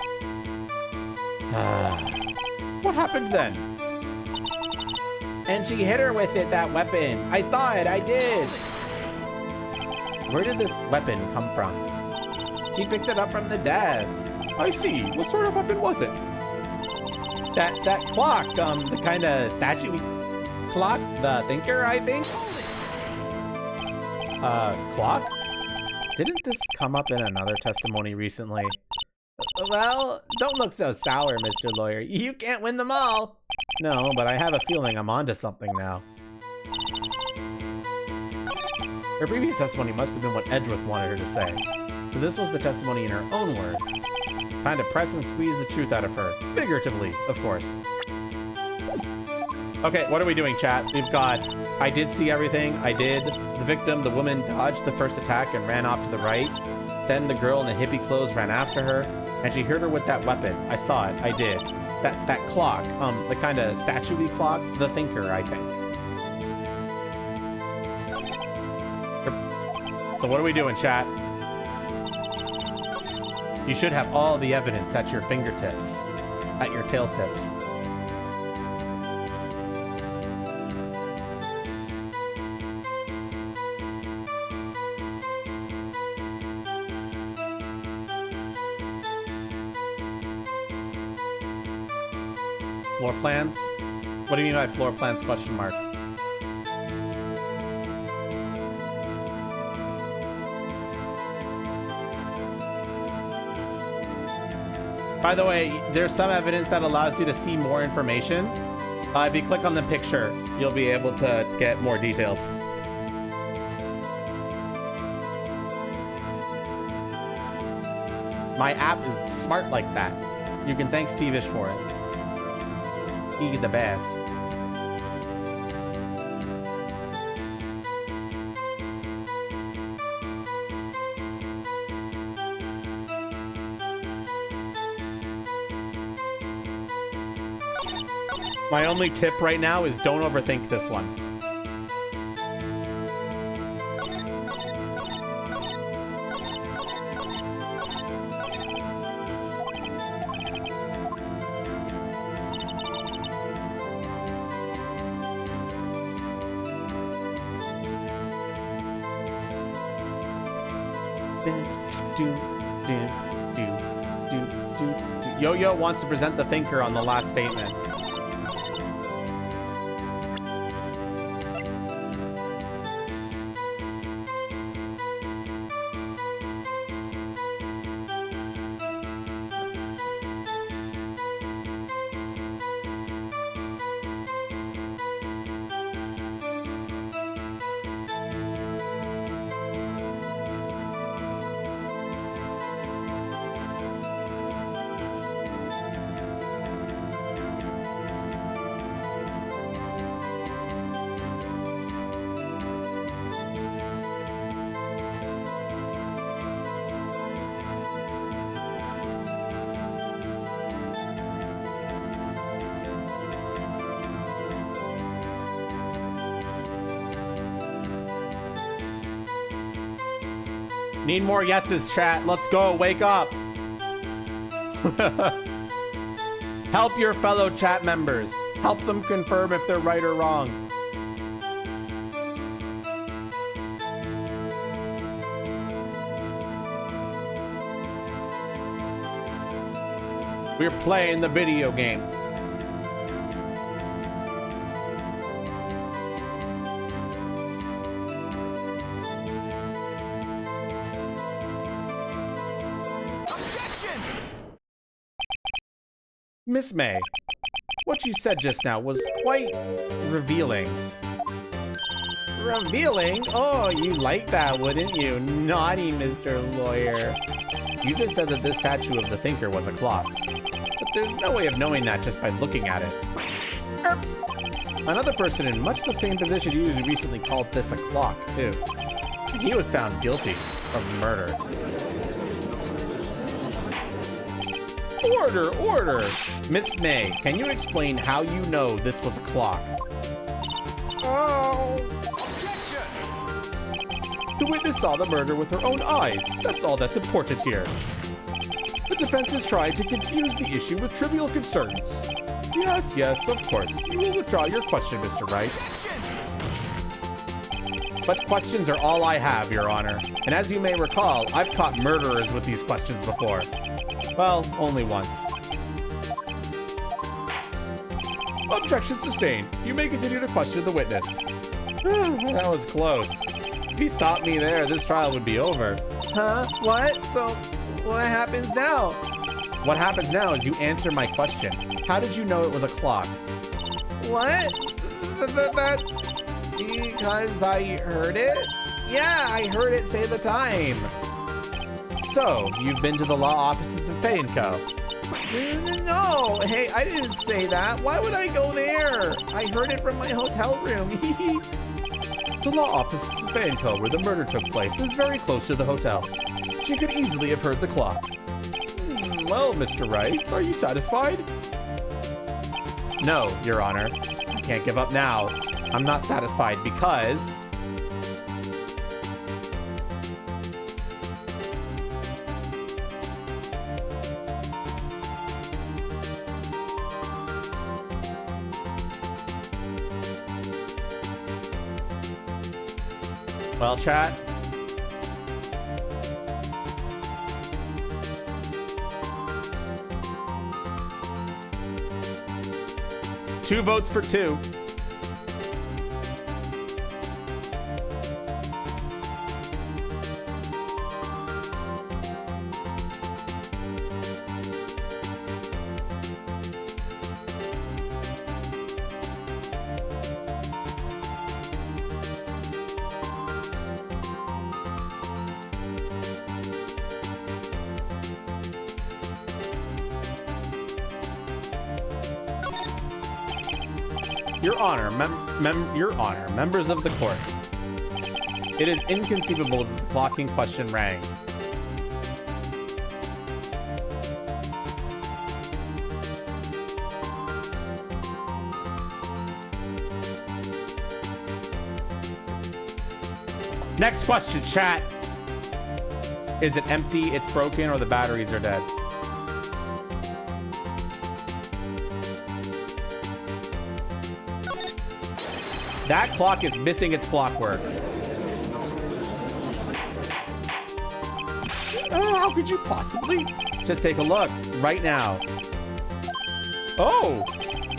What happened then? And she hit her with it, that weapon. I saw it, I did. Where did this weapon come from? She picked it up from the desk. I see. What sort of weapon was it? That clock, the kind of statue clock, the thinker, I think. Clock? Didn't this come up in another testimony recently? Well, don't look so sour, Mr. Lawyer. You can't win them all. No, but I have a feeling I'm onto something now. Her previous testimony must have been what Edgeworth wanted her to say. So this was the testimony in her own words. Trying to press and squeeze the truth out of her. Figuratively, of course. Okay, what are we doing, chat? We've got, I did see everything. I did. The victim, the woman, dodged the first attack and ran off to the right. Then the girl in the hippie clothes ran after her, and she hit her with that weapon. I saw it. I did. That clock, the kind of statue-y clock, the thinker, I think. So what are we doing, chat? You should have all the evidence at your fingertips, at your tail tips. Floor plans? What do you mean by floor plans, question mark? By the way, there's some evidence that allows you to see more information. If you click on the picture, you'll be able to get more details. My app is smart like that. You can thank Steve-ish for it. He the best. My only tip right now is don't overthink this one. Yo-Yo wants to present the thinker on the last statement. Need more yeses, chat. Let's go. Wake up. Help your fellow chat members. Help them confirm if they're right or wrong. We're playing the video game. Miss May, what you said just now was quite revealing. Revealing? Oh, you like that, wouldn't you? Naughty Mr. Lawyer. You just said that this statue of the thinker was a clock. But there's no way of knowing that just by looking at it. Another person in much the same position you recently called this a clock, too. He was found guilty of murder. Order, order! Miss May, can you explain how you know this was a clock? Oh! Objection! The witness saw the murder with her own eyes. That's all that's important here. The defense is trying to confuse the issue with trivial concerns. Yes, yes, of course. You will withdraw your question, Mr. Wright. But questions are all I have, Your Honor. And as you may recall, I've caught murderers with these questions before. Well, only once. Objection sustained. You may continue to question the witness. That was close. If he stopped me there, this trial would be over. Huh? What? So, what happens now? What happens now is you answer my question. How did you know it was a clock? What? That's because I heard it? Yeah, I heard it say the time. So, you've been to the law offices of Fay & Co. No, hey, I didn't say that. Why would I go there? I heard it from my hotel room. The law offices of Fay & Co, where the murder took place, is very close to the hotel. She could easily have heard the clock. Well, Mr. Wright, are you satisfied? No, Your Honor. I can't give up now. I'm not satisfied because... Well, chat. Two votes for two. Your Honor, Your Honor, members of the court. It is inconceivable that the clock in question rang. Next question, chat. Is it empty, it's broken, or the batteries are dead? That clock is missing its clockwork. How could you possibly? Just take a look right now. Oh!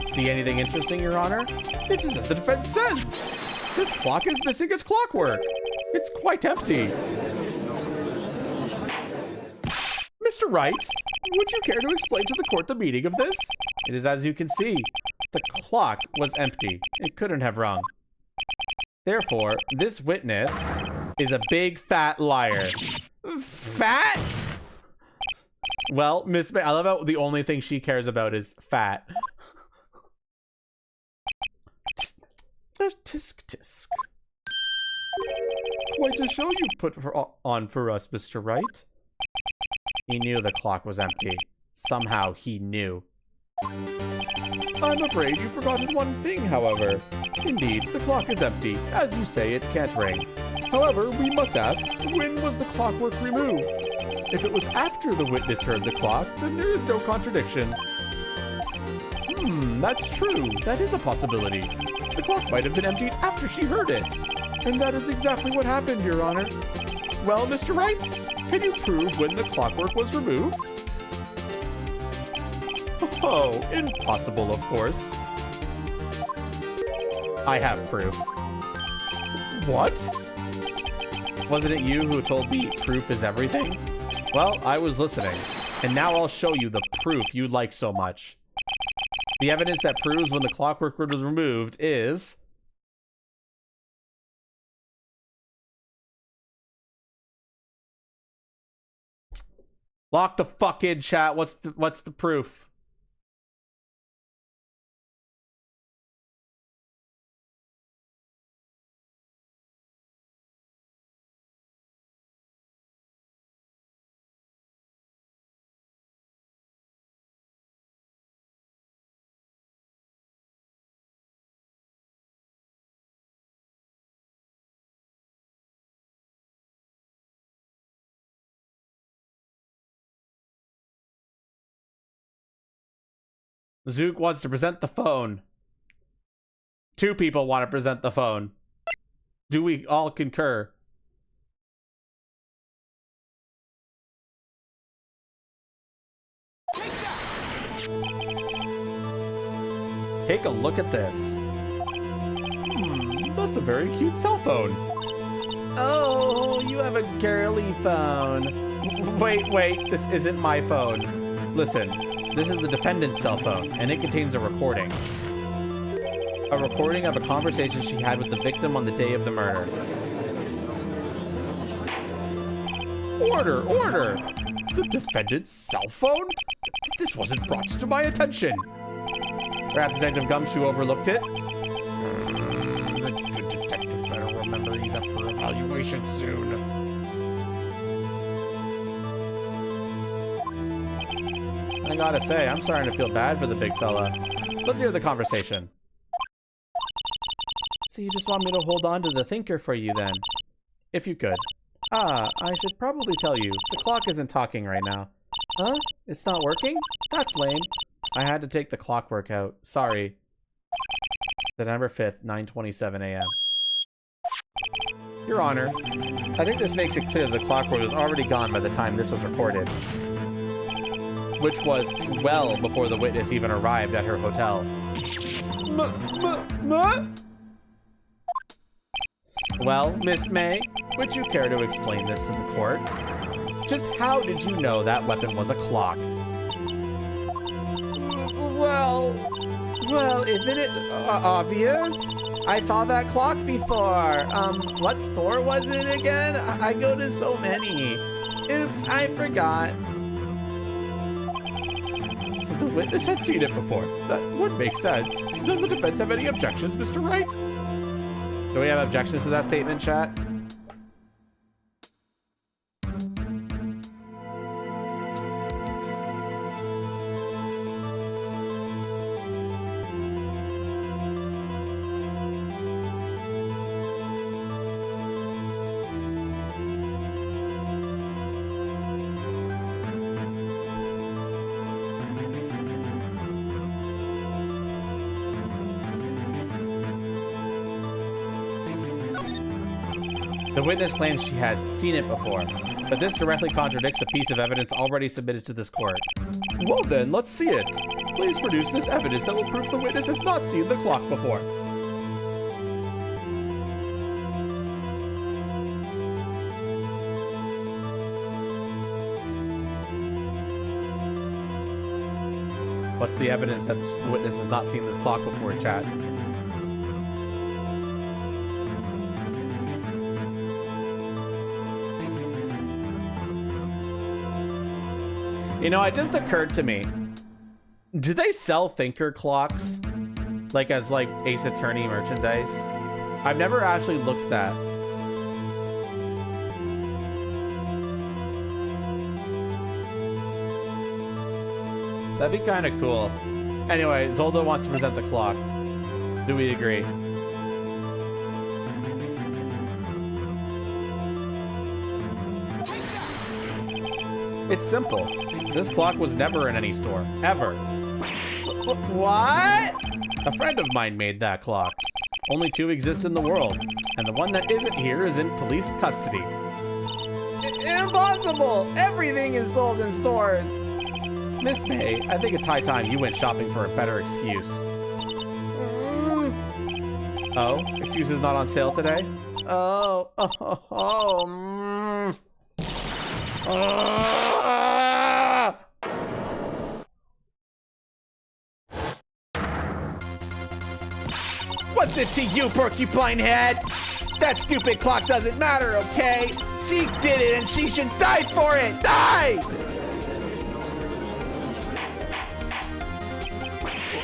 See anything interesting, Your Honor? It just as the defense says. This clock is missing its clockwork. It's quite empty. Mr. Wright, would you care to explain to the court the meaning of this? It is as you can see. The clock was empty. It couldn't have rung. Therefore, this witness is a big fat liar. Fat? Well, Miss May, I love how the only thing she cares about is fat. Tisk tisk. Quite a show you put on for us, Mr. Wright. He knew the clock was empty. Somehow he knew. I'm afraid you've forgotten one thing, however. Indeed, the clock is empty. As you say, it can't ring. However, we must ask, when was the clockwork removed? If it was after the witness heard the clock, then there is no contradiction. That's true. That is a possibility. The clock might have been emptied after she heard it. And that is exactly what happened, Your Honor. Well, Mr. Wright, can you prove when the clockwork was removed? Oh, impossible, of course. I have proof. What? Wasn't it you who told me proof is everything? Well, I was listening, and now I'll show you the proof you like so much. The evidence that proves when the clockwork was removed is... Lock the fuck in, chat. What's the proof? Zook wants to present the phone. Two people want to present the phone. Do we all concur? Take a look at this. That's a very cute cell phone. Oh, you have a girly phone. Wait, this isn't my phone. Listen. This is the defendant's cell phone, and it contains a recording. A recording of a conversation she had with the victim on the day of the murder. Order! The defendant's cell phone? This wasn't brought to my attention. Perhaps Detective Gumshoe overlooked it? The good detective better remember he's up for evaluation soon. I gotta say, I'm starting to feel bad for the big fella. Let's hear the conversation. So you just want me to hold on to the thinker for you then? If you could. I should probably tell you, the clock isn't talking right now. Huh? It's not working? That's lame. I had to take the clockwork out. Sorry. September 5th, 9:27 a.m. Your Honor, I think this makes it clear the clockwork was already gone by the time this was recorded. Which was well before the witness even arrived at her hotel. Well, Miss May, would you care to explain this to the court? Just how did you know that weapon was a clock? Well, isn't it obvious? I saw that clock before. What store was it again? I go to so many. Oops, I forgot. The witness had seen it before. That would make sense. Does the defense have any objections, Mr. Wright? Do we have objections to that statement, chat? The witness claims she has seen it before, but this directly contradicts a piece of evidence already submitted to this court. Well then, let's see it. Please produce this evidence that will prove the witness has not seen the clock before. What's the evidence that the witness has not seen this clock before, chat? You know, it just occurred to me. Do they sell thinker clocks? Like as like Ace Attorney merchandise? I've never actually looked that. That'd be kind of cool. Anyway, Zoldo wants to present the clock. Do we agree? It's simple. This clock was never in any store, ever. What? A friend of mine made that clock. Only 2 exist in the world, and the one that isn't here is in police custody. Impossible! Everything is sold in stores. Miss May, I think it's high time you went shopping for a better excuse. Oh, excuses not on sale today? What's it to you, porcupine head? That stupid clock doesn't matter, okay? She did it and she should die for it! Die!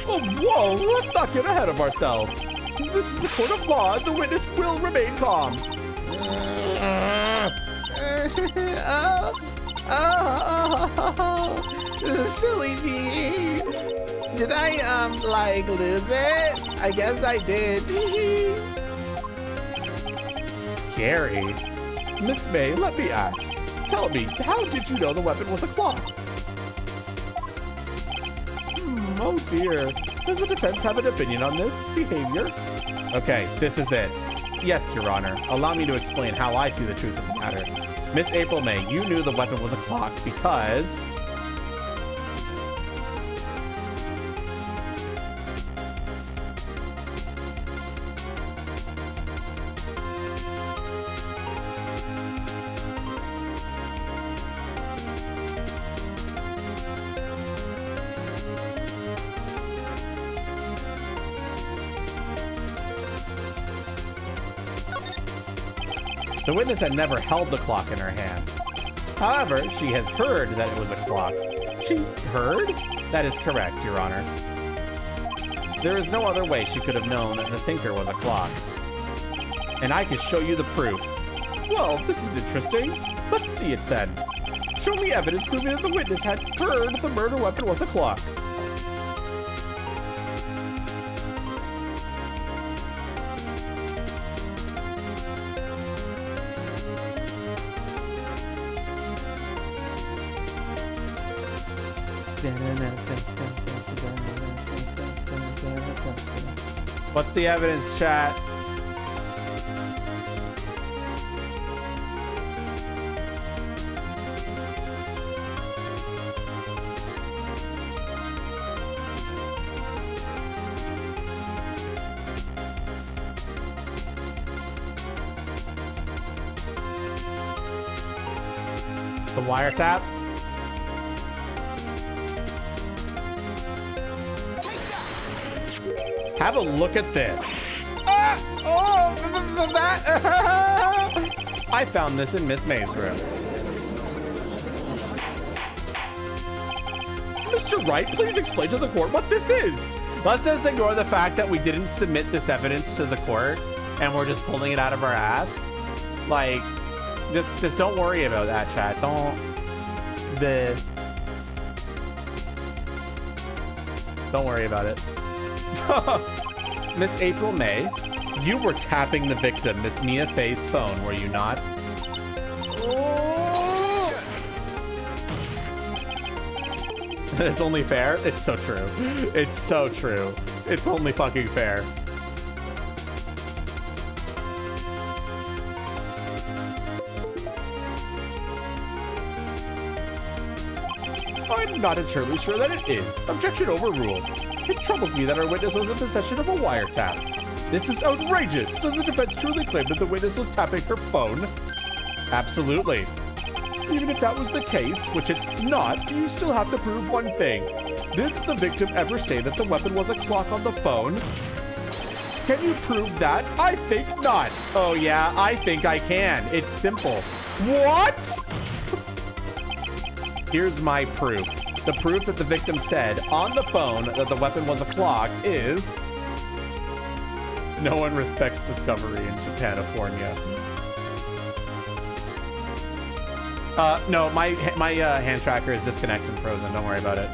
Oh, whoa, let's not get ahead of ourselves. This is a court of law and the witness will remain calm. Silly me. Did I, like, lose it? I guess I did. Scary. Miss May, let me ask. Tell me, how did you know the weapon was a clock? Oh dear. Does the defense have an opinion on this behavior? Okay, this is it. Yes, Your Honor. Allow me to explain how I see the truth of the matter. Miss April May, you knew the weapon was a clock because... The witness had never held the clock in her hand. However, she has heard that it was a clock. She heard? That is correct, Your Honor. There is no other way she could have known that the thinker was a clock. And I can show you the proof. Well, this is interesting. Let's see it then. Show me evidence proving that the witness had heard the murder weapon was a clock. What's the evidence, chat? The wiretap? Have a look at this. I found this in Miss May's room. Mr. Wright, please explain to the court what this is. Let's just ignore the fact that we didn't submit this evidence to the court and we're just pulling it out of our ass. Like, just don't worry about that, chat. Don't worry about it. Miss April May, you were tapping the victim, Miss Mia Faye's phone, were you not? It's only fair. It's so true. It's so true. It's only fucking fair. I'm not entirely sure that it is. Objection overruled. It troubles me that our witness was in possession of a wiretap. This is outrageous. Does the defense truly claim that the witness was tapping her phone? Absolutely. Even if that was the case, which it's not, you still have to prove one thing. Did the victim ever say that the weapon was a clock on the phone? Can you prove that? I think not. Oh yeah, I think I can. It's simple. What? Here's my proof. The proof that the victim said on the phone that the weapon was a clock is... No one respects discovery in Japanifornia. No, my hand tracker is disconnected and frozen. Don't worry about it.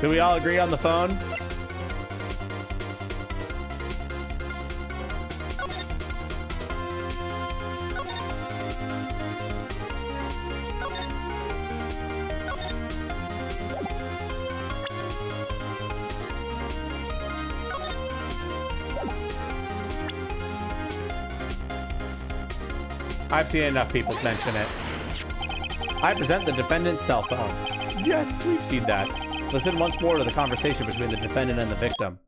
Do we all agree on the phone? I've seen enough people mention it. I present the defendant's cell phone. Yes, we've seen that. Listen once more to the conversation between the defendant and the victim.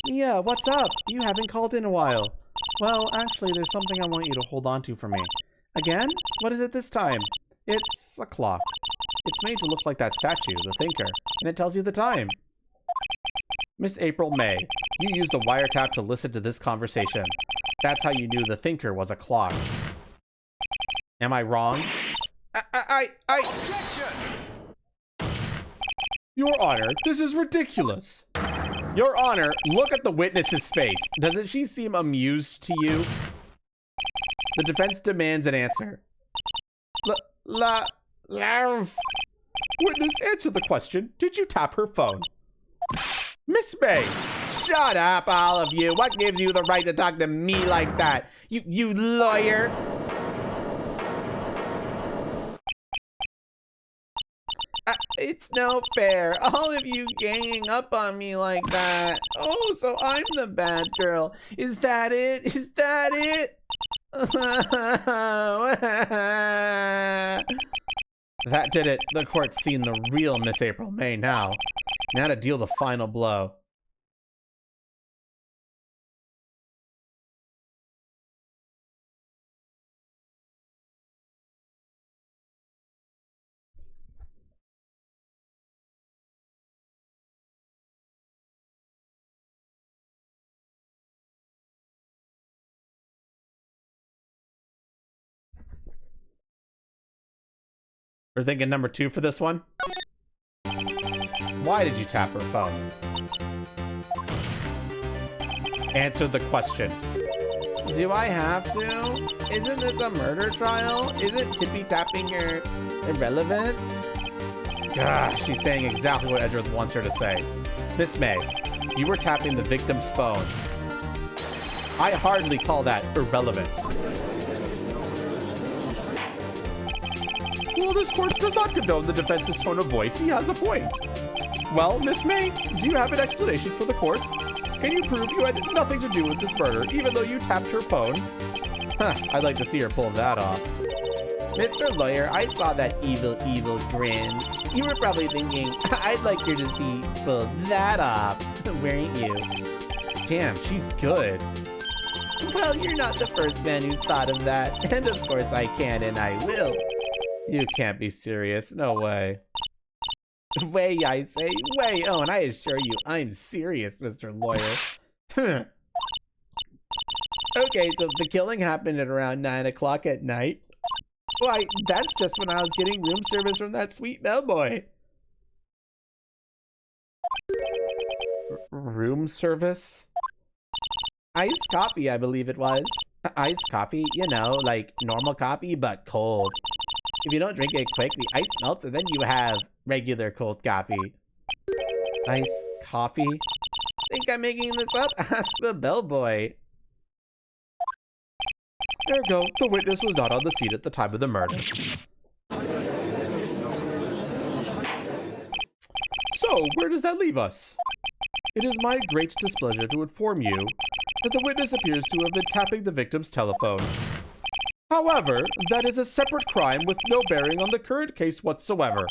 Yeah, what's up? You haven't called in a while. Well, actually, there's something I want you to hold on to for me. Again? What is it this time? It's a clock. It's made to look like that statue, the Thinker, and it tells you the time. Miss April May, you used a wiretap to listen to this conversation. That's how you knew the Thinker was a clock. Am I wrong? Objection! Your Honor, this is ridiculous. Your Honor, look at the witness's face. Doesn't she seem amused to you? The defense demands an answer. Witness, answer the question. Did you tap her phone? Miss May! Shut up, all of you. What gives you the right to talk to me like that? You lawyer! It's no fair. All of you ganging up on me like that. Oh, so I'm the bad girl. Is that it? Is that it? That did it. The court's seen the real Miss April May now. Now to deal the final blow. We're thinking number 2 for this one. Why did you tap her phone? Answer the question. Do I have to? Isn't this a murder trial? Isn't tippy tapping her irrelevant? Gosh, she's saying exactly what Edgeworth wants her to say. Miss May, You were tapping the victim's phone. I hardly call that irrelevant. Well, this court does not condone the defense's tone of voice. He has a point. Well, Miss May, do you have an explanation for the court? Can you prove you had nothing to do with this murder, even though you tapped her phone? Huh, I'd like to see her pull that off. Mr. Lawyer, I saw that evil grin. You were probably thinking, I'd like her to see pull that off, weren't you? Damn, she's good. Well, you're not the first man who's thought of that, and of course I can and I will. You can't be serious. No way. Way, I say, way. Oh, and I assure you, I'm serious, Mr. Lawyer. Okay, so the killing happened at around 9 o'clock at night. Why, that's just when I was getting room service from that sweet bellboy. Room service? Iced coffee, I believe it was. Iced coffee, you know, like normal coffee, but cold. If you don't drink it quick, the ice melts, and then you have regular cold coffee. Iced coffee? Think I'm making this up? Ask the bellboy. Ergo, the witness was not on the scene at the time of the murder. So, where does that leave us? It is my great displeasure to inform you that the witness appears to have been tapping the victim's telephone. However, that is a separate crime with no bearing on the current case whatsoever.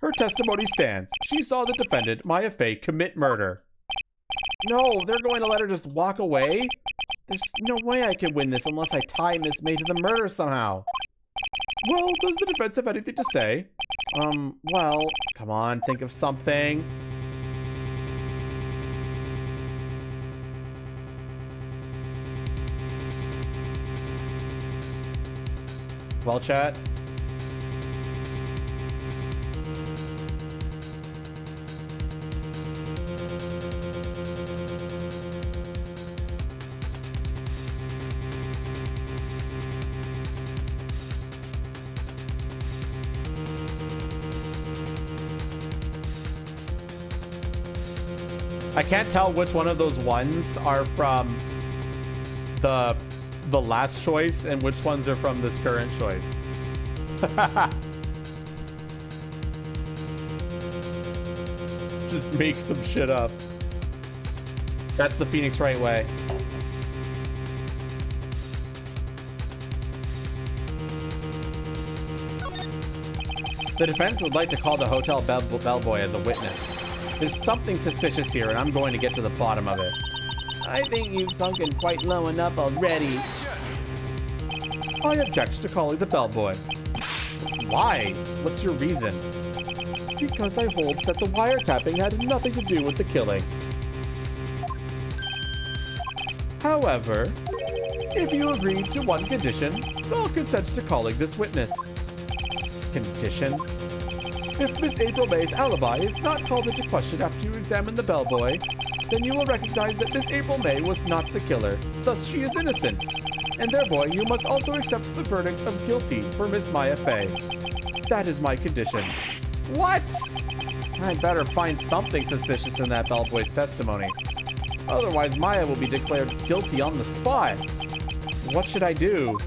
Her testimony stands. She saw the defendant, Maya Fey, commit murder. No, they're going to let her just walk away? There's no way I can win this unless I tie Miss May to the murder somehow. Well, does the defense have anything to say? Well, come on, think of something. Well, chat. I can't tell which one of those ones are from the last choice and which ones are from this current choice. Just make some shit up. That's the Phoenix Wright way. The defense would like to call the hotel bellboy as a witness. There's something suspicious here, and I'm going to get to the bottom of it. I think you've sunken quite low enough already. I object to calling the bellboy. Why? What's your reason? Because I hold that the wiretapping had nothing to do with the killing. However, if you agree to one condition, I'll consent to calling this witness. Condition? If Miss April May's alibi is not called into question after you examine the bellboy, then you will recognize that Miss April May was not the killer, thus she is innocent. And therefore, you must also accept the verdict of guilty for Miss Maya Fey. That is my condition. What? I'd better find something suspicious in that bellboy's testimony. Otherwise, Maya will be declared guilty on the spot. What should I do?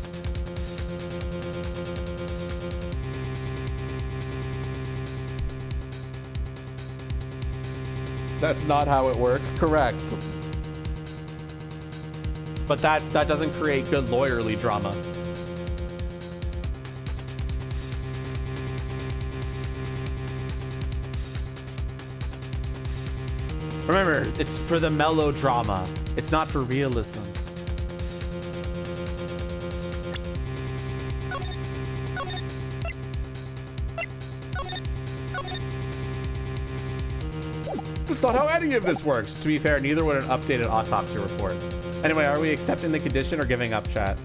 That's not how it works. Correct. But that doesn't create good lawyerly drama. Remember, it's for the melodrama. It's not for realism. That's not how any of this works. To be fair, neither would an updated autopsy report. Anyway, are we accepting the condition or giving up, chat?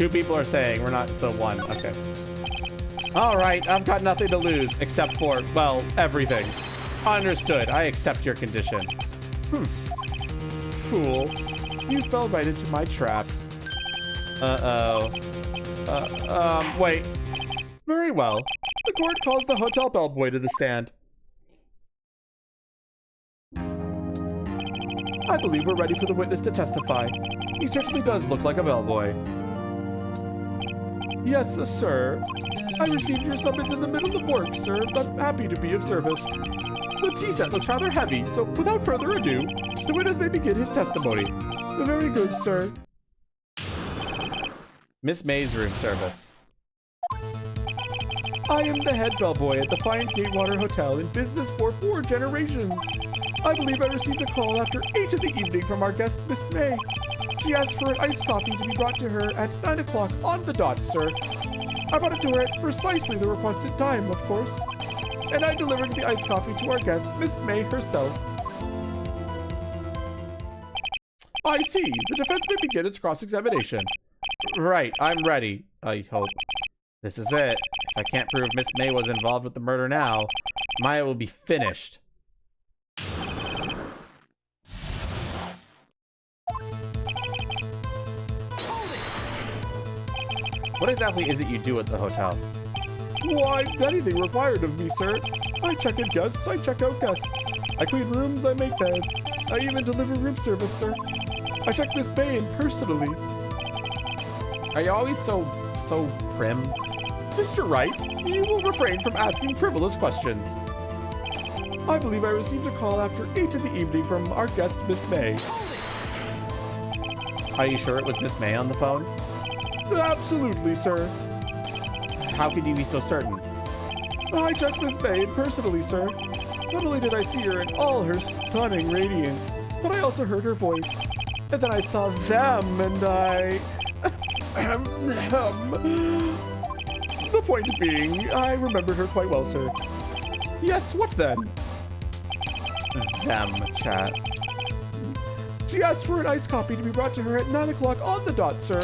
Two people are saying we're not, so one. Okay. All right, I've got nothing to lose except for, well, everything. Understood. I accept your condition. Fool. You fell right into my trap. Uh-oh. Wait. Very well. The court calls the hotel bellboy to the stand. I believe we're ready for the witness to testify. He certainly does look like a bellboy. Yes, sir. I received your summons in the middle of work, sir. I'm happy to be of service. The tea set looks rather heavy, so without further ado, the witness may begin his testimony. Very good, sir. Miss May's room service. I am the head bellboy at the Fine Gatewater Hotel in business for 4 generations. I believe I received a call after 8 in the evening from our guest, Miss May. She asked for an iced coffee to be brought to her at 9 o'clock on the dot, sir. I brought it to her at precisely the requested time, of course. And I delivered the iced coffee to our guest, Miss May herself. I see. The defense may begin its cross-examination. Right, I'm ready. I hope. This is it. If I can't prove Miss May was involved with the murder now, Maya will be finished. What exactly is it you do at the hotel? Why, anything required of me, sir. I check in guests, I check out guests. I clean rooms, I make beds. I even deliver room service, sir. I check Miss May in personally. Are you always so prim? Mr. Wright, you will refrain from asking frivolous questions. I believe I received a call after 8 in the evening from our guest, Miss May. Are you sure it was Miss May on the phone? Absolutely, sir. How can you be so certain? I checked Miss May in personally, sir. Not only did I see her in all her stunning radiance, but I also heard her voice. And then I saw them, and I... The point being, I remembered her quite well, sir. Yes, what then? Them, chat. She asked for an iced coffee to be brought to her at 9 o'clock on the dot, sir.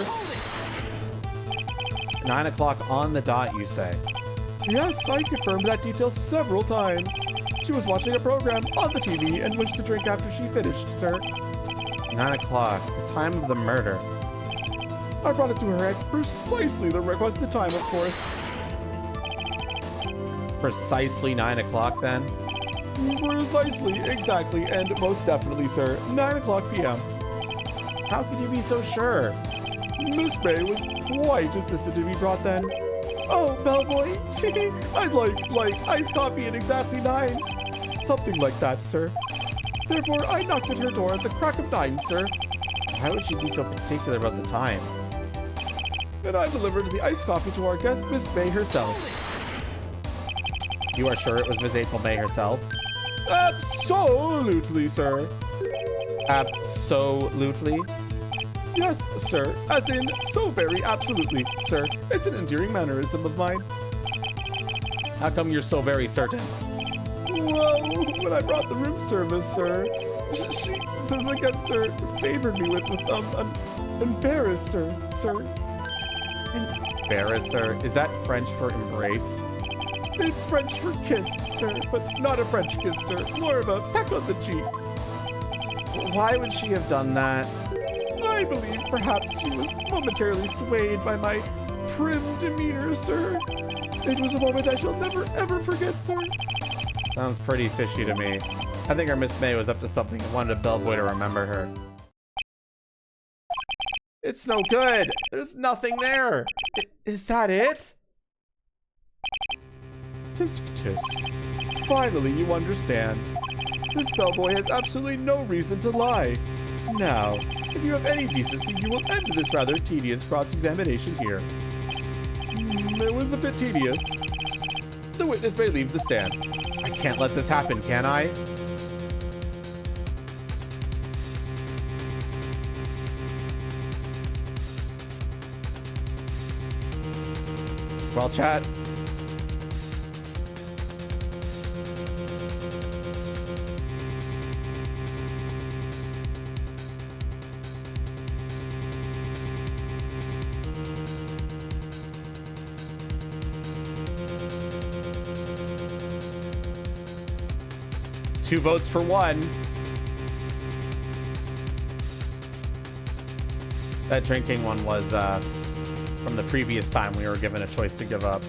9 o'clock on the dot, you say? Yes, I confirmed that detail several times. She was watching a program on the TV and wished to drink after she finished, sir. 9 o'clock, the time of the murder. I brought it to her at precisely the requested time, of course. Precisely 9 o'clock, then? Precisely, exactly, and most definitely, sir. 9 o'clock p.m. How can you be so sure? Miss May was quite insistent to be brought then. Oh, bellboy, I'd like iced coffee at exactly 9. Something like that, sir. Therefore, I knocked at her door at the crack of 9, sir. Why would she be so particular about the time? And I delivered the iced coffee to our guest, Miss May herself. You are sure it was Miss April May herself? Absolutely, sir. Absolutely? Yes, sir. As in, so very absolutely, sir. It's an endearing mannerism of mine. How come you're so very certain? Well, when I brought the room service, sir, the guest, sir, favored me with embarrass, sir. Embarrass her? Is that French for embrace? It's French for kiss, sir, but not a French kiss, sir. More of a peck on the cheek. Why would she have done that? I believe perhaps she was momentarily swayed by my prim demeanor, sir. It was a moment I shall never, ever forget, sir. Sounds pretty fishy to me. I think our Miss May was up to something and wanted a bellboy to remember her. It's no good. There's nothing there. Is that it? Tisk tisk. Finally, you understand. This bellboy has absolutely no reason to lie. Now, if you have any decency, you will end this rather tedious cross-examination here. It was a bit tedious. The witness may leave the stand. I can't let this happen, can I? Well, chat. 2 votes for 1. That drinking one was from the previous time we were given a choice to give up.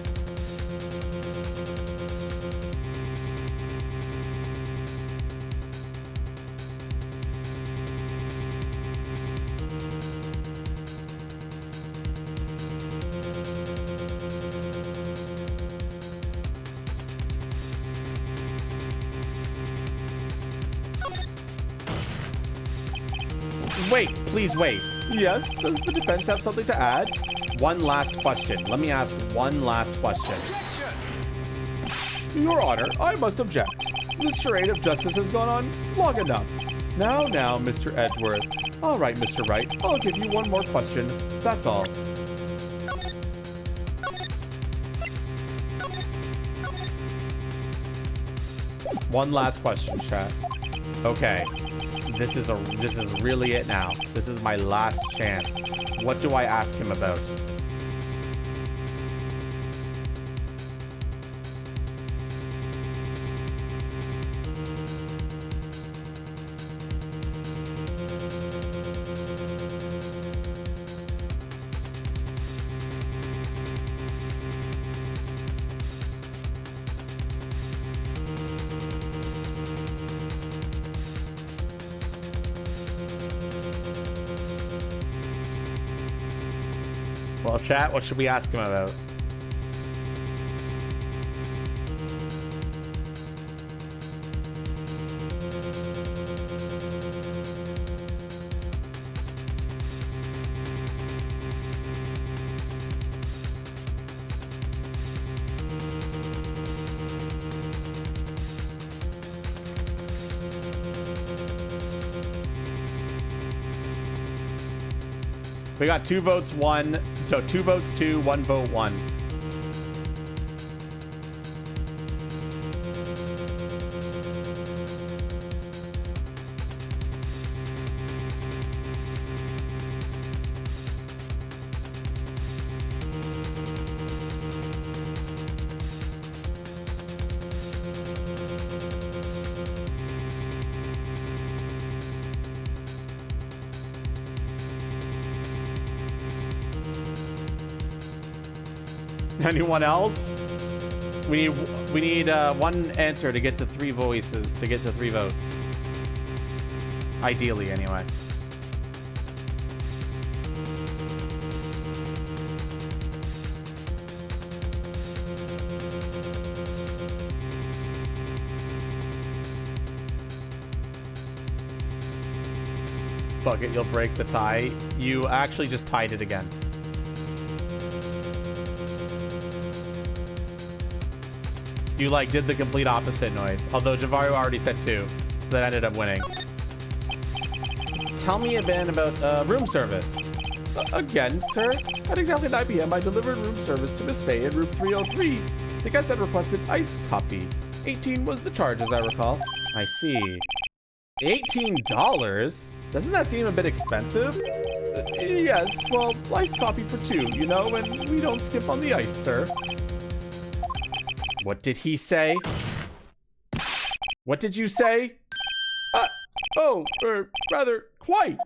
Wait, please wait. Yes, does the defense have something to add? One last question. Let me ask one last question. Your Honor, I must object. This charade of justice has gone on long enough. Now, Mr. Edgeworth. All right, Mr. Wright, I'll give you one more question. That's all. One last question, chat. Okay. This is really it now. This is my last chance. What do I ask him about? Well, chat, what should we ask him about? We got 2 votes, 1. So 2 votes, 2, 1 vote, 1. Anyone else? We need one answer to get to 3 voices, to get to 3 votes. Ideally, anyway. Fuck it, you'll break the tie. You actually just tied it again. You, like, did the complete opposite noise. Although Javaru already said 2, so that ended up winning. Tell me a bit about room service. Again, sir? At exactly 9 p.m., I delivered room service to Miss May in room 303. The guest had requested iced coffee. 18 was the charge, as I recall. I see. $18? Doesn't that seem a bit expensive? Yes, well, iced coffee for 2, you know, and we don't skip on the ice, sir. What did he say? What did you say? Rather, quite.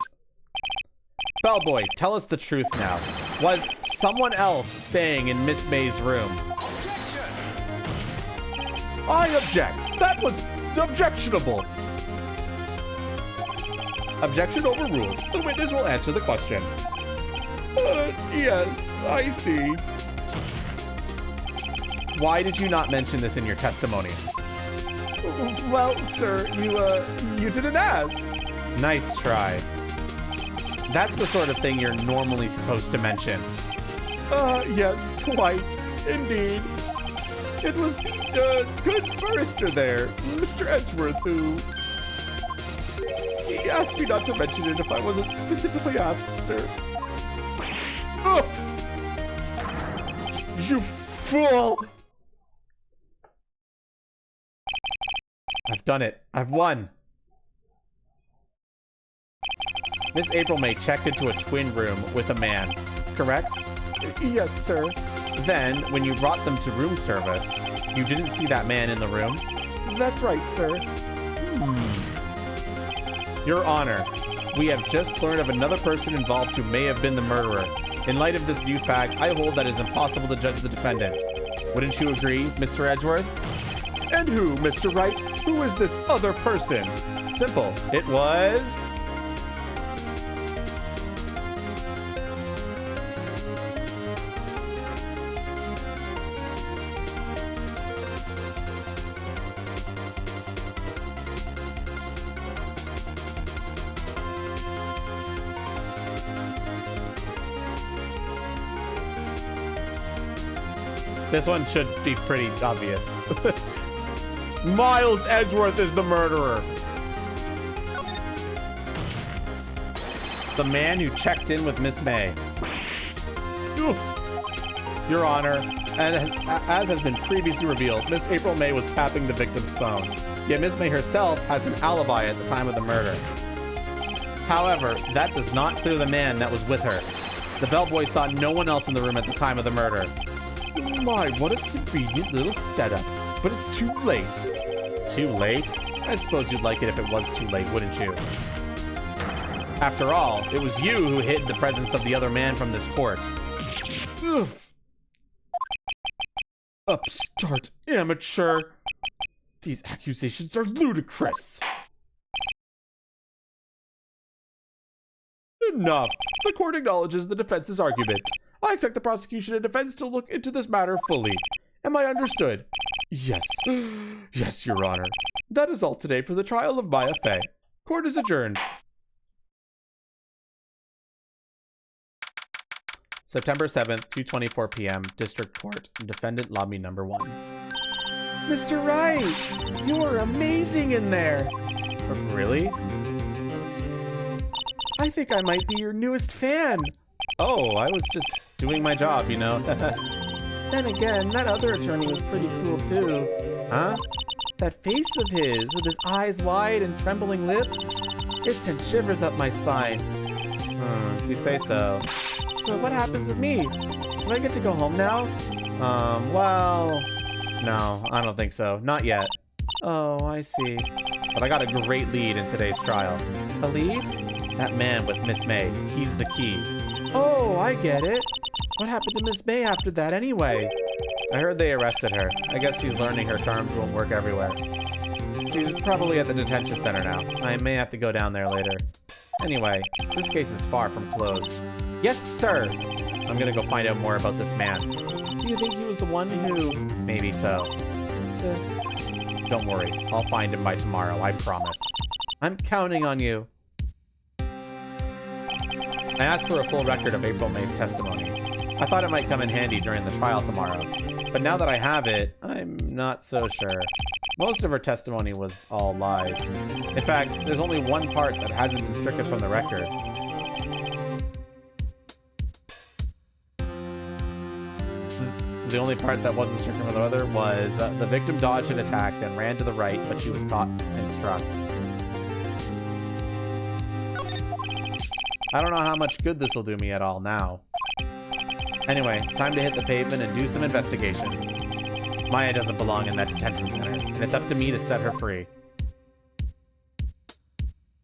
Bellboy, tell us the truth now. Was someone else staying in Miss May's room? Objection! I object. That was objectionable. Objection overruled. The witness will answer the question. Yes, I see. Why did you not mention this in your testimony? Well, sir, you didn't ask. Nice try. That's the sort of thing you're normally supposed to mention. Yes, quite. Indeed. It was the good barrister there, Mr. Edgeworth, who... He asked me not to mention it if I wasn't specifically asked, sir. Oof! You fool! I've done it. I've won. Miss April May checked into a twin room with a man, correct? Yes, sir. Then, when you brought them to room service, you didn't see that man in the room? That's right, sir. Your Honor, we have just learned of another person involved who may have been the murderer. In light of this new fact, I hold that it is impossible to judge the defendant. Wouldn't you agree, Mr. Edgeworth? And who, Mr. Wright? Who is this other person? Simple. It was... This one should be pretty obvious. Miles Edgeworth is the murderer. The man who checked in with Miss May. Oof. Your Honor, and as has been previously revealed, Miss April May was tapping the victim's phone. Yet Miss May herself has an alibi at the time of the murder. However, that does not clear the man that was with her. The bellboy saw no one else in the room at the time of the murder. My, what a convenient little setup. But it's too late. Too late? I suppose you'd like it if it was too late, wouldn't you? After all, it was you who hid the presence of the other man from this court. Oof. Upstart amateur. These accusations are ludicrous. Enough. The court acknowledges the defense's argument. I expect the prosecution and defense to look into this matter fully. Am I understood? Yes. Yes, Your Honor. That is all today for the trial of Maya Fey. Court is adjourned. September 7th, 2:24 p.m. District Court. Defendant lobby number 1. Mr. Wright, you are amazing in there. Really? I think I might be your newest fan. Oh, I was just doing my job, you know. Then again, that other attorney was pretty cool too. Huh? That face of his, with his eyes wide and trembling lips, it sent shivers up my spine. If you say so. So what happens with me? Do I get to go home now? Well... No, I don't think so. Not yet. Oh, I see. But I got a great lead in today's trial. A lead? That man with Miss May. He's the key. Oh, I get it. What happened to Miss May after that anyway? I heard they arrested her. I guess she's learning her charms won't work everywhere. She's probably at the detention center now. I may have to go down there later. Anyway, this case is far from closed. Yes, sir! I'm gonna go find out more about this man. Do you think he was the one who... Maybe so. Sis... Don't worry. I'll find him by tomorrow, I promise. I'm counting on you. I asked for a full record of April May's testimony. I thought it might come in handy during the trial tomorrow. But now that I have it, I'm not so sure. Most of her testimony was all lies. In fact, there's only one part that hasn't been stricken from the record. The only part that wasn't stricken from the other was the victim dodged an attack and ran to the right, but she was caught and struck. I don't know how much good this will do me at all now. Anyway, time to hit the pavement and do some investigation. Maya doesn't belong in that detention center, and it's up to me to set her free.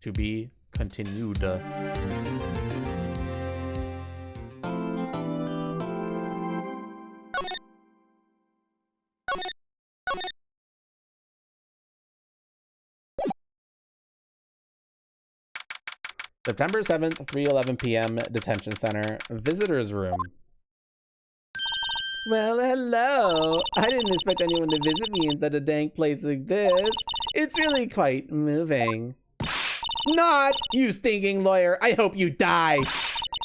To be continued. September 7th, 3:11 p.m. Detention Center. Visitor's room. Well, hello. I didn't expect anyone to visit me in such a dank place like this. It's really quite moving. Not, you stinking lawyer. I hope you die.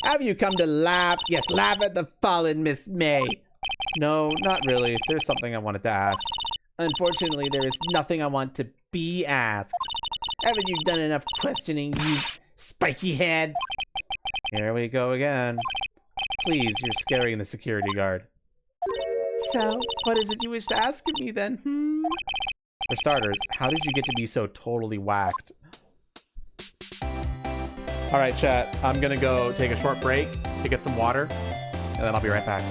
Have you come to laugh? Yes, laugh at the fallen Miss May. No, not really. There's something I wanted to ask. Unfortunately, there is nothing I want to be asked. Haven't you done enough questioning, you spiky head? Here we go again. Please, you're scaring the security guard. So, what is it you wish to ask of me then, For starters, how did you get to be so totally whacked? Alright, chat. I'm gonna go take a short break to get some water, and then I'll be right back.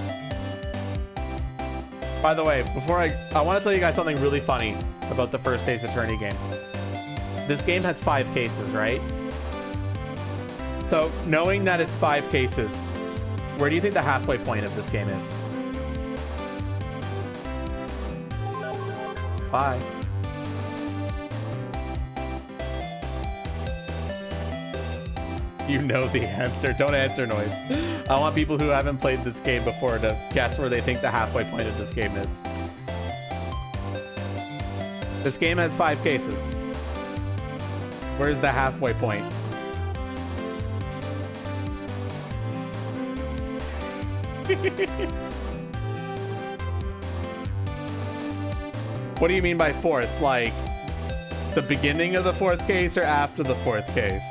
By the way, before I want to tell you guys something really funny about the first Ace Attorney game. this game has 5 cases, right? So knowing that it's 5 cases, where do you think the halfway point of this game is? 5. You know the answer. Don't answer, Noise. I want people who haven't played this game before to guess where they think the halfway point of this game is. This game has 5 cases. Where's the halfway point? What do you mean by 4th? Like, the beginning of the 4th case or after the 4th case?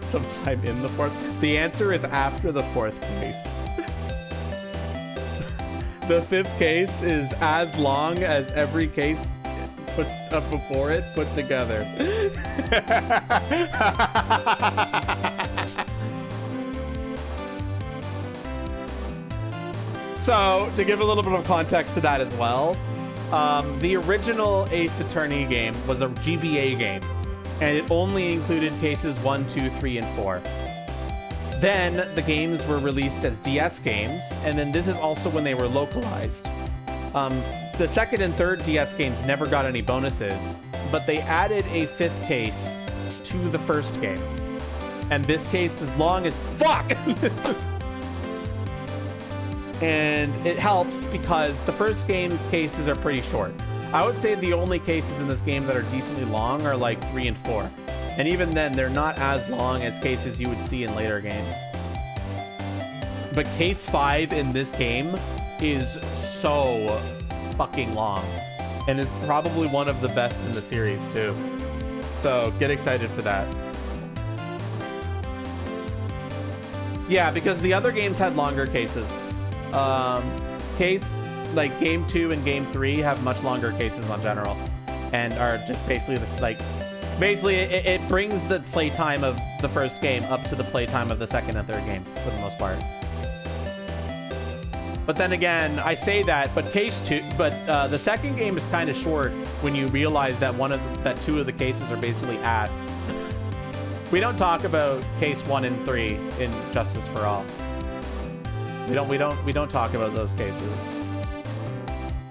Sometime in the 4th. The answer is after the 4th case. The 5th case is as long as every case put up before it put together. So, to give a little bit of context to that as well, the original Ace Attorney game was a GBA game, and it only included cases 1, 2, 3, and 4. Then the games were released as DS games, and then this is also when they were localized. The second and third DS games never got any bonuses, but they added a 5th case to the first game. And this case is long as fuck! And it helps because the first game's cases are pretty short. I would say the only cases in this game that are decently long are like 3 and 4. And even then, they're not as long as cases you would see in later games. But case 5 in this game is so fucking long. And is probably one of the best in the series too. So get excited for that. Yeah, because the other games had longer cases. Like game 2 and game 3 have much longer cases on general. And are just basically this like... Basically, it brings the playtime of the first game up to the playtime of the second and third games, for the most part. But then again, I say that, but the second game is kind of short when you realize that two of the cases are basically ass. We don't talk about case 1 and 3 in Justice for All. We don't talk about those cases.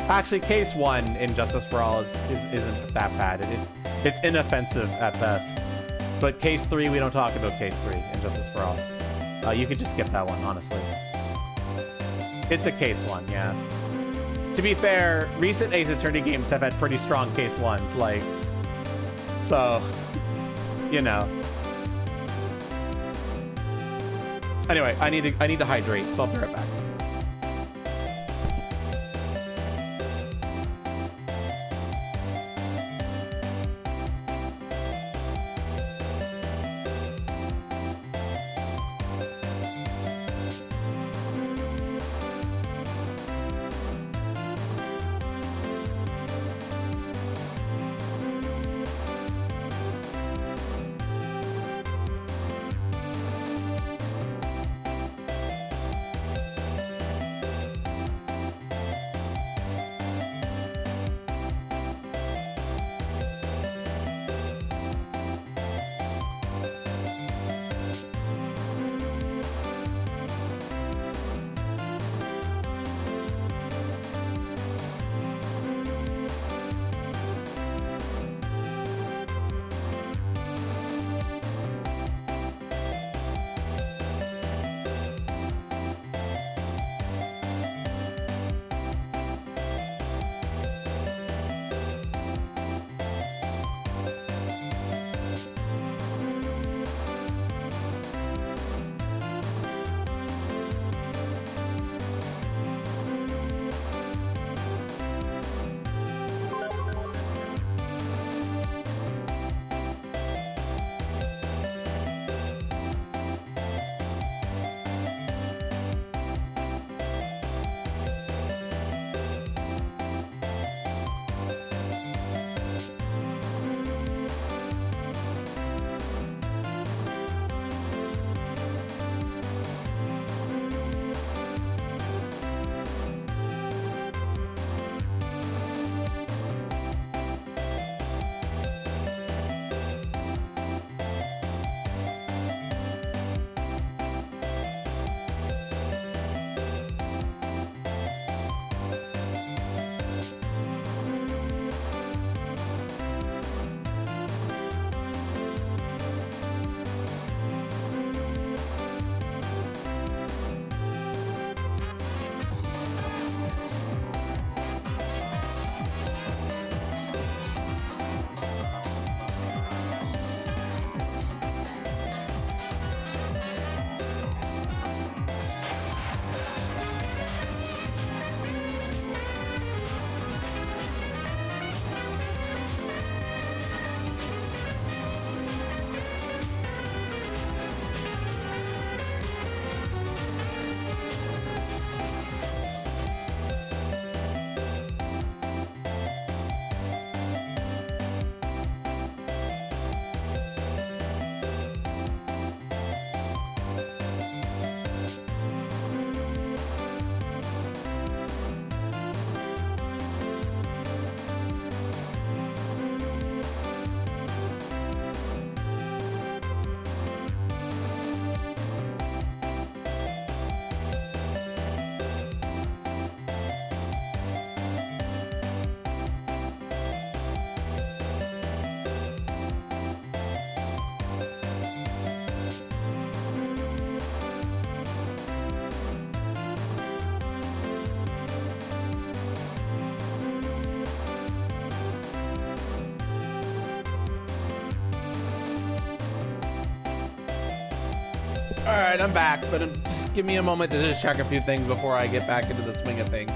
Actually, case 1 in Justice for All isn't that bad. It's inoffensive at best. But case 3, we don't talk about case 3 in Justice for All. You could just skip that one, honestly. It's a case 1, yeah. To be fair, recent Ace Attorney games have had pretty strong case 1s, like... So, you know. Anyway, I need to hydrate, so I'll be right back. Alright, I'm back, but just give me a moment to just check a few things before I get back into the swing of things.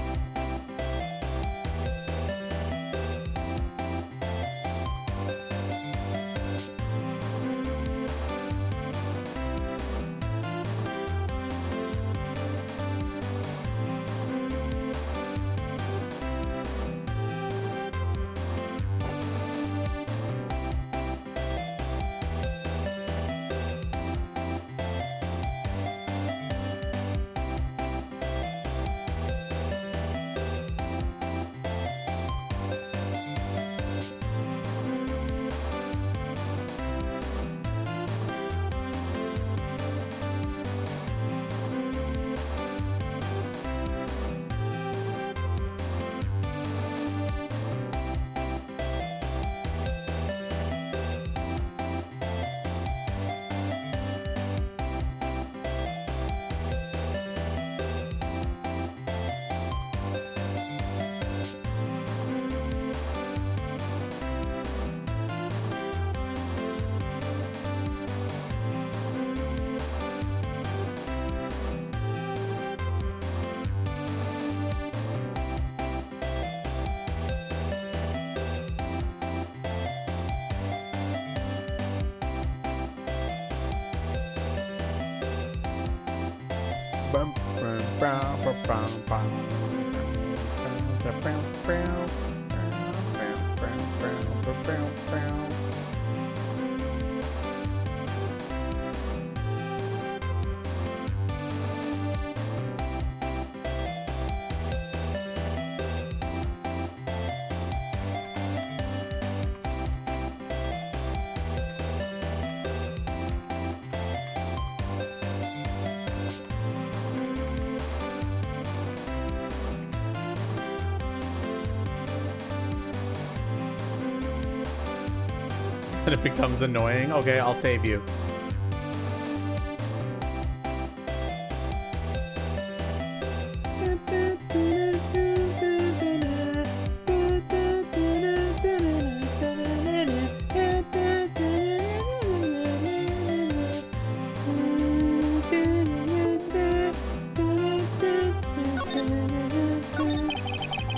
And it becomes annoying. Okay, I'll save you.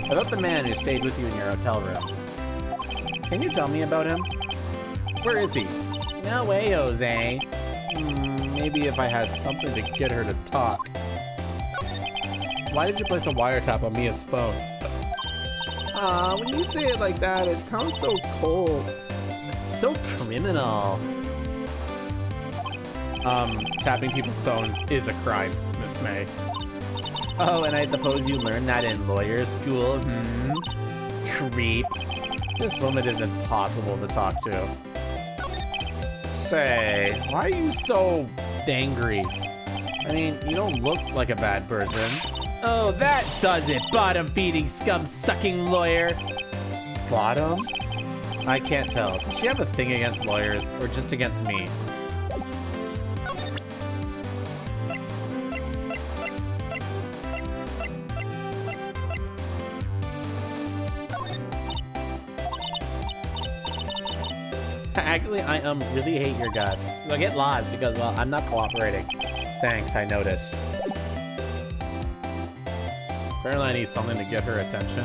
About the man who stayed with you in your hotel room. Can you tell me about him? Where is he? No way, Jose. Maybe if I had something to get her to talk. Why did you place a wiretap on Mia's phone? When you say it like that, it sounds so cold. So criminal. Tapping people's phones is a crime, Miss May. Oh, and I suppose you learned that in lawyer school? Creep. This woman is impossible to talk to. Say, why are you so angry? I mean, you don't look like a bad person. Oh, that does it, bottom-feeding, scum-sucking lawyer. Bottom? I can't tell. Does she have a thing against lawyers, or just against me? Actually, I really hate your guts. I'll get lost because, well, I'm not cooperating. Thanks, I noticed. Apparently I need something to get her attention.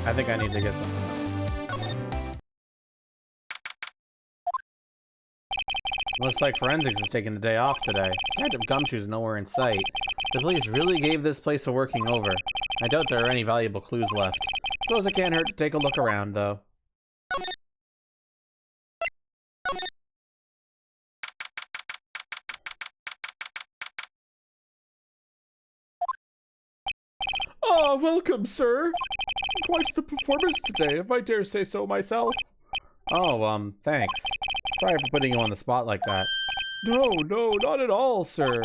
I think I need to get something else. Looks like forensics is taking the day off today. Detective Gumshoe's nowhere in sight. The police really gave this place a working over. I doubt there are any valuable clues left. Suppose it can't hurt to take a look around, though. Ah, welcome, sir. Quite the performance today, if I dare say so myself. Oh, thanks. Sorry for putting you on the spot like that. No, not at all, sir.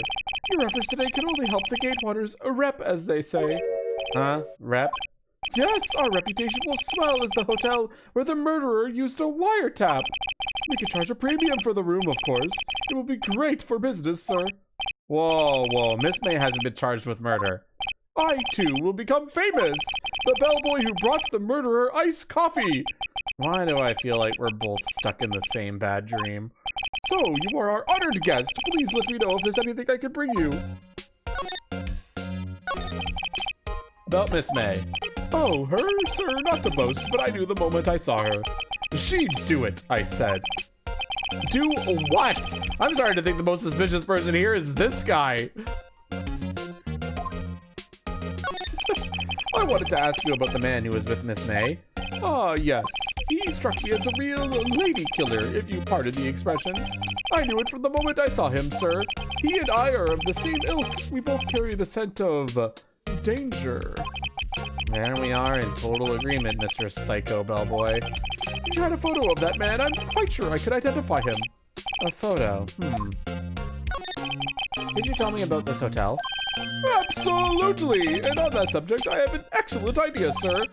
Your efforts today can only help the Gatewaters a rep, as they say. Huh? Rep? Yes, our reputation will swell as the hotel where the murderer used a wiretap. We could charge a premium for the room, of course. It will be great for business, sir. Whoa, Miss May hasn't been charged with murder. I too will become famous. The bellboy who brought the murderer iced coffee. Why do I feel like we're both stuck in the same bad dream? So, you are our honored guest. Please let me know if there's anything I can bring you. About Miss May. Oh, her? Sir, not to boast, but I knew the moment I saw her. She'd do it, I said. Do what? I'm starting to think the most suspicious person here is this guy. I wanted to ask you about the man who was with Miss May. Ah, yes. He struck me as a real lady killer, if you pardon the expression. I knew it from the moment I saw him, sir. He and I are of the same ilk. We both carry the scent of danger. There we are in total agreement, Mr. Psycho Bellboy. You had a photo of that man. I'm quite sure I could identify him. A photo. Did you tell me about this hotel? Absolutely! And on that subject, I have an excellent idea, sir.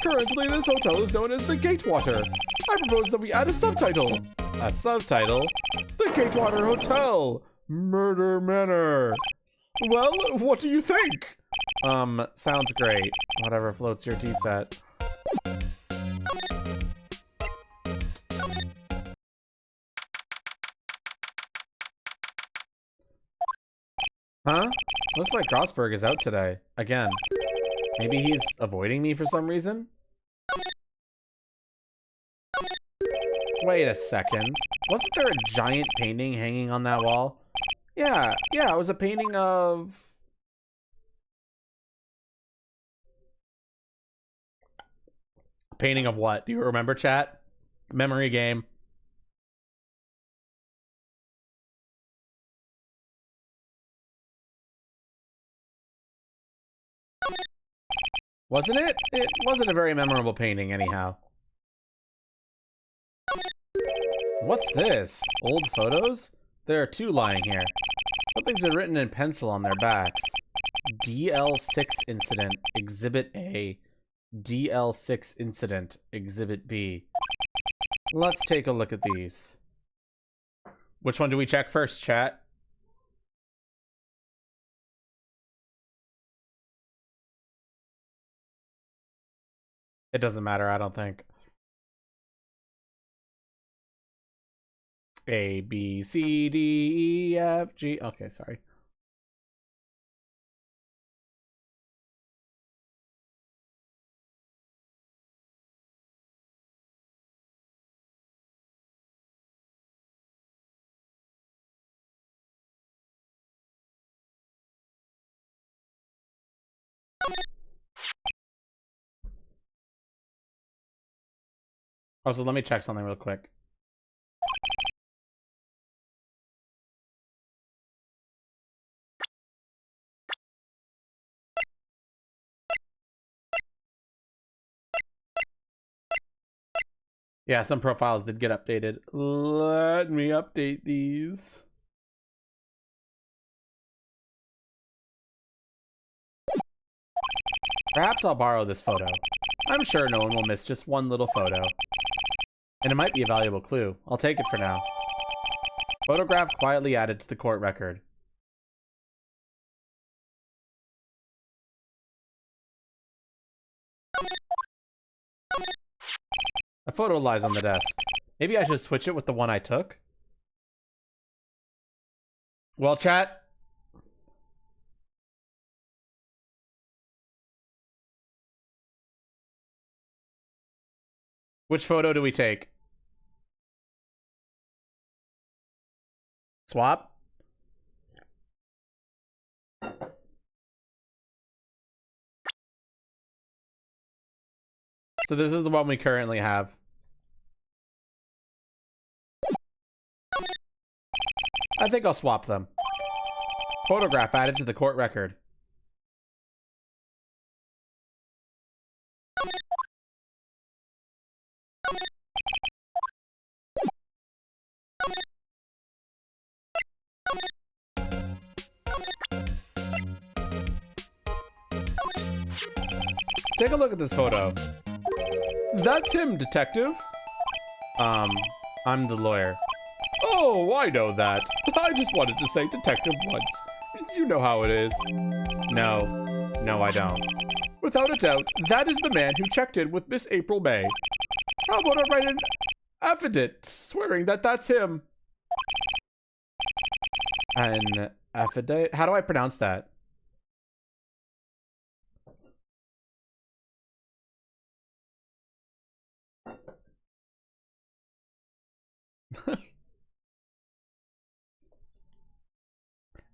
Currently, this hotel is known as the Gatewater. I propose that we add a subtitle. A subtitle? The Gatewater Hotel. Murder Manor. Well, what do you think? Sounds great. Whatever floats your tea set. Huh? Looks like Grossberg is out today. Again. Maybe he's avoiding me for some reason? Wait a second. Wasn't there a giant painting hanging on that wall? Yeah, it was a painting of... A painting of what? Do you remember, chat? Memory game. Wasn't it? It wasn't a very memorable painting anyhow. What's this? Old photos? There are two lying here. Something's been written in pencil on their backs. DL6 Incident, Exhibit A. DL6 Incident, Exhibit B. Let's take a look at these. Which one do we check first, chat? It doesn't matter, I don't think. A, B, C, D, E, F, G. Okay, sorry. Also, let me check something real quick. Yeah, some profiles did get updated. Let me update these. Perhaps I'll borrow this photo. I'm sure no one will miss just one little photo. And it might be a valuable clue. I'll take it for now. Photograph quietly added to the court record. A photo lies on the desk. Maybe I should switch it with the one I took? Well, chat. Which photo do we take? Swap? So this is the one we currently have. I think I'll swap them. Photograph added to the court record. Take a look at this photo. That's him, detective. I'm the lawyer. Oh, I know that. I just wanted to say detective once. You know how it is. No. No, I don't. Without a doubt, that is the man who checked in with Miss April May. How about I write an affidavit swearing that that's him? An affidavit? How do I pronounce that?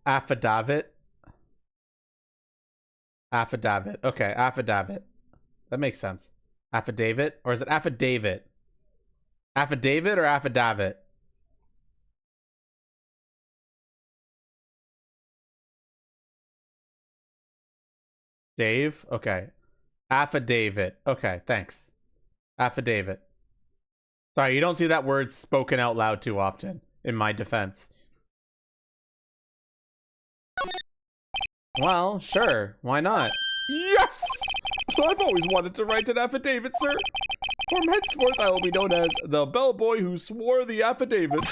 Affidavit? Affidavit. Okay, affidavit. That makes sense. Affidavit? Or is it affidavit? Affidavit or affidavit? Dave? Okay. Affidavit. Okay, thanks. Affidavit. Sorry, you don't see that word spoken out loud too often, in my defense. Well, sure. Why not? Yes! I've always wanted to write an affidavit, sir. From henceforth, I will be known as the bellboy who swore the affidavit.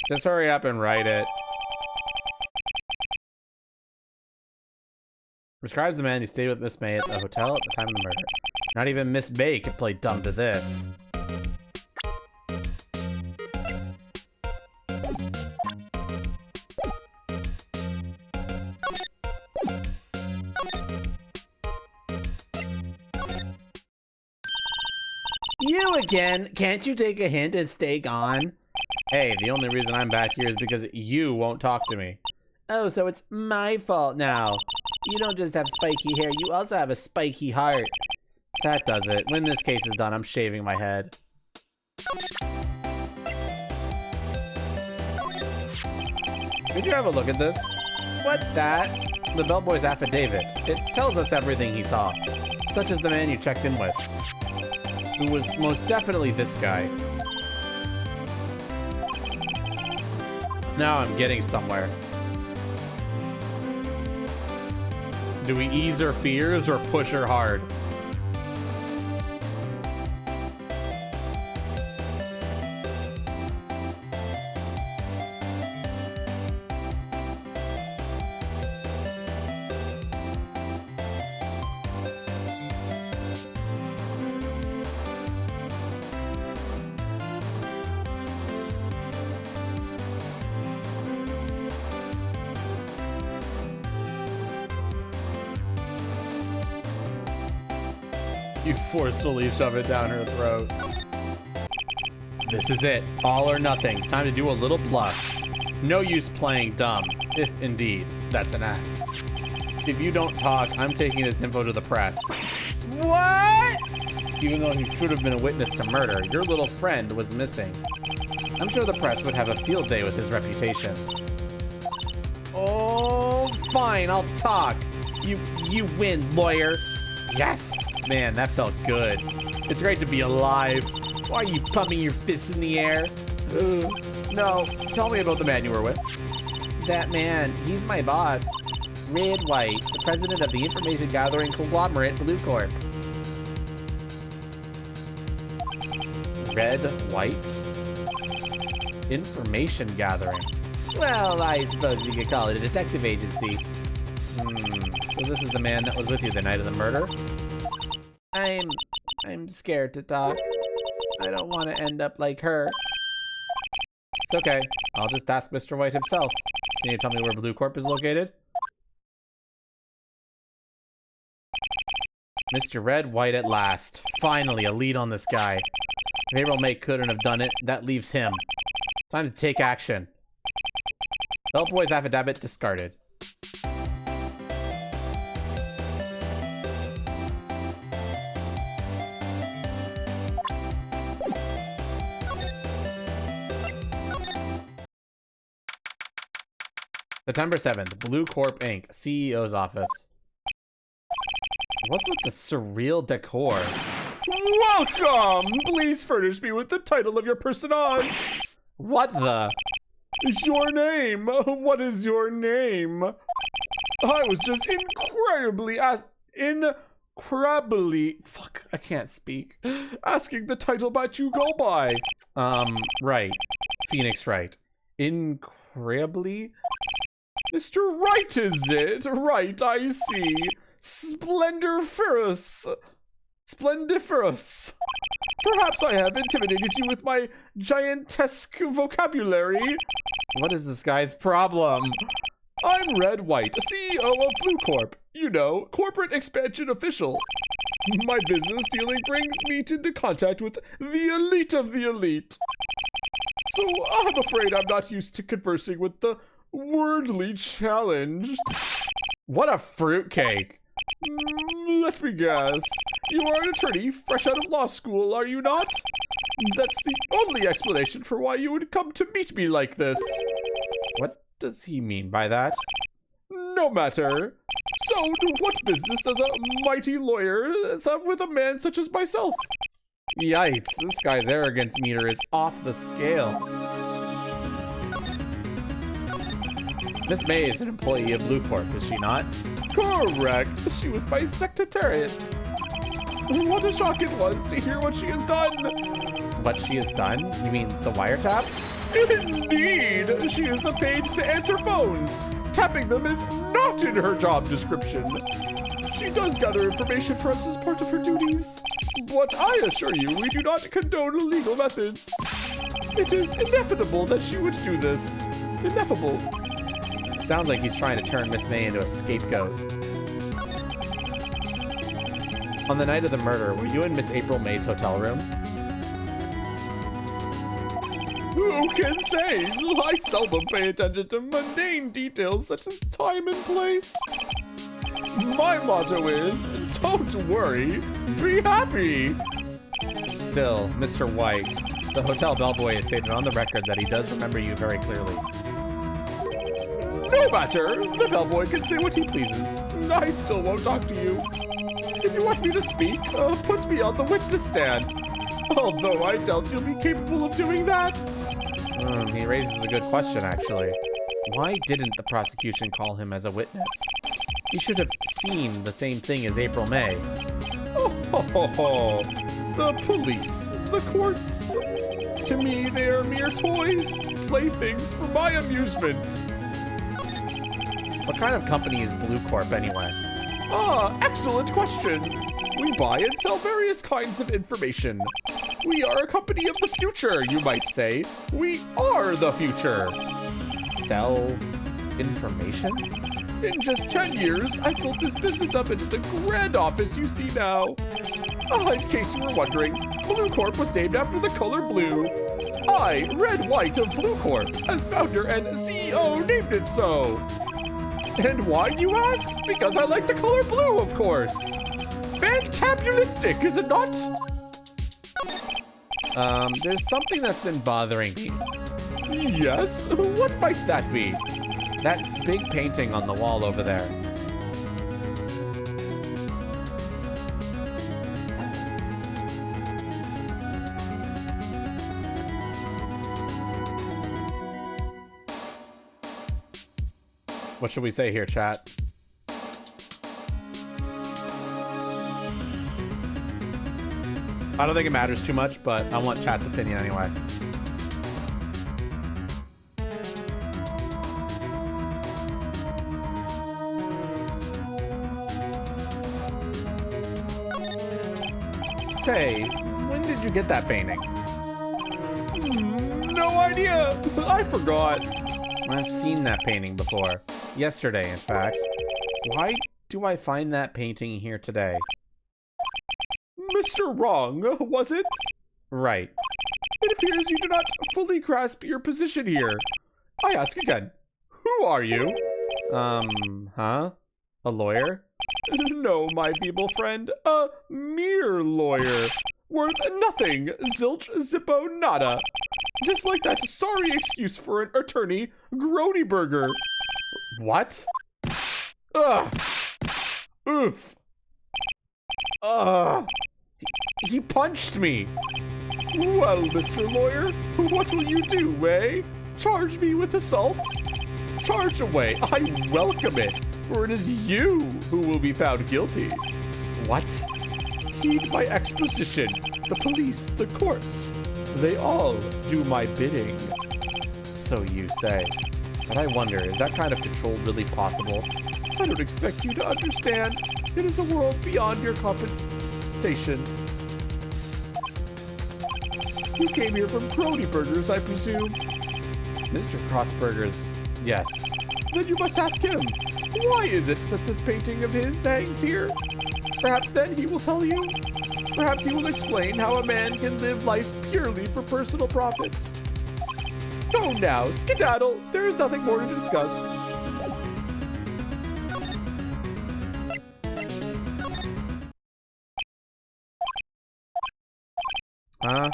Just hurry up and write it. Describes the man who stayed with Miss May at the hotel at the time of the murder. Not even Miss May could play dumb to this. You again? Can't you take a hint and stay gone? Hey, the only reason I'm back here is because you won't talk to me. Oh, so it's my fault now. You don't just have spiky hair, you also have a spiky heart. That does it. When this case is done, I'm shaving my head. Did you have a look at this? What's that? The bellboy's affidavit. It tells us everything he saw, such as the man you checked in with, who was most definitely this guy. Now I'm getting somewhere. Do we ease her fears or push her hard? You forcefully shove it down her throat. This is it. All or nothing. Time to do a little bluff. No use playing dumb, if indeed that's an act. If you don't talk, I'm taking this info to the press. What? Even though he should have been a witness to murder, your little friend was missing. I'm sure the press would have a field day with his reputation. Oh, fine, I'll talk. You win, lawyer. Yes! Man, that felt good. It's great to be alive. Why are you pumping your fists in the air? No, tell me about the man you were with. That man, he's my boss. Red White, the president of the information gathering conglomerate Blue Corp. Red White? Information gathering. Well, I suppose you could call it a detective agency. So this is the man that was with you the night of the murder? I'm scared to talk. I don't want to end up like her. It's okay. I'll just ask Mr. White himself. Can you tell me where Blue Corp is located? Mr. Red White at last. Finally, a lead on this guy. If April May couldn't have done it, that leaves him. Time to take action. Bellboy's affidavit discarded. September 7th, Blue Corp Inc., CEO's office. What's with the surreal decor? Welcome! Please furnish me with the title of your personage. What the? Your name. What is your name? I was just fuck, I can't speak. Asking the title that you go by. Wright. Phoenix Wright. Incredibly? Mr. Wright, is it? Right, I see. Splendiferous. Splendiferous. Perhaps I have intimidated you with my gigantesque vocabulary. What is this guy's problem? I'm Red White, CEO of Blue Corp. You know, corporate expansion official. My business dealing brings me into contact with the elite of the elite. So I'm afraid I'm not used to conversing with the wordly challenged. What a fruitcake. Let me guess. You are an attorney fresh out of law school, are you not? That's the only explanation for why you would come to meet me like this. What does he mean by that? No matter. So, what business does a mighty lawyer have with a man such as myself? Yikes, this guy's arrogance meter is off the scale. Miss May is an employee of Blue Corp, is she not? Correct. She was my secretariat. What a shock it was to hear what she has done. What she has done? You mean the wiretap? Indeed. She is a page to answer phones. Tapping them is not in her job description. She does gather information for us as part of her duties. But I assure you, we do not condone illegal methods. It is inevitable that she would do this. Ineffable. Sounds like he's trying to turn Miss May into a scapegoat. On the night of the murder, were you in Miss April May's hotel room? Who can say? I seldom pay attention to mundane details such as time and place. My motto is, don't worry, be happy. Still, Mr. White, the hotel bellboy has stated on the record that he does remember you very clearly. No matter, the bellboy can say what he pleases. I still won't talk to you. If you want me to speak, put me on the witness stand. Although I doubt you'll be capable of doing that. He raises a good question, actually. Why didn't the prosecution call him as a witness? He should have seen the same thing as April May. Oh, the police, the courts. To me, they are mere toys, playthings for my amusement. What kind of company is Blue Corp, anyway? Ah, excellent question. We buy and sell various kinds of information. We are a company of the future, you might say. We are the future. Sell information? In just 10 years, I built this business up into the grand office you see now. In case you were wondering, Blue Corp was named after the color blue. I, Red White of Blue Corp, as founder and CEO, named it so. And why, you ask? Because I like the color blue, of course. Fantabulistic, is it not? There's something that's been bothering me. Yes? What might that be? That big painting on the wall over there. What should we say here, chat? I don't think it matters too much, but I want chat's opinion anyway. Say, when did you get that painting? No idea. I forgot. I've seen that painting before. Yesterday, in fact. Why do I find that painting here today? Mr. Wrong, was it? Right. It appears you do not fully grasp your position here. I ask again, who are you? Huh? A lawyer? No, my feeble friend, a mere lawyer. Worth nothing, zilch, zippo, nada. Just like that sorry excuse for an attorney, Grody Burger. What? Ugh. Oof. Ugh. He punched me. Well, Mr. Lawyer, what will you do, eh? Charge me with assault? Charge away, I welcome it, for it is you who will be found guilty. What? Heed my exposition. The police, the courts, they all do my bidding. So you say. But I wonder, is that kind of control really possible? I don't expect you to understand. It is a world beyond your compensation. You came here from Crony Burgers, I presume? Mr. Crossburgers, yes. Then you must ask him. Why is it that this painting of his hangs here? Perhaps then he will tell you. Perhaps he will explain how a man can live life purely for personal profit. Go now, skedaddle. There is nothing more to discuss. Huh?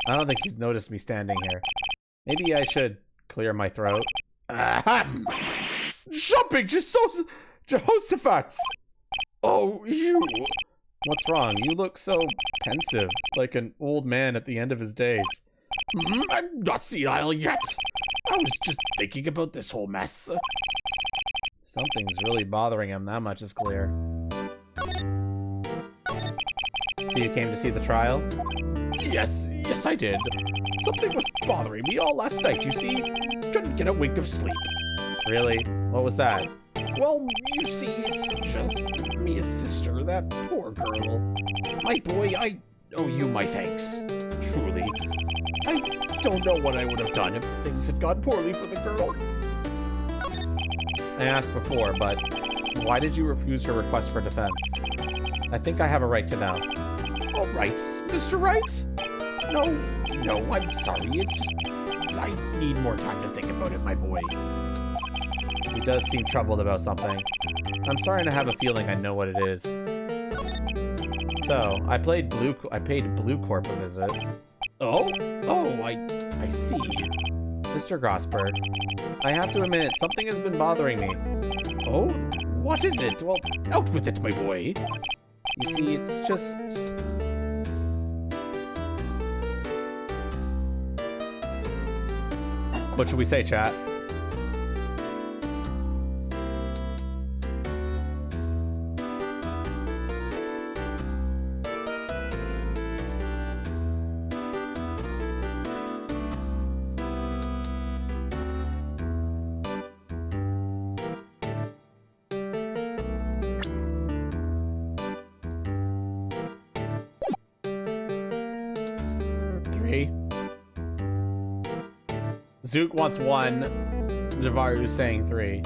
I don't think he's noticed me standing here. Maybe I should clear my throat. Ahem! Jumping Jehoshaphat! Oh, you! What's wrong? You look so pensive, like an old man at the end of his days. I'm not senile yet. I was just thinking about this whole mess. Something's really bothering him, that much is clear. So you came to see the trial? Yes, I did. Something was bothering me all last night, you see. Couldn't get a wink of sleep. Really? What was that? Well, you see, it's just Mia's sister, that poor girl. My boy, I owe you my thanks. Truly. I don't know what I would have done if things had gone poorly for the girl. I asked before, but why did you refuse her request for defense? I think I have a right to know. All right, Mr. Wright? No, I'm sorry. It's just I need more time to think about it, my boy. He does seem troubled about something. I'm starting to have a feeling I know what it is. So, I paid Blue Corp a visit. Oh, I see. Mr. Grossberg, I have to admit, something has been bothering me. Oh, what is it? Well, out with it, my boy. You see, it's just... What should we say, chat? Zook wants 1. Javaru's saying 3.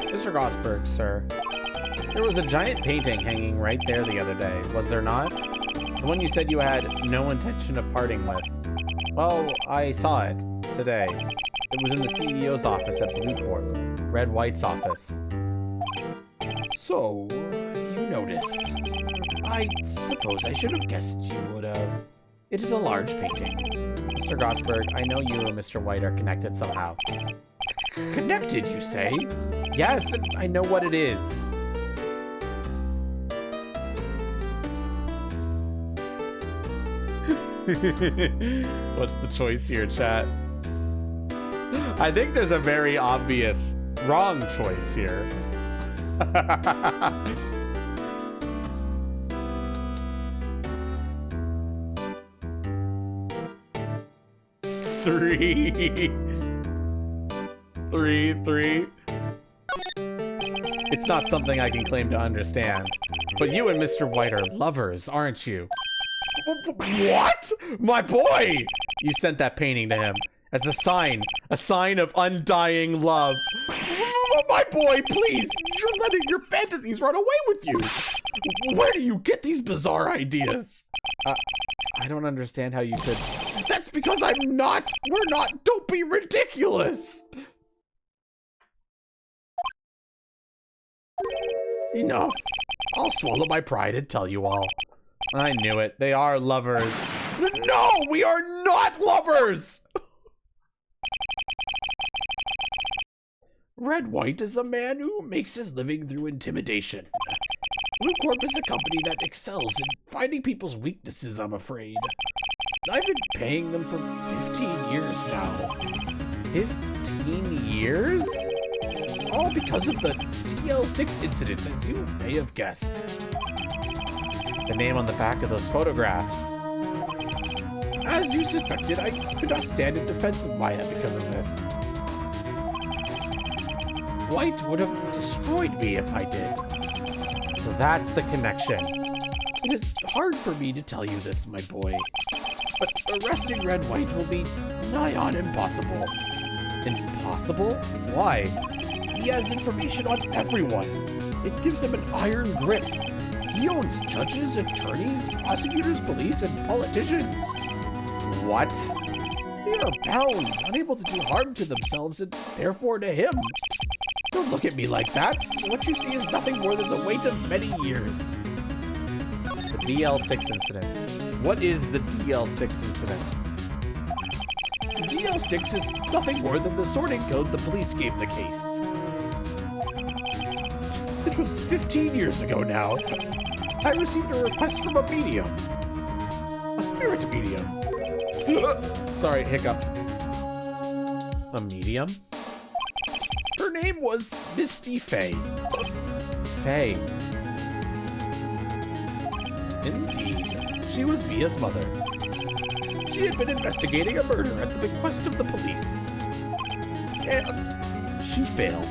Mr. Gosberg, sir. There was a giant painting hanging right there the other day, was there not? The one you said you had no intention of parting with. Well, I saw it today. It was in the CEO's office at Blue Corp, Red White's office. So, you noticed. I suppose I should have guessed you would have. It is a large painting. Mr. Gosberg, I know you and Mr. White are connected somehow. Connected, you say? Yes, and I know what it is. What's the choice here, chat? I think there's a very obvious wrong choice here. Three. It's not something I can claim to understand. But you and Mr. White are lovers, aren't you? What? My boy! You sent that painting to him as a sign of undying love. Oh, my boy, please! You're letting your fantasies run away with you! Where do you get these bizarre ideas? I don't understand how you could... That's because we're not! Don't be ridiculous! Enough. I'll swallow my pride and tell you all. I knew it. They are lovers. No, we are not lovers! Red White is a man who makes his living through intimidation. Blue Corp is a company that excels in finding people's weaknesses, I'm afraid. I've been paying them for 15 years now. 15 years? all because of the DL6 incident, as you may have guessed. The name on the back of those photographs. As you suspected, I could not stand in defense of Maya because of this. White would have destroyed me if I did. So that's the connection. It is hard for me to tell you this, my boy, but arresting Red White will be nigh on impossible. Impossible? Why? He has information on everyone. It gives him an iron grip. He owns judges, attorneys, prosecutors, police, and politicians. What? They are bound, unable to do harm to themselves and therefore to him. Don't look at me like that. What you see is nothing more than the weight of many years. The DL6 incident. What is the DL6 incident? DL6 is nothing more than the sorting code the police gave the case. It was 15 years ago now. I received a request from a medium. A spirit medium. Sorry, hiccups. A medium? Her name was Misty Fay. Faye. Indeed. She was Mia's mother. She had been investigating a murder at the bequest of the police. And she failed.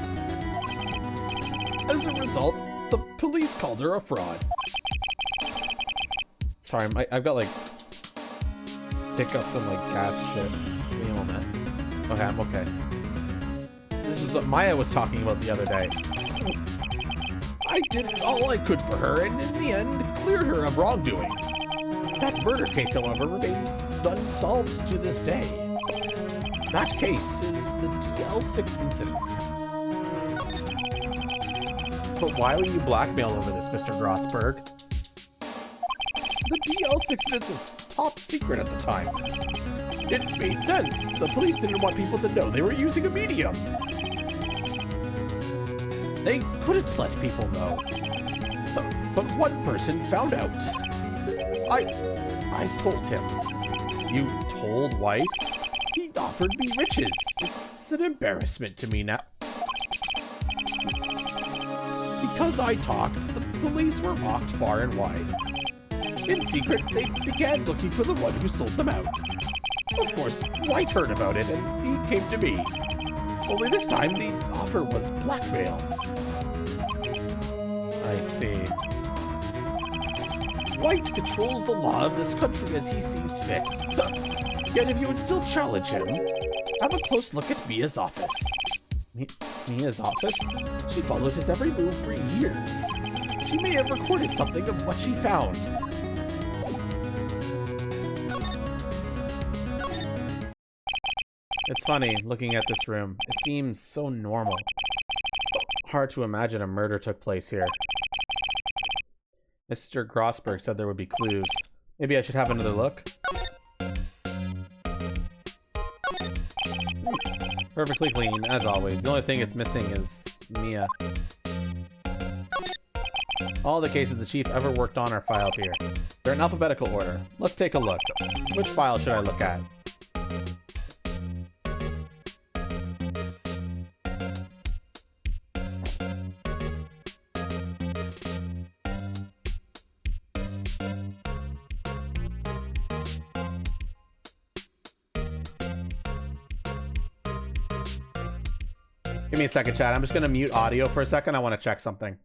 As a result, the police called her a fraud. Sorry, I've got like hiccups and like gas shit. Give me a moment. Okay, I'm okay. This is what Maya was talking about the other day. I did all I could for her, and in the end, cleared her of wrongdoing. That murder case, however, remains unsolved to this day. That case is the DL6 incident. But why were you blackmailed over this, Mr. Grossberg? The DL6 incident was top secret at the time. It made sense. The police didn't want people to know they were using a medium. They couldn't let people know. But one person found out. I told him. You told White? He offered me riches. It's an embarrassment to me now. Because I talked, the police were mocked far and wide. In secret, they began looking for the one who sold them out. Of course, White heard about it, and he came to me. Only this time, the offer was blackmail. I see. White controls the law of this country as he sees fit. Yet if you would still challenge him, have a close look at Mia's office. Mia's office? She followed his every move for years. She may have recorded something of what she found. It's funny, looking at this room. It seems so normal. Hard to imagine a murder took place here. Mr. Grossberg said there would be clues. Maybe I should have another look? Perfectly clean, as always. The only thing it's missing is Mia. All the cases the chief ever worked on are filed here. They're in alphabetical order. Let's take a look. Which file should I look at? Give me a second, chat. I'm just gonna mute audio for a second. I want to check something.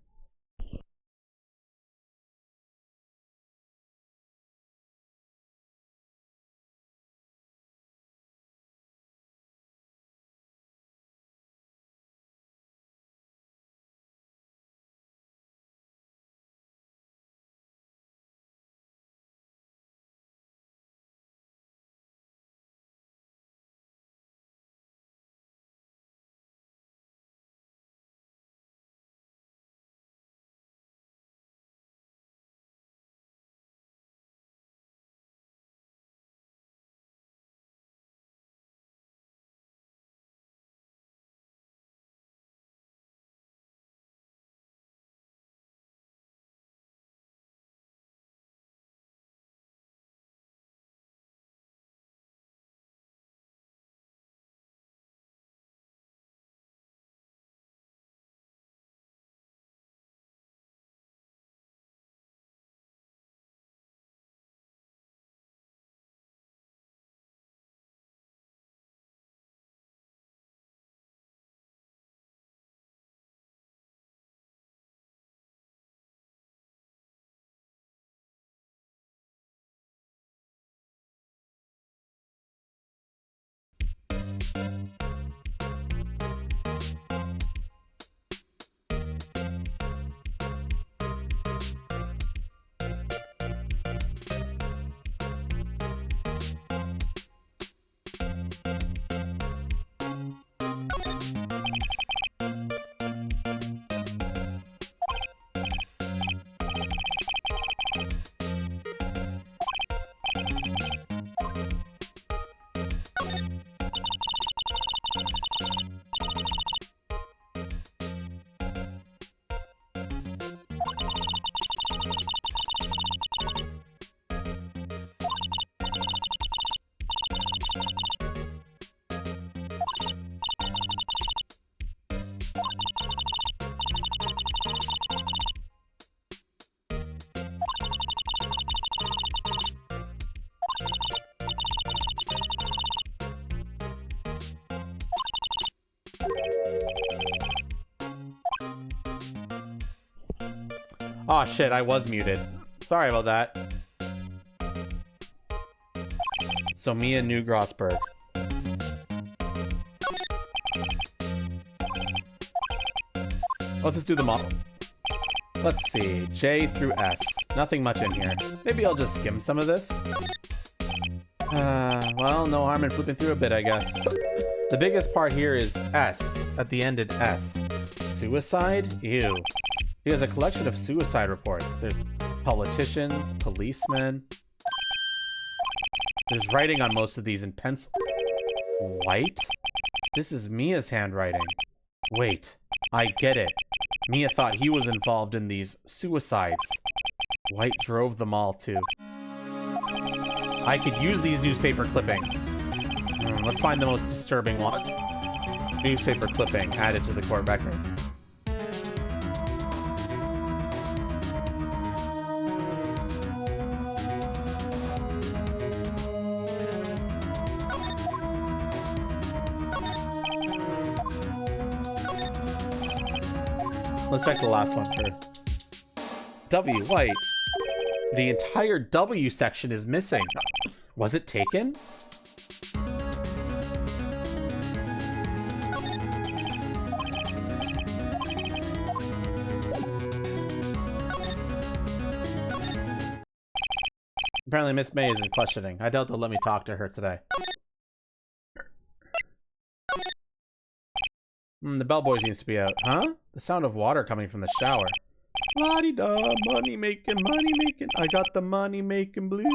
Oh shit, I was muted. Sorry about that. So Mia New Grossberg. Let's just do them all. Let's see, J through S. Nothing much in here. Maybe I'll just skim some of this. Well, no harm in flipping through a bit, I guess. The biggest part here is S, at the end in S. Suicide? Ew. He has a collection of suicide reports. There's politicians, policemen. There's writing on most of these in pencil. White? This is Mia's handwriting. Wait, I get it. Mia thought he was involved in these suicides. White drove them all too. I could use these newspaper clippings. Let's find the most disturbing one. Newspaper clipping added to the court record. Let's check the last one first. W, White. The entire W section is missing. Was it taken? Apparently Miss May isn't questioning. I doubt they'll let me talk to her today. The bellboy seems to be out. Huh? The sound of water coming from the shower. La-di-da, money making, money making. I got the money making blues.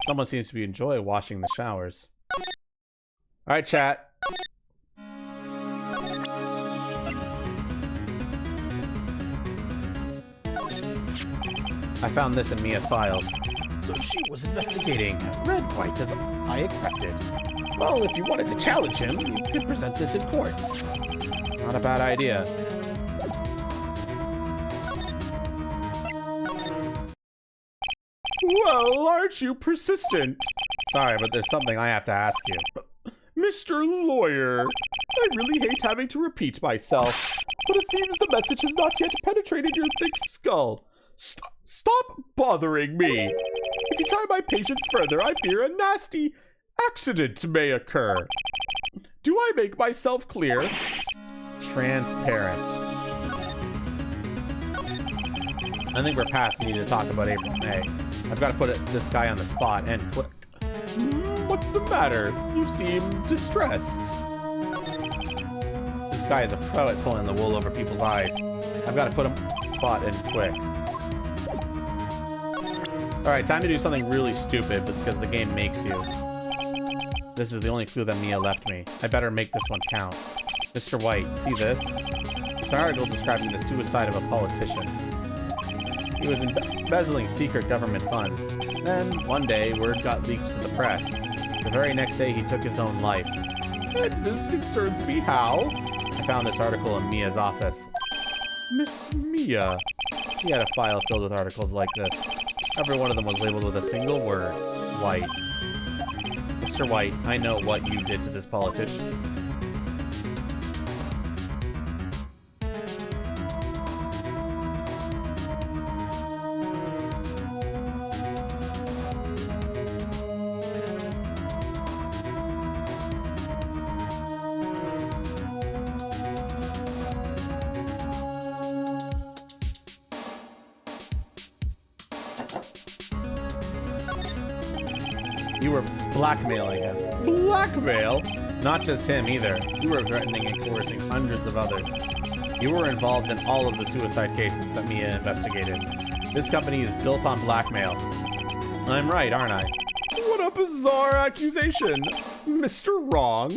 Someone seems to enjoy washing the showers. Alright, chat. I found this in Mia's files. So she was investigating Red White as I expected. Well, if you wanted to challenge him, you could present this in court. Not a bad idea. Well, aren't you persistent? Sorry, but there's something I have to ask you. Mr. Lawyer, I really hate having to repeat myself, but it seems the message has not yet penetrated your thick skull. Stop bothering me. If you try my patience further, I fear a nasty accident may occur. Do I make myself clear? Transparent. I think we're past need to talk about April May. I've got to put this guy on the spot and quick. What's the matter? You seem distressed. This guy is a pro at pulling the wool over people's eyes. I've got to put him on the spot and quick. Alright, time to do something really stupid because the game makes you. This is the only clue that Mia left me. I better make this one count. Mr. White, see this? It's an article describing the suicide of a politician. He was embezzling secret government funds. Then, one day, word got leaked to the press. The very next day, he took his own life. And this concerns me how? I found this article in Mia's office. Miss Mia. She had a file filled with articles like this. Every one of them was labeled with a single word. White. Mr. White, I know what you did to this politician. You were blackmailing him. Blackmail? Not just him either. You were threatening and coercing hundreds of others. You were involved in all of the suicide cases that Mia investigated. This company is built on blackmail. I'm right, aren't I? What a bizarre accusation. Mr. Wrong.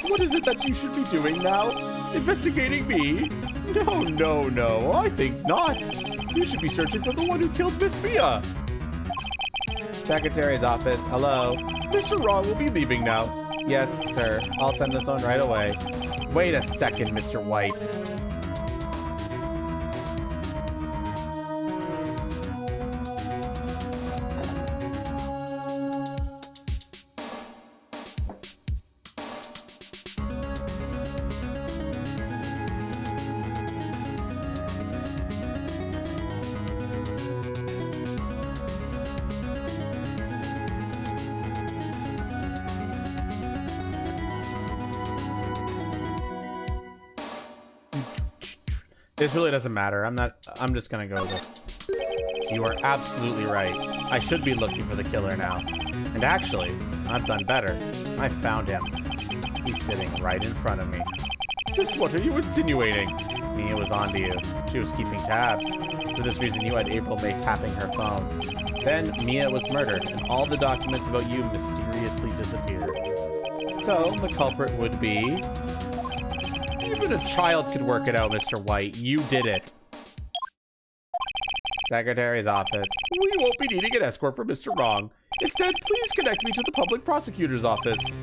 What is it that you should be doing now? Investigating me? No, no, no. I think not. You should be searching for the one who killed Miss Mia. Secretary's office. Hello. Mr. Wrong will be leaving now. Yes, sir. I'll send this one right away. Wait a second, Mr. White. This really doesn't matter. I'm just gonna go with it. You are absolutely right. I should be looking for the killer now. And actually, I've done better. I found him. He's sitting right in front of me. Just what are you insinuating? Mia was onto you. She was keeping tabs. For this reason, you had April May tapping her phone. Then, Mia was murdered, and all the documents about you mysteriously disappeared. So, the culprit would be... Even a child could work it out, Mr. White. You did it. Secretary's office. We won't be needing an escort for Mr. Wrong. Instead, please connect me to the public prosecutor's office.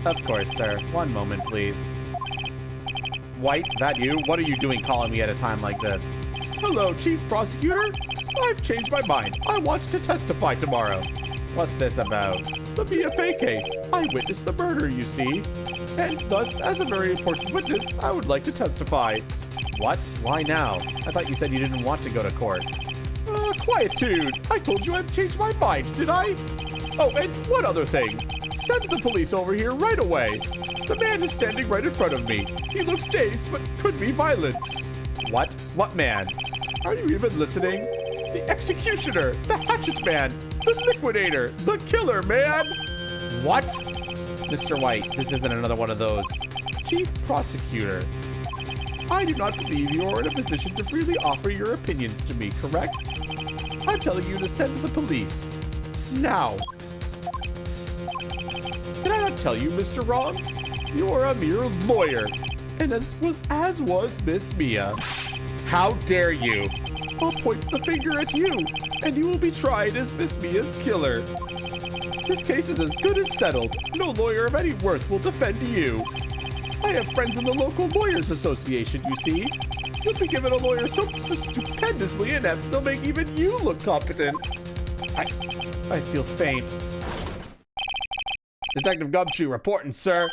Of course, sir. One moment, please. White, that you? What are you doing calling me at a time like this? Hello, Chief Prosecutor. I've changed my mind. I want to testify tomorrow. What's this about? The Mia Fey case. I witnessed the murder, you see. And thus, as a very important witness, I would like to testify. What? Why now? I thought you said you didn't want to go to court. Quietude. I told you I've changed my mind, did I? Oh, and one other thing. Send the police over here right away. The man is standing right in front of me. He looks dazed, but could be violent. What? What man? Are you even listening? The executioner, the hatchet man, the liquidator, the killer, man! What? Mr. White, this isn't another one of those. Chief Prosecutor, I do not believe you are in a position to freely offer your opinions to me, correct? I'm telling you to send the police. Now. Did I not tell you, Mr. Wrong? You are a mere lawyer, and as was Miss Mia. How dare you? I'll point the finger at you, and you will be tried as Miss Mia's killer. This case is as good as settled. No lawyer of any worth will defend you. I have friends in the local lawyers association, you see. You'll be given a lawyer so stupendously inept they'll make even you look competent. I feel faint. Detective Gumshoe reporting, sir.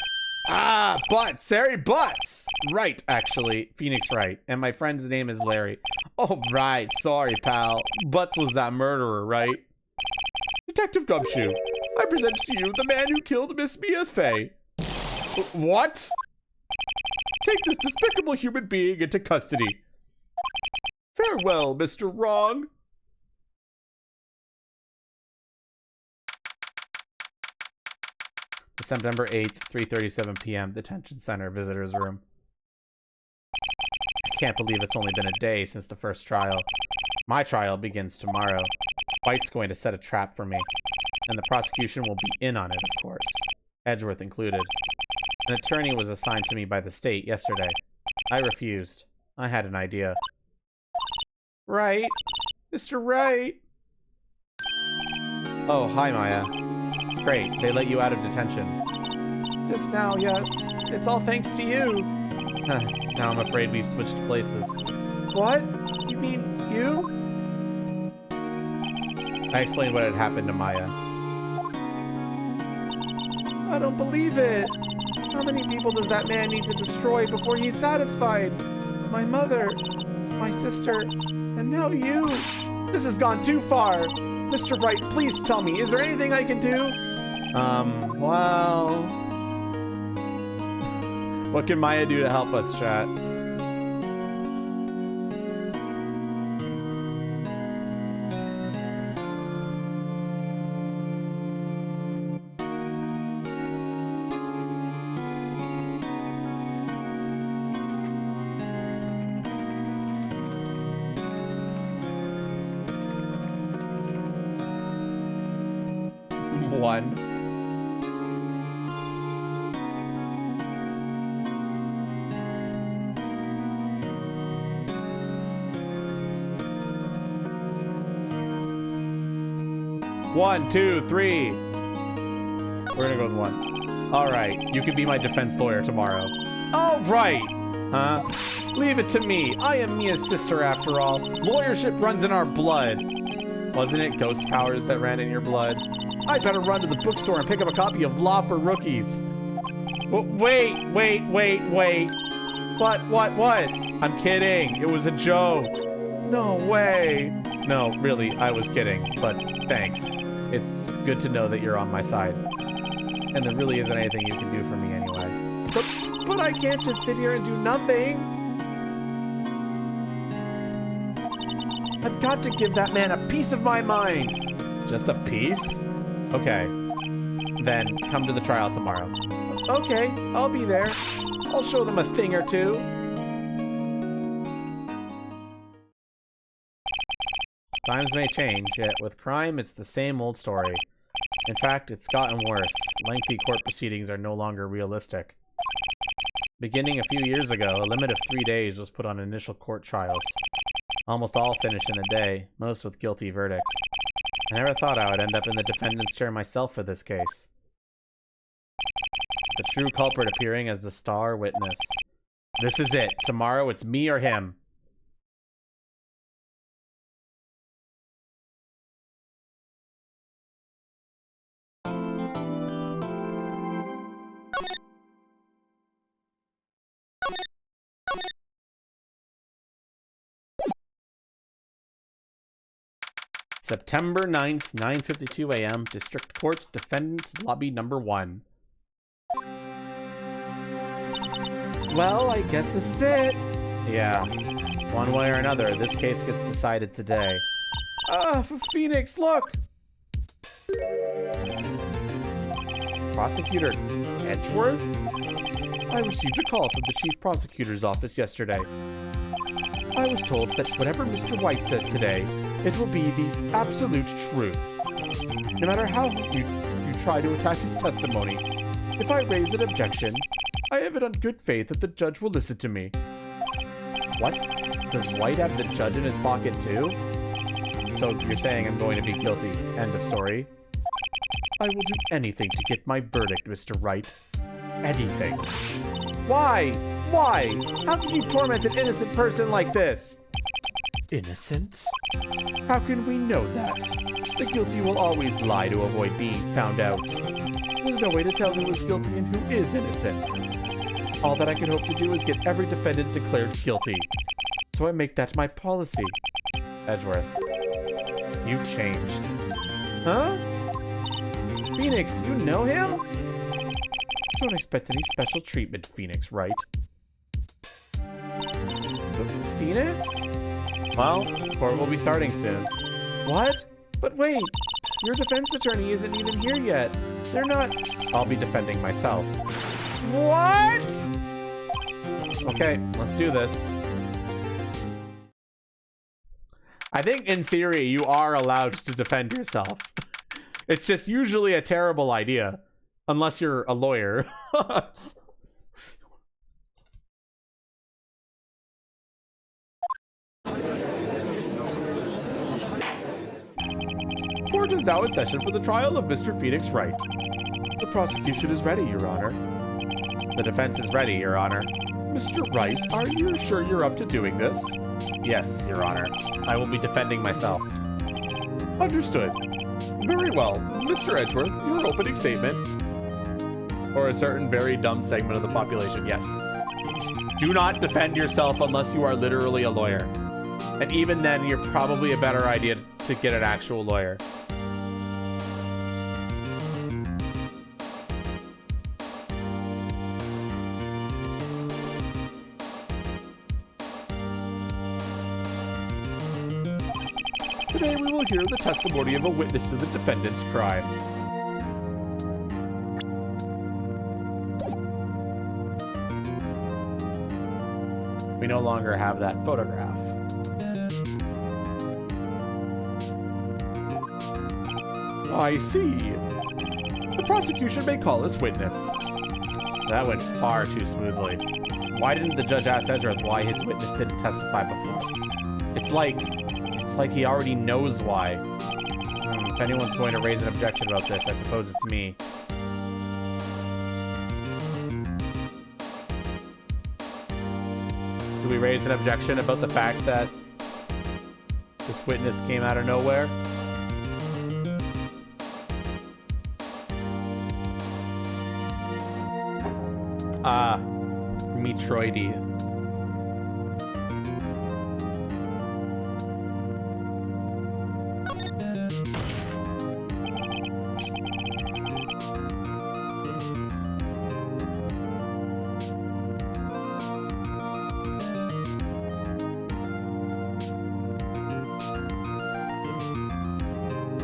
Ah, Butts, Harry Butts. Right, actually, Phoenix Wright, and my friend's name is Larry. Oh, right, sorry, pal. Butts was that murderer, right? Detective Gumshoe, I present to you the man who killed Miss Mia Fey. What? Take this despicable human being into custody. Farewell, Mr. Wrong. September 8th, 3:37 p.m. Detention Center, Visitor's Room. I can't believe it's only been a day since the first trial. My trial begins tomorrow. White's going to set a trap for me. And the prosecution will be in on it, of course. Edgeworth included. An attorney was assigned to me by the state yesterday. I refused. I had an idea. Wright? Mr. Wright? Oh, hi, Maya. Great, they let you out of detention. Just now, yes. It's all thanks to you. Now I'm afraid we've switched places. What? You mean you? I explained what had happened to Maya. I don't believe it. How many people does that man need to destroy before he's satisfied? My mother, my sister, and now you. This has gone too far. Mr. Wright, please tell me, is there anything I can do? Well... What can Maya do to help us, chat? One. One, two, three. We're gonna go with one. All right, you can be my defense lawyer tomorrow. All right. Huh? Leave it to me. I am Mia's sister after all. Lawyership runs in our blood. Wasn't it ghost powers that ran in your blood? I'd better run to the bookstore and pick up a copy of Law for Rookies. Wait. What? I'm kidding. It was a joke. No way. No, really, I was kidding, but thanks. It's good to know that you're on my side. And there really isn't anything you can do for me anyway. But I can't just sit here and do nothing. I've got to give that man a piece of my mind. Just a piece? Okay. Then come to the trial tomorrow. Okay, I'll be there. I'll show them a thing or two. Times may change, yet with crime, it's the same old story. In fact, it's gotten worse. Lengthy court proceedings are no longer realistic. Beginning a few years ago, a limit of 3 days was put on initial court trials. Almost all finish in a day, most with guilty verdict. I never thought I would end up in the defendant's chair myself for this case. The true culprit appearing as the star witness. This is it. Tomorrow it's me or him. September 9th, 9:52 a.m. District Court, Defendant, Lobby Number 1. Well, I guess this is it. Yeah. One way or another, this case gets decided today. Phoenix, look! Prosecutor Edgeworth? I received a call from the Chief Prosecutor's office yesterday. I was told that whatever Mr. White says today, it will be the absolute truth. No matter how you try to attack his testimony, if I raise an objection, I have it on good faith that the judge will listen to me. What? Does White have the judge in his pocket too? So you're saying I'm going to be guilty. End of story. I will do anything to get my verdict, Mr. Wright. Anything. Why? Why? How can you torment an innocent person like this? Innocent? How can we know that? The guilty will always lie to avoid being found out. There's no way to tell who is guilty and who is innocent. All that I can hope to do is get every defendant declared guilty. So I make that my policy. Edgeworth. You've changed. Huh? Phoenix, you know him? Don't expect any special treatment, Phoenix, right? Phoenix? Well, court will be starting soon. What? But wait, your defense attorney isn't even here yet. They're not... I'll be defending myself. What? Okay, let's do this. I think in theory you are allowed to defend yourself. It's just usually a terrible idea. Unless you're a lawyer. Court is now in session for the trial of Mr. Phoenix Wright. The prosecution is ready, Your Honor. The defense is ready, Your Honor. Mr. Wright, are you sure you're up to doing this? Yes, Your Honor. I will be defending myself. Understood. Very well. Mr. Edgeworth, your opening statement. Or a certain very dumb segment of the population, yes. Do not defend yourself unless you are literally a lawyer. And even then, you're probably a better idea to get an actual lawyer. Today we will hear the testimony of a witness to the defendant's crime. We no longer have that photograph. I see. The prosecution may call as witness. That went far too smoothly. Why didn't the judge ask Edgeworth why his witness didn't testify before? It's like he already knows why. If anyone's going to raise an objection about this, I suppose it's me. Do we raise an objection about the fact that this witness came out of nowhere? Metroidy.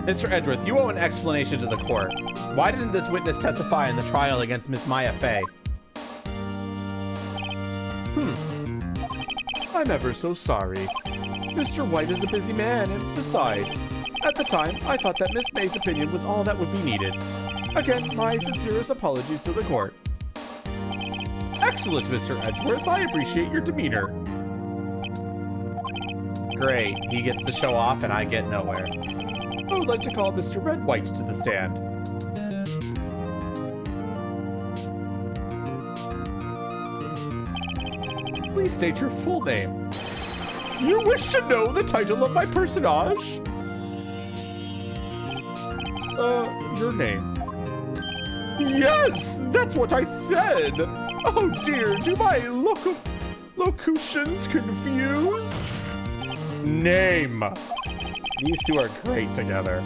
Mr. Edgeworth, you owe an explanation to the court. Why didn't this witness testify in the trial against Miss Maya Fey? I'm ever so sorry. Mr. White is a busy man, and besides, at the time, I thought that Miss May's opinion was all that would be needed. Again, my sincerest apologies to the court. Excellent, Mr. Edgeworth. I appreciate your demeanor. Great. He gets to show off and I get nowhere. I would like to call Mr. Red White to the stand. Please state your full name. You wish to know the title of my personage? Your name. Yes, that's what I said. Oh dear, do my locutions confuse? Name. These two are great together.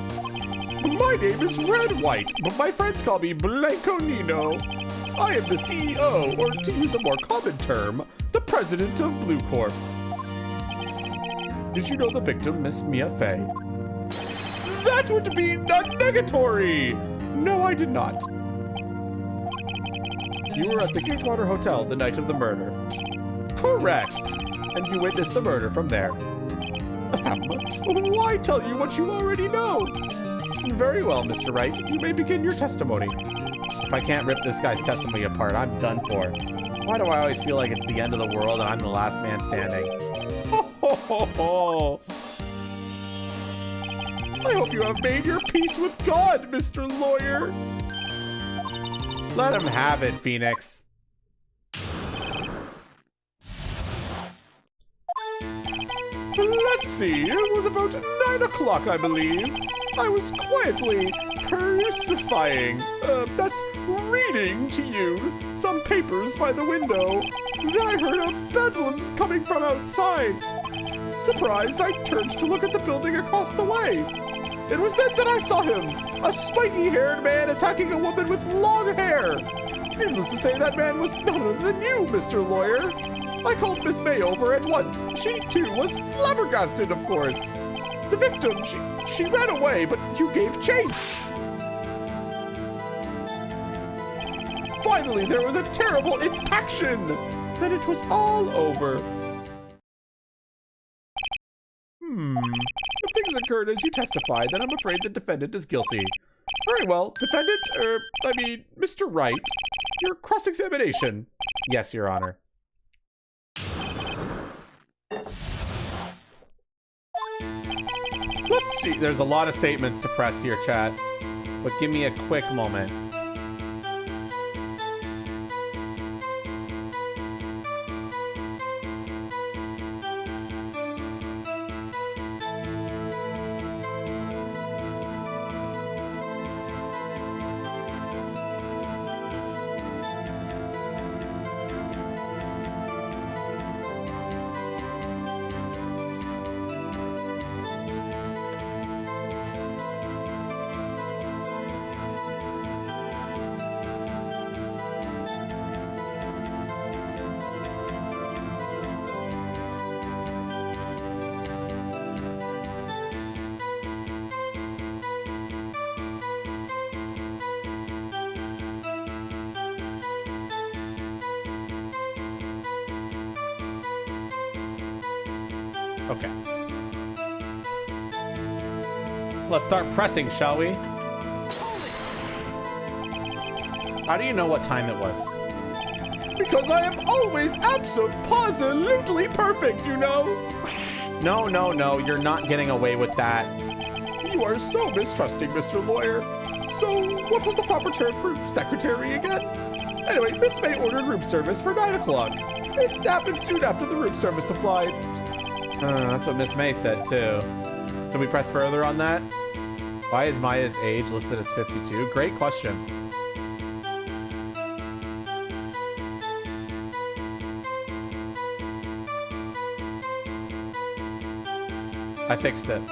My name is Red White, but my friends call me Blanco Nino. I am the CEO, or to use a more common term, the president of Blue Corp. Did you know the victim, Miss Mia Fey? That would be non-negatory! No, I did not. You were at the Gatewater Hotel the night of the murder. Correct. And you witnessed the murder from there. Why tell you what you already know? Very well, Mr. Wright. You may begin your testimony. If I can't rip this guy's testimony apart, I'm done for. Why do I always feel like it's the end of the world and I'm the last man standing? I hope you have made your peace with God, Mr. Lawyer. Let him have it, Phoenix. Let's see, it was about 9 o'clock, I believe. I was quietly persifying, that's reading to you, some papers by the window. Then I heard a bedlam coming from outside. Surprised, I turned to look at the building across the way. It was then that I saw him, a spiky-haired man attacking a woman with long hair. Needless to say, that man was none other than you, Mr. Lawyer. I called Miss May over at once. She, too, was flabbergasted, of course. The victim, she ran away, but you gave chase. Finally, there was a terrible impaction. Then it was all over. If things occurred as you testified, then I'm afraid the defendant is guilty. Very well, defendant, Mr. Wright, your cross-examination. Yes, Your Honor. Let's see. There's a lot of statements to press here, chat. But give me a quick moment. Okay. Let's start pressing, shall we? How do you know what time it was? Because I am always absolutely perfect, you know? No, no, no, you're not getting away with that. You are so mistrusting, Mr. Lawyer. So, what was the proper term for secretary again? Anyway, Miss May ordered room service for 9 o'clock. It happened soon after the room service applied. That's what Miss May said, too. Can we press further on that? Why is Maya's age listed as 52? Great question. I fixed it.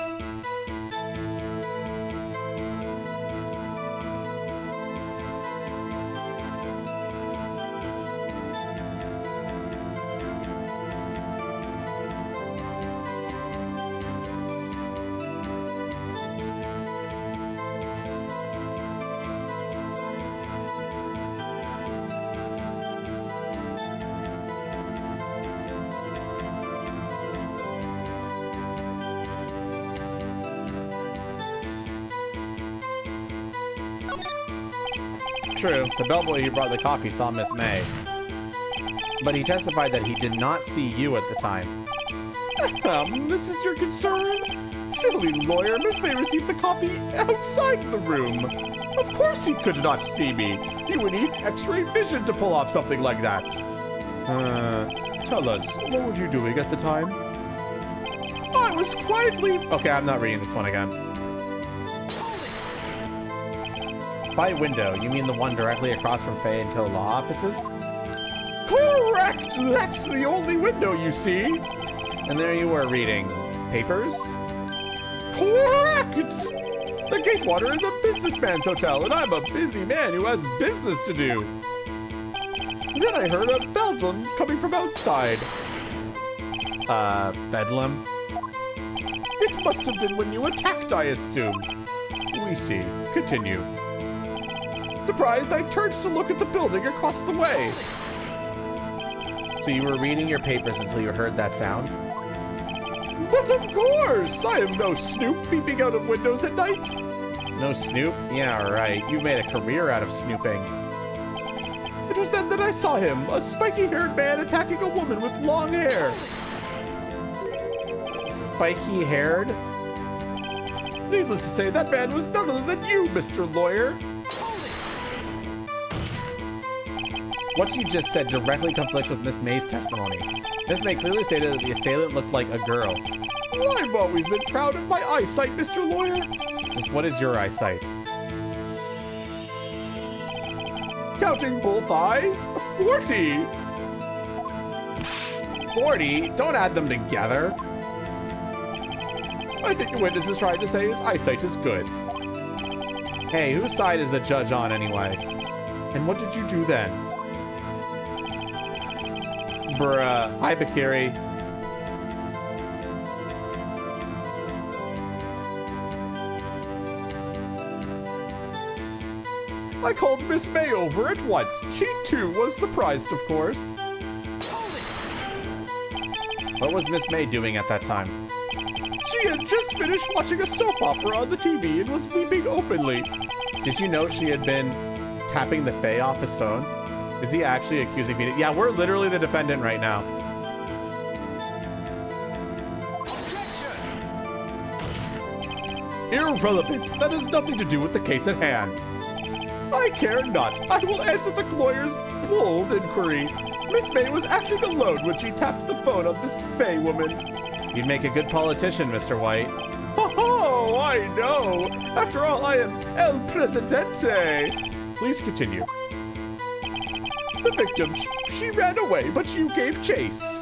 True, the bellboy who brought the coffee saw Miss May. But he testified that he did not see you at the time. This is your concern? Silly lawyer, Miss May received the coffee outside the room. Of course he could not see me. He would need x-ray vision to pull off something like that. Tell us, what were you doing at the time? I was quietly... Okay, I'm not reading this one again. By window, you mean the one directly across from Faye and Co. law offices? Correct! That's the only window you see. And there you were reading papers? Correct! The Gatewater is a businessman's hotel, and I'm a busy man who has business to do. Then I heard a bedlam coming from outside. Bedlam? It must have been when you attacked, I assume. We see. Continue. Surprised, I turned to look at the building across the way. So you were reading your papers until you heard that sound? But of course! I am no snoop peeping out of windows at night. No snoop? Yeah, right. You made a career out of snooping. It was then that I saw him, a spiky-haired man attacking a woman with long hair. Spiky-haired? Needless to say, that man was none other than you, Mr. Lawyer. What you just said directly conflicts with Miss May's testimony. Miss May clearly stated that the assailant looked like a girl. Well, I've always been proud of my eyesight, Mr. Lawyer. Just what is your eyesight? Counting both eyes, 40. 40? Don't add them together. I think the witness is trying to say his eyesight is good. Hey, whose side is the judge on anyway? And what did you do then? Bruh. Hi, Bakiri. I called Miss May over at once. She, too, was surprised, of course. What was Miss May doing at that time? She had just finished watching a soap opera on the TV and was weeping openly. Did you know she had been tapping the Faye off his phone? Is he actually accusing me? Yeah, we're literally the defendant right now. Irrelevant. That has nothing to do with the case at hand. I care not. I will answer the lawyer's bold inquiry. Miss May was acting alone when she tapped the phone on this Faye woman. You'd make a good politician, Mr. White. Oh, I know. After all, I am El Presidente. Please continue. The victim, she ran away, but you gave chase.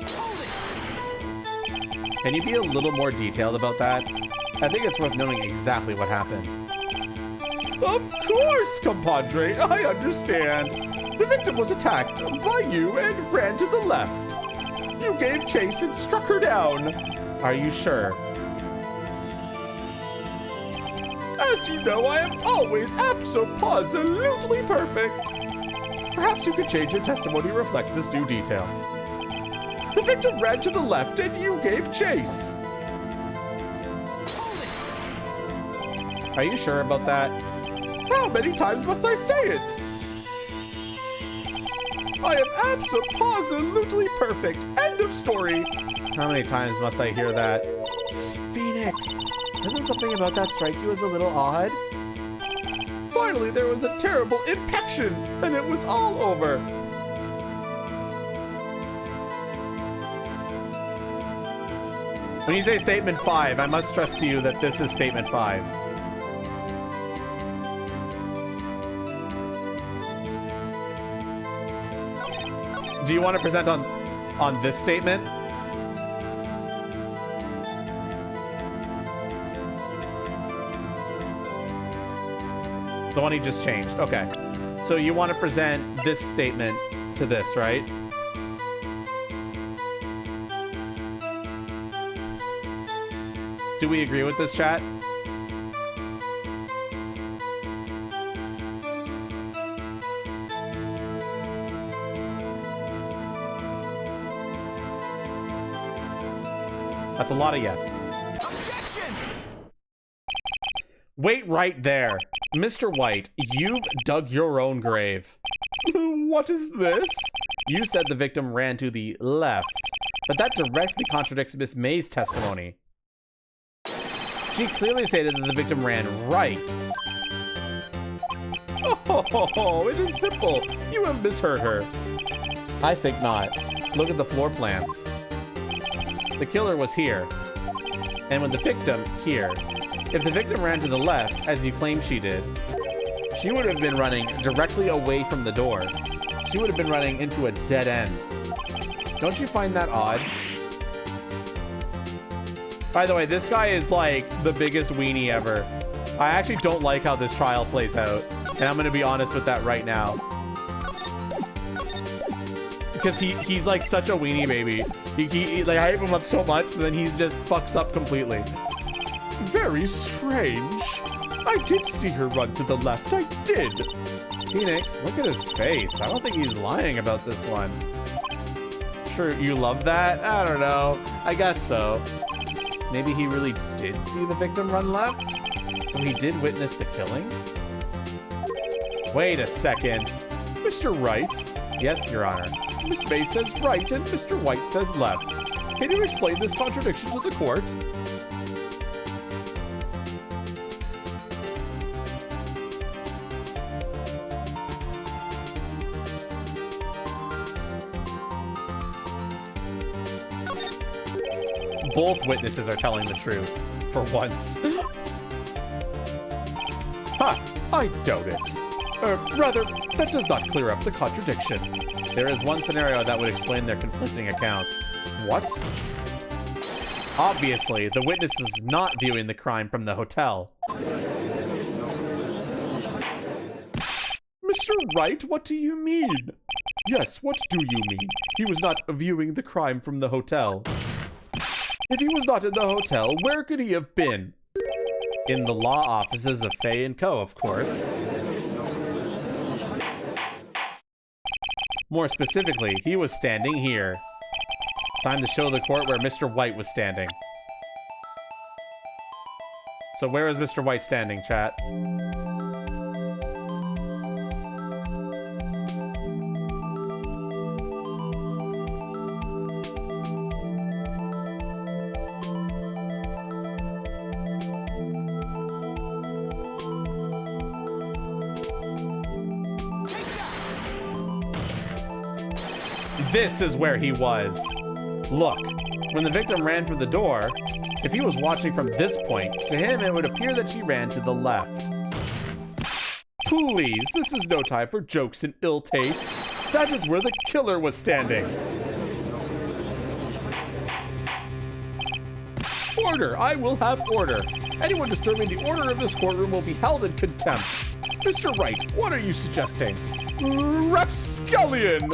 Can you be a little more detailed about that? I think it's worth knowing exactly what happened. Of course, compadre, I understand. The victim was attacked by you and ran to the left. You gave chase and struck her down. Are you sure? As you know, I am always abso-positively perfect. Perhaps you could change your testimony to reflect this new detail. The victim ran to the left and you gave chase. Are you sure about that? How many times must I say it? I am abso-positively perfect. End of story. How many times must I hear that? Phoenix, doesn't something about that strike you as a little odd? Finally, there was a terrible impaction, and it was all over. When you say statement 5, I must stress to you that this is statement 5. Do you want to present on this statement? The one he just changed. Okay. So you want to present this statement to this, right? Do we agree with this, chat? That's a lot of yes. Objection! Wait right there. Mr. White, you've dug your own grave. What is this? You said the victim ran to the left, but that directly contradicts Miss May's testimony. She clearly stated that the victim ran right. Oh, it is simple. You have misheard her. I think not. Look at the floor plans. The killer was here, and with the victim here. If the victim ran to the left, as you claim she did, she would have been running directly away from the door. She would have been running into a dead end. Don't you find that odd? By the way, this guy is like the biggest weenie ever. I actually don't like how this trial plays out, and I'm gonna be honest with that right now. Because he's like such a weenie baby. Like, I hype him up so much, and then he just fucks up completely. Very strange. I did see her run to the left. I did. Phoenix, look at his face. I don't think he's lying about this one. Sure, you love that? I don't know. I guess so. Maybe he really did see the victim run left? So he did witness the killing? Wait a second. Mr. Wright? Yes, Your Honor. Miss May says right and Mr. White says left. Can you explain this contradiction to the court? Both witnesses are telling the truth, for once. Ha! I doubt it. Rather, that does not clear up the contradiction. There is one scenario that would explain their conflicting accounts. What? Obviously, the witness is not viewing the crime from the hotel. Mr. Wright, what do you mean? Yes, what do you mean? He was not viewing the crime from the hotel. If he was not in the hotel, where could he have been? In the law offices of Fay & Co., of course. More specifically, he was standing here. Time to show the court where Mr. White was standing. So where is Mr. White standing, chat? This is where he was. Look, when the victim ran for the door, if he was watching from this point, to him it would appear that she ran to the left. Please, this is no time for jokes and ill taste. That is where the killer was standing. Order! I will have order. Anyone disturbing the order of this courtroom will be held in contempt. Mr. Wright, what are you suggesting? Rapscallion!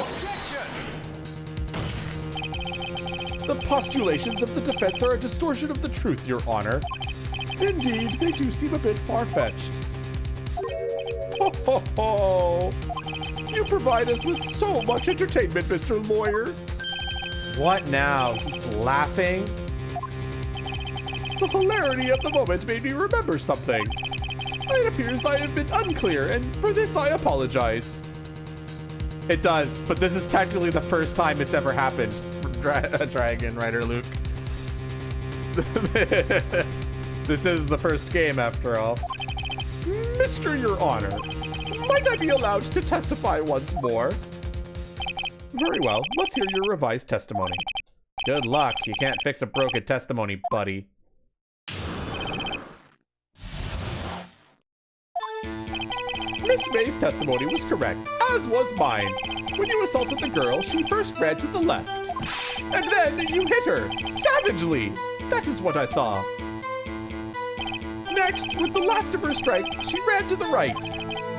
The postulations of the defense are a distortion of the truth, Your Honor. Indeed, they do seem a bit far-fetched. Ho ho ho! You provide us with so much entertainment, Mr. Lawyer. What now? He's laughing? The hilarity of the moment made me remember something. It appears I have been unclear, and for this I apologize. It does, but this is technically the first time it's ever happened. Dragon Rider Luke. This is the first game, after all. Mr. Your Honor, might I be allowed to testify once more? Very well, let's hear your revised testimony. Good luck. You can't fix a broken testimony, buddy. Miss May's testimony was correct, as was mine. When you assaulted the girl, she first ran to the left. And then you hit her, savagely. That is what I saw. Next, with the last of her strike, she ran to the right.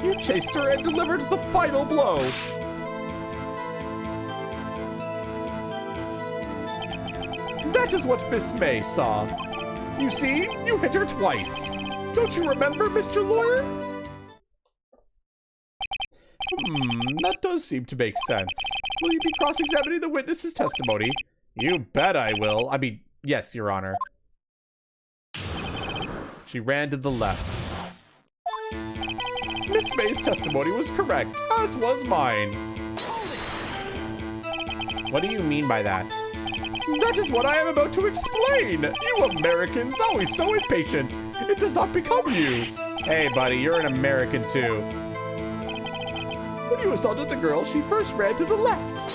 You chased her and delivered the final blow. That is what Miss May saw. You see, you hit her twice. Don't you remember, Mr. Lawyer? That does seem to make sense. Will you be cross-examining the witness's testimony? You bet I will. I mean, yes, Your Honor. She ran to the left. Miss May's testimony was correct, as was mine. What do you mean by that? That is what I am about to explain. You Americans, always so impatient. It does not become you. Hey, buddy, you're an American too. When you assaulted the girl, she first ran to the left.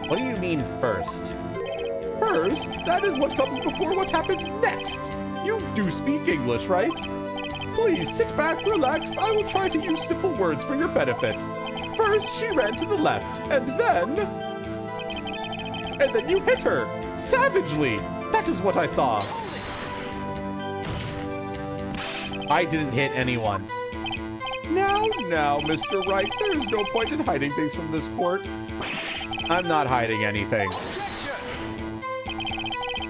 What do you mean first? First, that is what comes before what happens next. You do speak English, right? Please sit back, relax. I will try to use simple words for your benefit. First, she ran to the left, and then you hit her, savagely. That is what I saw. I didn't hit anyone. Now, Mr. Wright, there is no point in hiding things from this court. I'm not hiding anything.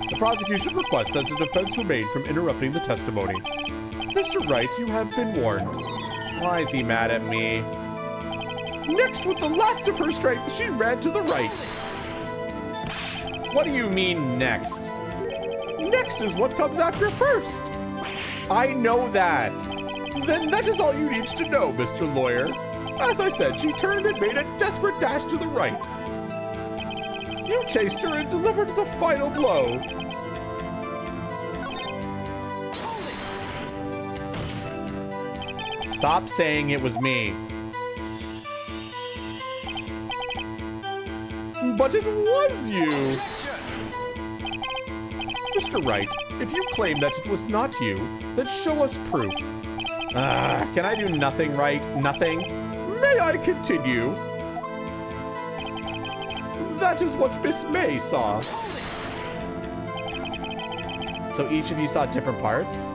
The prosecution requests that the defense remain from interrupting the testimony. Mr. Wright, you have been warned. Why is he mad at me? Next, with the last of her strength, she ran to the right. What do you mean next? Next is what comes after first. I know that. Then that is all you need to know, Mr. Lawyer. As I said, she turned and made a desperate dash to the right. You chased her and delivered the final blow. Stop saying it was me. But it was you! Mr. Wright, if you claim that it was not you, then show us proof. Can I do nothing right? Nothing? May I continue? That is what Miss May saw. So each of you saw different parts?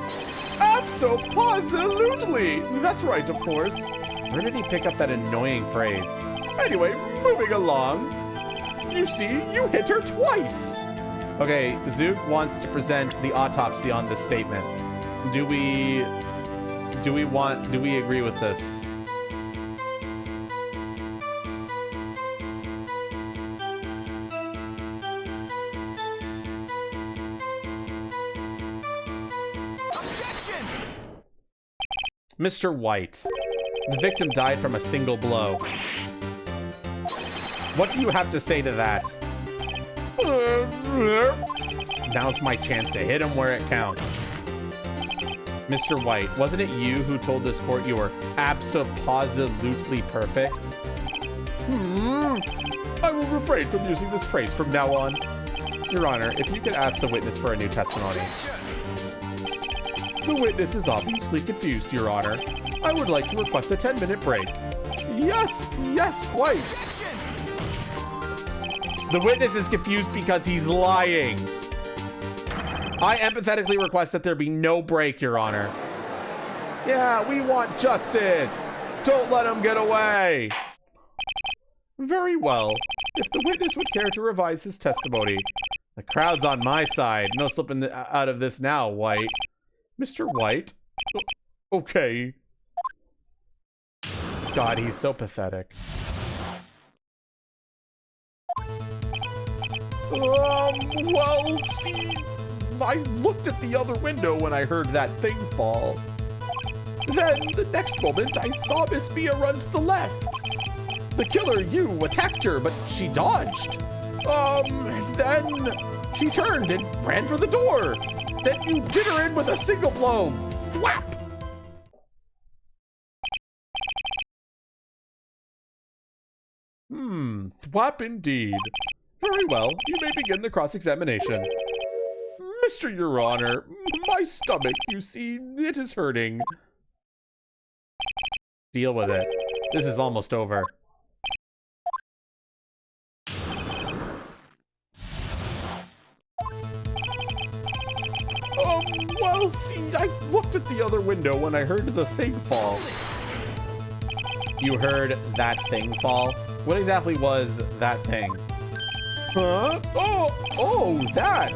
Abso-positively! That's right, of course. Where did he pick up that annoying phrase? Anyway, moving along. You see, you hit her twice. Okay, Zook wants to present the autopsy on this statement. Do we agree with this? Mr. White, the victim died from a single blow. What do you have to say to that? Now's my chance to hit him where it counts. Mr. White, wasn't it you who told this court you were abso-positively perfect? I will refrain from using this phrase from now on. Your Honor, if you could ask the witness for a new testimony. The witness is obviously confused, Your Honor. I would like to request a 10-minute break. Yes, quite. The witness is confused because he's lying. I empathetically request that there be no break, Your Honor. Yeah, we want justice. Don't let him get away. Very well. If the witness would care to revise his testimony. The crowd's on my side. No slipping out of this now, White. Mr. White? Okay. God, he's so pathetic. Well, see, I looked at the other window when I heard that thing fall. Then, the next moment, I saw Miss Mia run to the left. The killer, you, attacked her, but she dodged. Then she turned and ran for the door. Then you did her in with a single blow. Thwap! Thwap indeed. Very well, you may begin the cross-examination. Mr. Your Honor, my stomach, you see, it is hurting. Deal with it. This is almost over. Well, see, I looked at the other window when I heard the thing fall. You heard that thing fall? What exactly was that thing? Huh? Oh, that,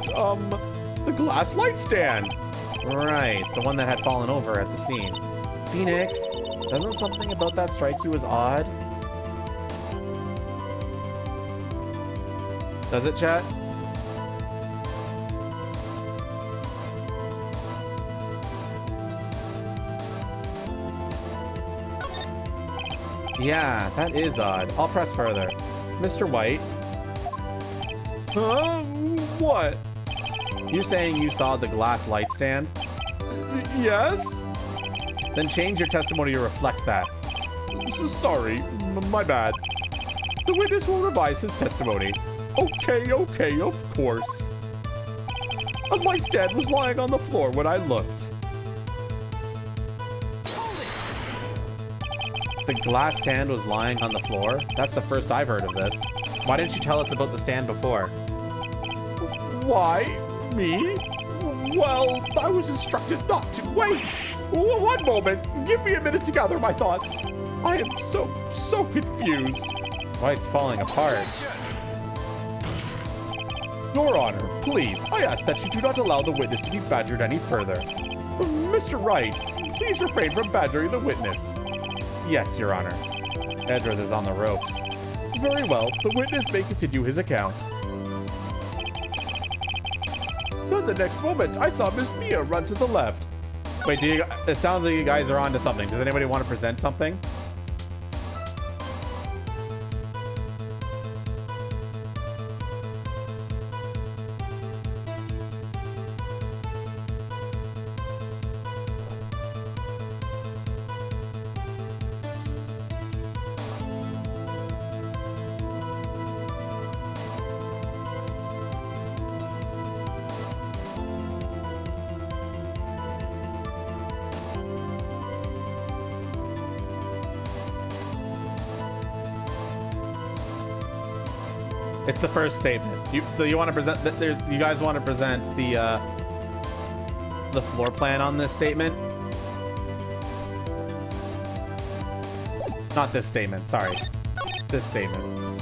the glass light stand. Right, the one that had fallen over at the scene. Phoenix, doesn't something about that strike you as odd? Does it, chat? Yeah, that is odd. I'll press further. Mr. White, What? you saying you saw the glass light stand? Yes? Then change your testimony to reflect that. Sorry, my bad. The witness will revise his testimony. Okay, of course. A light stand was lying on the floor when I looked. The glass stand was lying on the floor? That's the first I've heard of this. Why didn't you tell us about the stand before? Why? Me? Well, I was instructed not to. Wait! One moment. Give me a minute to gather my thoughts. I am so confused. White's falling apart. Your Honor, please, I ask that you do not allow the witness to be badgered any further. Mr. Wright, please refrain from badgering the witness. Yes, Your Honor. Edward is on the ropes. Very well, the witness may continue his account. Then the next moment, I saw Miss Mia run to the left. Wait, it sounds like you guys are onto something. Does anybody want to present something? It's the first statement. So you want to present? You guys want to present the floor plan on this statement? Not this statement. Sorry, this statement.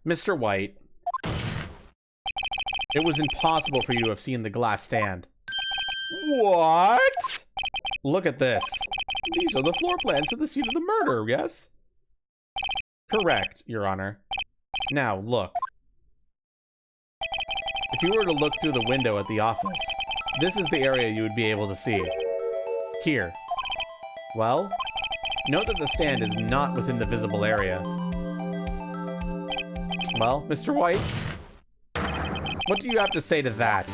Mr. White, it was impossible for you to have seen the glass stand. What? Look at this. These are the floor plans to the scene of the murder, yes? Correct, Your Honor. Now, look. If you were to look through the window at the office, this is the area you would be able to see. Here. Well, note that the stand is not within the visible area. Well, Mr. White, what do you have to say to that?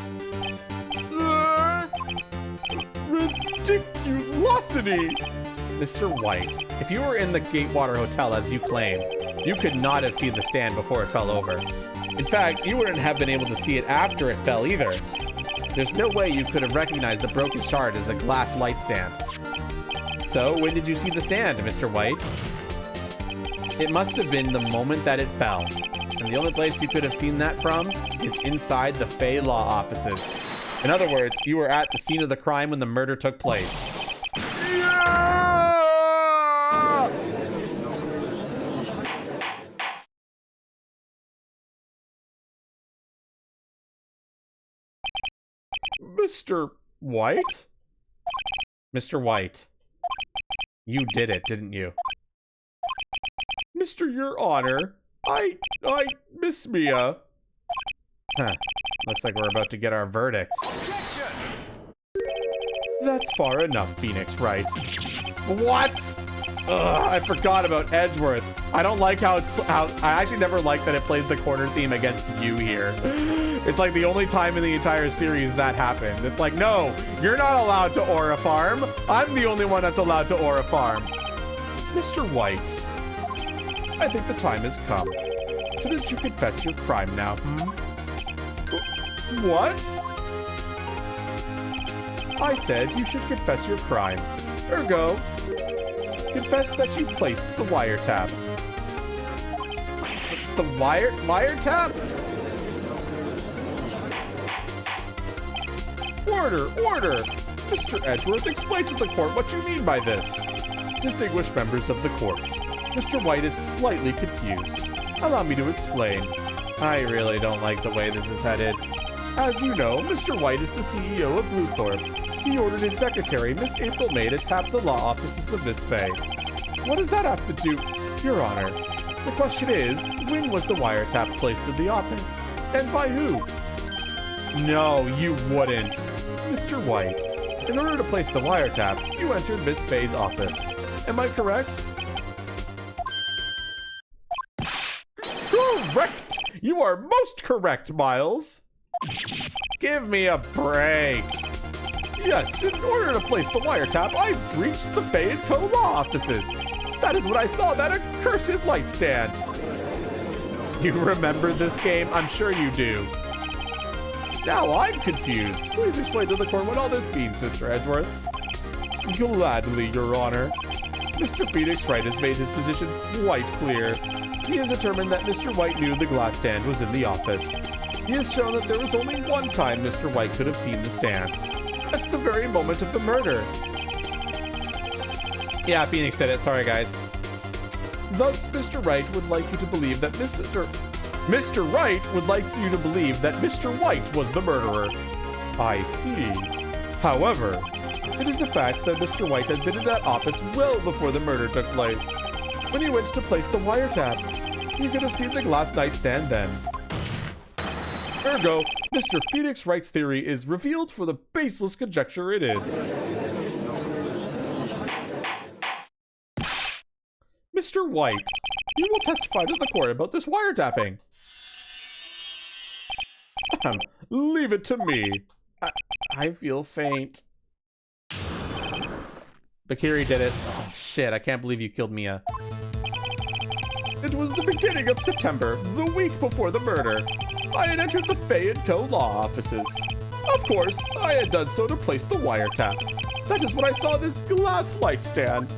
Ridiculosity! Mr. White, if you were in the Gatewater Hotel as you claim, you could not have seen the stand before it fell over. In fact, you wouldn't have been able to see it after it fell either. There's no way you could have recognized the broken shard as a glass light stand. So, when did you see the stand, Mr. White? It must have been the moment that it fell. And the only place you could have seen that from is inside the Fey Law offices. In other words, you were at the scene of the crime when the murder took place. Mr. White? Mr. White, you did it, didn't you? Mr. Your Honor, I Miss Mia. Huh. Looks like we're about to get our verdict. That's far enough, Phoenix Wright. What? Ugh, I forgot about Edgeworth. I don't like how I actually never liked that it plays the corner theme against you here. It's like the only time in the entire series that happens. It's like, no, you're not allowed to Aura Farm. I'm the only one that's allowed to Aura Farm. Mr. White, I think the time has come. Shouldn't you confess your crime now, What? I said you should confess your crime. Ergo, confess that you placed the wiretap. The wiretap? Order! Mr. Edgeworth, explain to the court what you mean by this. Distinguished members of the court, Mr. White is slightly confused. Allow me to explain. I really don't like the way this is headed. As you know, Mr. White is the CEO of Blue Corp. He ordered his secretary, Miss April May, to tap the law offices of Miss Fay. What does that have to do? Your Honor, the question is, when was the wiretap placed in the office? And by who? No, you wouldn't. Mr. White, in order to place the wiretap, you entered Miss Faye's office. Am I correct? Correct! You are most correct, Miles. Give me a break. Yes, in order to place the wiretap, I breached the Faye & Co. law offices. That is when I saw that accursed light stand. You remember this game? I'm sure you do. Now I'm confused. Please explain to the court what all this means, Mr. Edgeworth. Gladly, Your Honor. Mr. Phoenix Wright has made his position quite clear. He has determined that Mr. White knew the glass stand was in the office. He has shown that there was only one time Mr. White could have seen the stand. That's the very moment of the murder. Yeah, Phoenix said it. Sorry, guys. Thus, Mr. Wright would like you to believe that Mr. Wright would like you to believe that Mr. White was the murderer. I see. However, it is a fact that Mr. White had been in that office well before the murder took place. When he went to place the wiretap, he could have seen the glass nightstand then. Ergo, Mr. Phoenix Wright's theory is revealed for the baseless conjecture it is. Mr. White, you will testify to the court about this wiretapping. Leave it to me. I feel faint. Bakiri did it. Oh, shit, I can't believe you killed Mia. It was the beginning of September, the week before the murder. I had entered the Faye & Co. law offices. Of course, I had done so to place the wiretap. That is when I saw this glass light stand.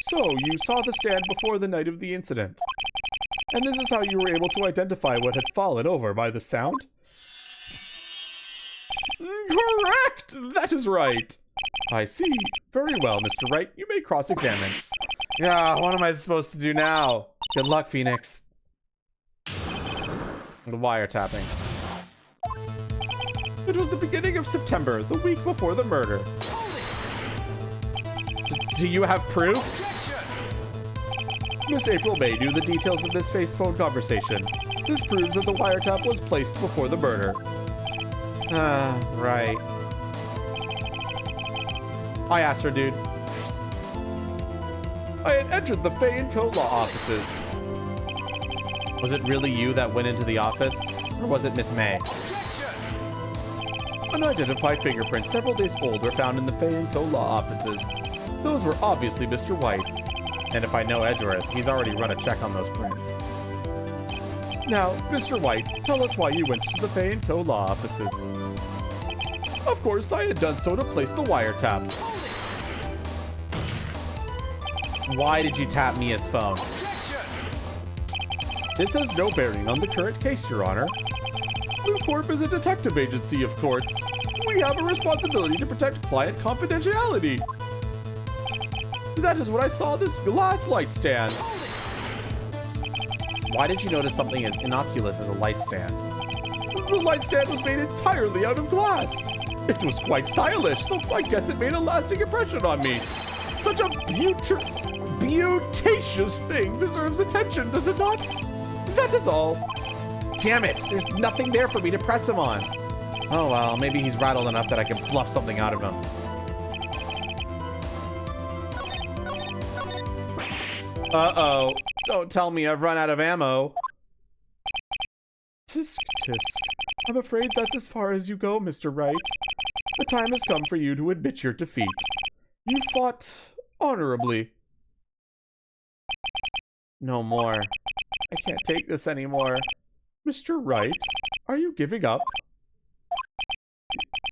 So, you saw the stand before the night of the incident. And this is how you were able to identify what had fallen over by the sound? Correct! That is right. I see. Very well, Mr. Wright. You may cross-examine. Yeah, what am I supposed to do now? Good luck, Phoenix. The wiretapping. It was the beginning of September, the week before the murder. Do you have proof? Miss April May knew the details of Miss Faye's phone conversation. This proves that the wiretap was placed before the murder. Right. I asked her, dude. I had entered the Faye & Co. law offices. Was it really you that went into the office? Or was it Miss May? Unidentified fingerprints several days old were found in the Faye & Co. law offices. Those were obviously Mr. White's. And if I know Edgeworth, he's already run a check on those prints. Now, Mr. White, tell us why you went to the Faye & Co. law offices. Of course, I had done so to place the wiretap. Why did you tap Mia's phone? This has no bearing on the current case, Your Honor. Blue Corp is a detective agency of courts. We have a responsibility to protect client confidentiality. That is when I saw this glass light stand. Why did you notice something as innocuous as a light stand? The light stand was made entirely out of glass. It was quite stylish, so I guess it made a lasting impression on me. Such a beautacious thing deserves attention, does it not? That is all. Damn it! There's nothing there for me to press him on. Oh well, maybe he's rattled enough that I can bluff something out of him. Uh-oh. Don't tell me I've run out of ammo. Tisk, tisk. I'm afraid that's as far as you go, Mr. Wright. The time has come for you to admit your defeat. You fought honorably. No more. I can't take this anymore. Mr. Wright, are you giving up?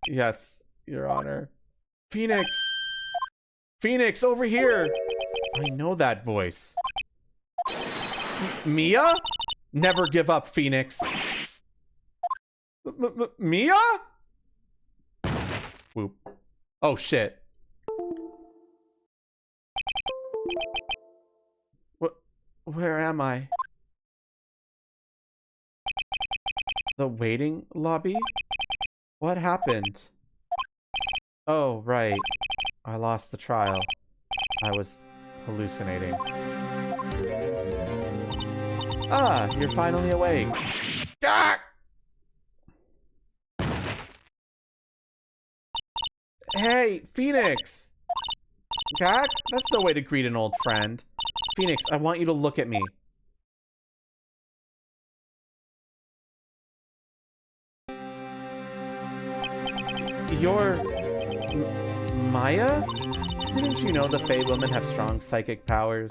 Yes, Your Honor. Phoenix! Phoenix, over here! I know that voice. Mia? Never give up, Phoenix. Mia? Whoop. Oh, shit. Where am I? The waiting lobby? What happened? Oh, right. I lost the trial. I was hallucinating. Ah, you're finally awake. Ah! Hey, Phoenix! Gak? That's no way to greet an old friend. Phoenix, I want you to look at me. You're... Maya? Didn't you know the Fae women have strong psychic powers?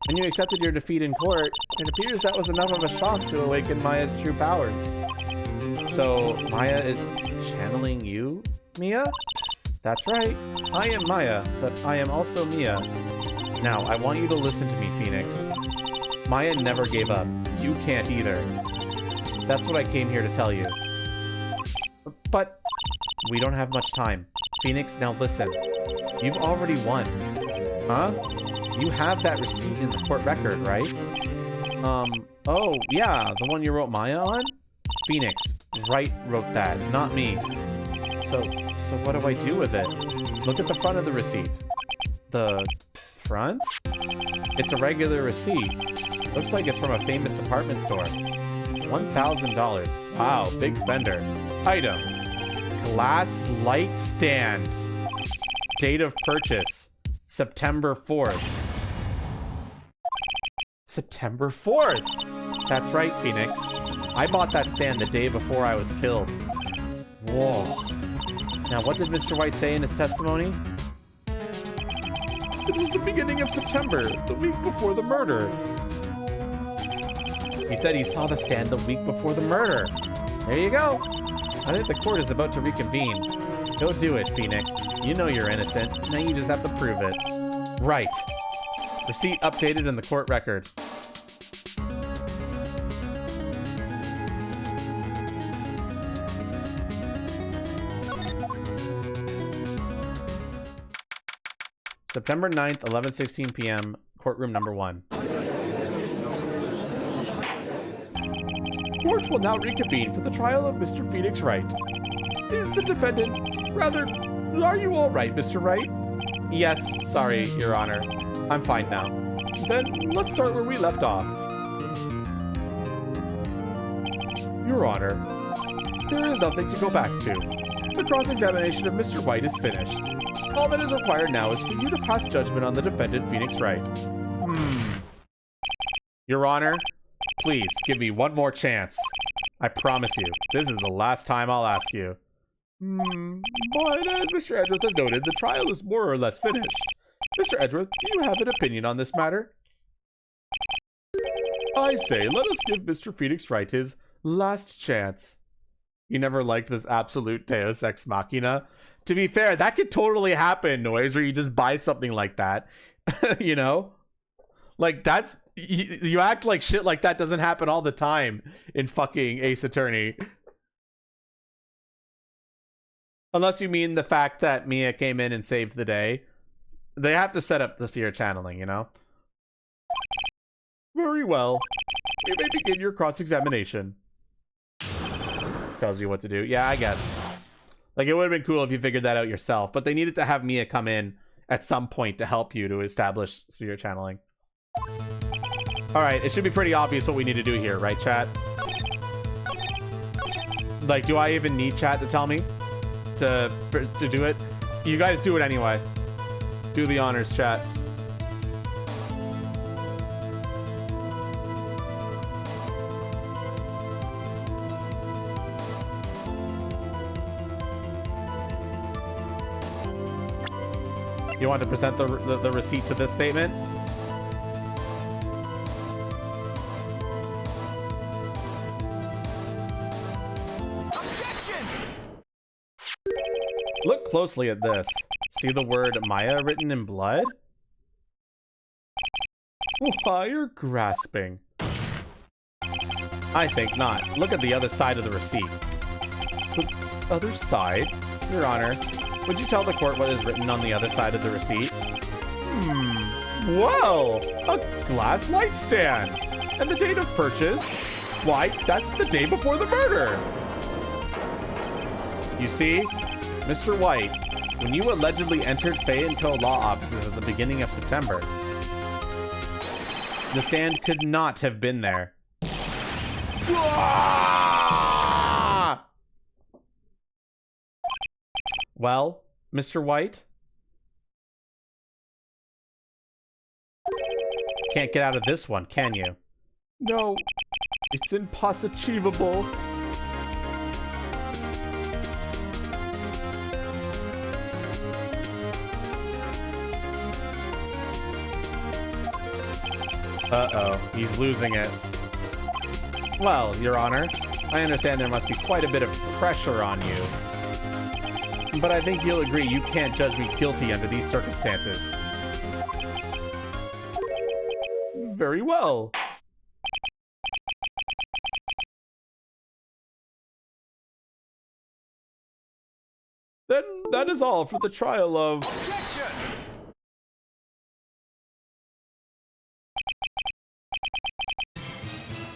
When you accepted your defeat in court, it appears that was enough of a shock to awaken Maya's true powers. So, Maya is channeling you, Mia? That's right. I am Maya, but I am also Mia. Now, I want you to listen to me, Phoenix. Maya never gave up. You can't either. That's what I came here to tell you. But we don't have much time. Phoenix, now listen. You've already won. Huh? You have that receipt in the court record, right? Oh, yeah, the one you wrote Maya on? Phoenix, Wright wrote that, not me. So what do I do with it? Look at the front of the receipt. The front? It's a regular receipt. Looks like it's from a famous department store. $1,000. Wow, big spender. Item. Glass light stand. Date of purchase. September 4th. September 4th! That's right, Phoenix. I bought that stand the day before I was killed. Whoa. Now, what did Mr. White say in his testimony? It was the beginning of September, the week before the murder. He said he saw the stand the week before the murder. There you go. I think the court is about to reconvene. Go do it, Phoenix. You know you're innocent. Now you just have to prove it. Right. Receipt updated in the court record. September 9th, 11:16 p.m., courtroom number 1. Court will now reconvene for the trial of Mr. Phoenix Wright. Is the defendant... Rather, are you all right, Mr. Wright? Yes, sorry, Your Honor. I'm fine now. Then, let's start where we left off. Your Honor, there is nothing to go back to. The cross-examination of Mr. White is finished. All that is required now is for you to pass judgment on the defendant, Phoenix Wright. Your Honor, please give me one more chance. I promise you, this is the last time I'll ask you. But as Mr. Edgeworth has noted, the trial is more or less finished. Mr. Edgeworth, do you have an opinion on this matter? I say, let us give Mr. Phoenix Wright his last chance. You never liked this absolute Deus Ex Machina? To be fair, that could totally happen, Noise, where you just buy something like that. You know? Like, that's... You act like shit like that doesn't happen all the time in fucking Ace Attorney. Unless you mean the fact that Mia came in and saved the day. They have to set up the sphere channeling, you know? Very well. You may begin your cross-examination. Tells you what to do. Yeah, I guess. Like, it would have been cool if you figured that out yourself, but they needed to have Mia come in at some point to help you to establish sphere channeling. Alright, it should be pretty obvious what we need to do here, right, chat? Like, do I even need chat to tell me to do it? You guys do it anyway. Do the honors, chat. You want to present the receipt to this statement? Objection! Look closely at this. See the word Maya written in blood? Why, you're grasping. I think not. Look at the other side of the receipt. The other side? Your Honor, would you tell the court what is written on the other side of the receipt? Whoa! A glass light stand! And the date of purchase? Why, that's the day before the murder! You see? Mr. White, When you allegedly entered Fay & Co. law offices at the beginning of September, the stand could not have been there. Ah! Well, Mr. White? Can't get out of this one, can you? No, it's impossible. Uh-oh, he's losing it. Well, Your Honor, I understand there must be quite a bit of pressure on you. But I think you'll agree you can't judge me guilty under these circumstances. Very well. Then that is all for the trial of... Objection!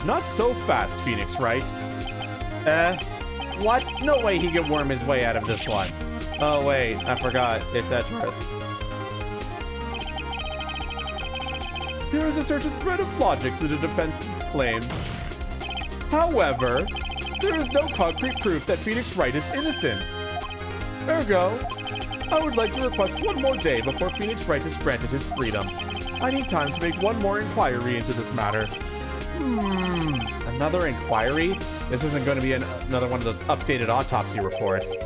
Not so fast, Phoenix Wright. What? No way he can worm his way out of this one. Oh wait, I forgot. It's Edgeworth. There is a certain thread of logic to the defense's claims. However, there is no concrete proof that Phoenix Wright is innocent. Ergo, I would like to request one more day before Phoenix Wright is granted his freedom. I need time to make one more inquiry into this matter. Another inquiry? This isn't going to be another one of those updated autopsy reports.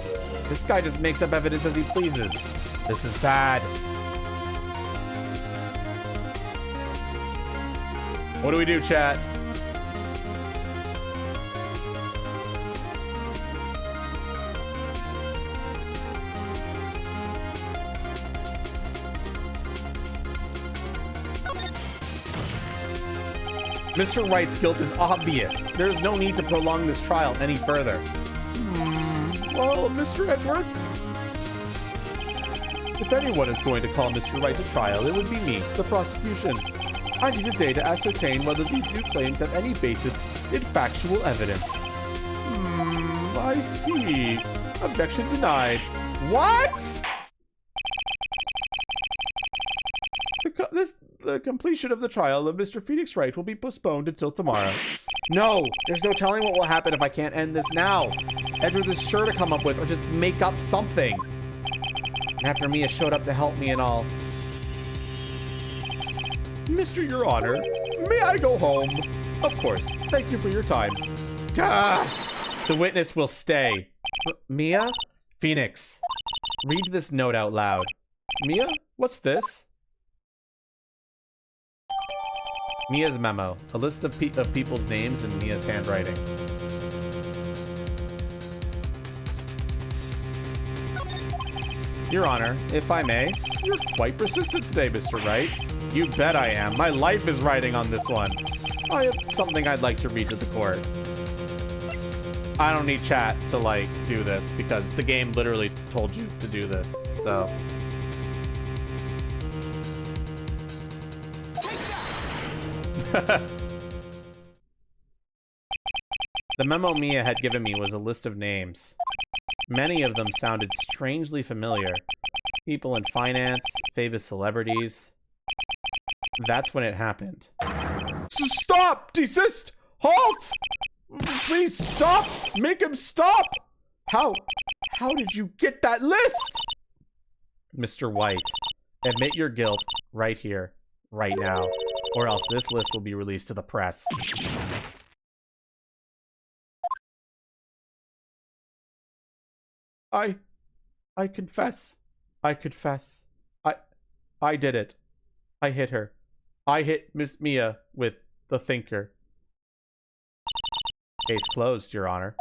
This guy just makes up evidence as he pleases. This is bad. What do we do, chat? Mr. Wright's guilt is obvious. There is no need to prolong this trial any further. Well, Mr. Edgeworth? If anyone is going to call Mr. Wright to trial, it would be me, the prosecution. I need a day to ascertain whether these new claims have any basis in factual evidence. I see. Objection denied. What? The completion of the trial of Mr. Phoenix Wright will be postponed until tomorrow. No, there's no telling what will happen if I can't end this now. Edward is sure to come up with or just make up something. And after Mia showed up to help me and all. Mr. Your Honor, may I go home? Of course. Thank you for your time. Gah! The witness will stay. Mia? Phoenix. Read this note out loud. Mia, what's this? Mia's memo. A list of people's names in Mia's handwriting. Your Honor, if I may. You're quite persistent today, Mr. Wright. You bet I am. My life is riding on this one. I have something I'd like to read to the court. I don't need chat to, like, do this because the game literally told you to do this, so... The memo Mia had given me was a list of names. Many of them sounded strangely familiar. People in finance, famous celebrities. That's when it happened. Stop! Desist! Halt! Please stop! Make him stop! How did you get that list? Mr. White, admit your guilt right here, right now, or else this list will be released to the press. I confess. I confess. I did it. I hit her. I hit Miss Mia with the thinker. Case closed, Your Honor.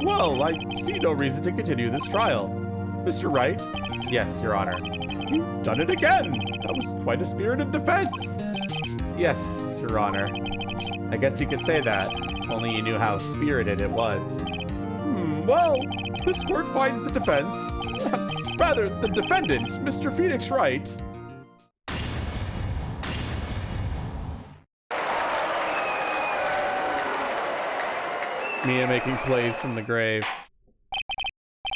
Well, I see no reason to continue this trial. Mr. Wright? Yes, Your Honor. You've done it again. That was quite a spirited defense. Yes, Your Honor. I guess you could say that, if only you knew how spirited it was. Well, this court finds the defense, rather, the defendant, Mr. Phoenix Wright. Mia making plays from the grave.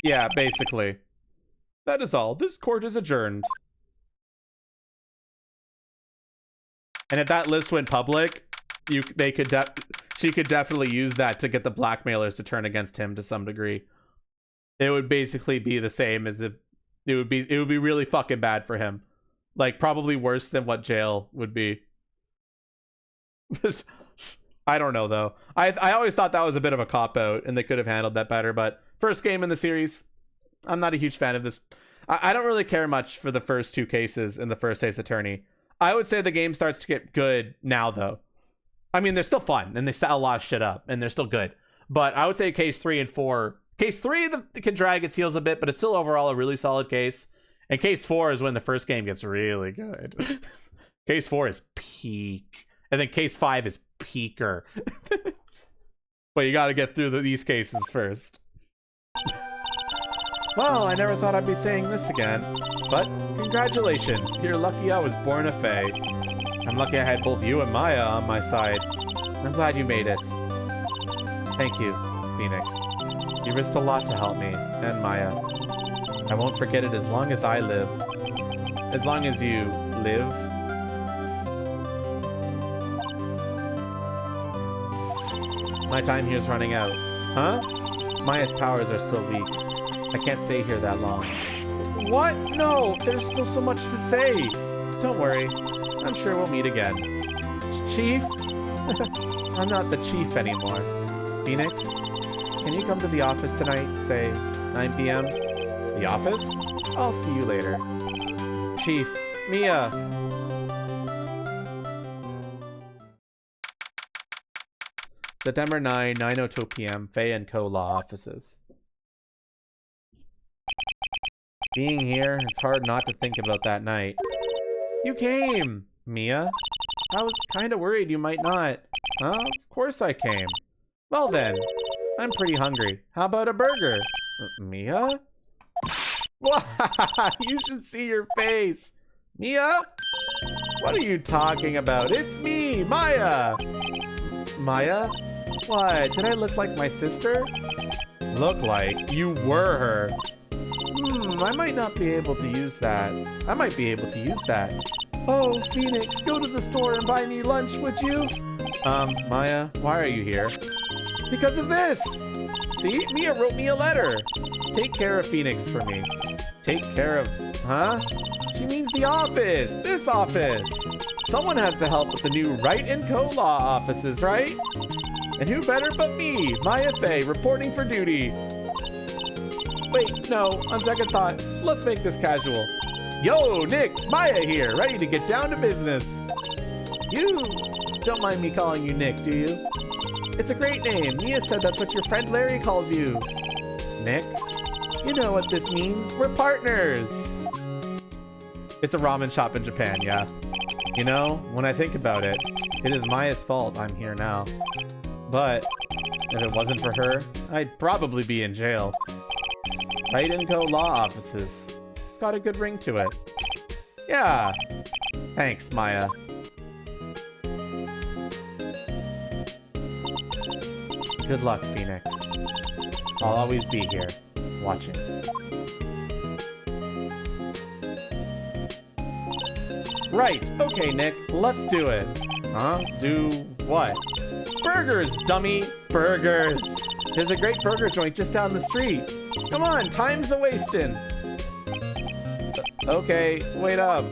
Yeah, basically. That is all. This court is adjourned. And if that list went public, she could definitely use that to get the blackmailers to turn against him to some degree. It would basically be the same as if it would be really fucking bad for him. Like, probably worse than what jail would be. I don't know, though. I always thought that was a bit of a cop-out, and they could have handled that better, but first game in the series, I'm not a huge fan of this. I don't really care much for the first two cases in the first Ace Attorney. I would say the game starts to get good now, though. I mean, they're still fun, and they set a lot of shit up, and they're still good. But I would say case 3 and 4... Case 3 can drag its heels a bit, but it's still overall a really solid case. And case 4 is when the first game gets really good. Case 4 is peak. And then case 5 is peaker. But you gotta get through these cases first. Well, I never thought I'd be saying this again. But congratulations. You're lucky I was born a fae. I'm lucky I had both you and Maya on my side. I'm glad you made it. Thank you, Phoenix. You risked a lot to help me, and Maya. I won't forget it as long as I live. As long as you live. My time here's running out. Huh? Maya's powers are still weak. I can't stay here that long. What? No, there's still so much to say. Don't worry. I'm sure we'll meet again. Chief? I'm not the chief anymore. Phoenix? Can you come to the office tonight, say 9 p.m.? The office? I'll see you later. Chief, Mia! September 9, 9:02 p.m., Faye & Co. Law Offices. Being here, it's hard not to think about that night. You came, Mia. I was kind of worried you might not. Of course I came. Well then. I'm pretty hungry. How about a burger? Mia? You should see your face. Mia? What are you talking about? It's me, Maya. Maya? What? Did I look like my sister? Look like? You were her. I might not be able to use that. I might be able to use that. Oh, Phoenix, go to the store and buy me lunch, would you? Maya, why are you here? Because of this! See? Mia wrote me a letter. Take care of Phoenix for me. Take care of... Huh? She means the office! This office! Someone has to help with the new Wright & Co. Law offices, right? And who better but me, Maya Faye, reporting for duty. Wait, no, on second thought, let's make this casual. Yo, Nick, Maya here, ready to get down to business. You don't mind me calling you Nick, do you? It's a great name. Mia said that's what your friend Larry calls you. Nick? You know what this means. We're partners. It's a ramen shop in Japan, yeah. You know, when I think about it, it is Maya's fault I'm here now. But if it wasn't for her, I'd probably be in jail. Wright & Co. Law Offices. It's got a good ring to it. Yeah. Thanks, Maya. Good luck, Phoenix. I'll always be here, watching. Right, okay, Nick, let's do it. Huh? Do what? Burgers, dummy! Burgers! There's a great burger joint just down the street. Come on, time's a-wasting. Okay, wait up.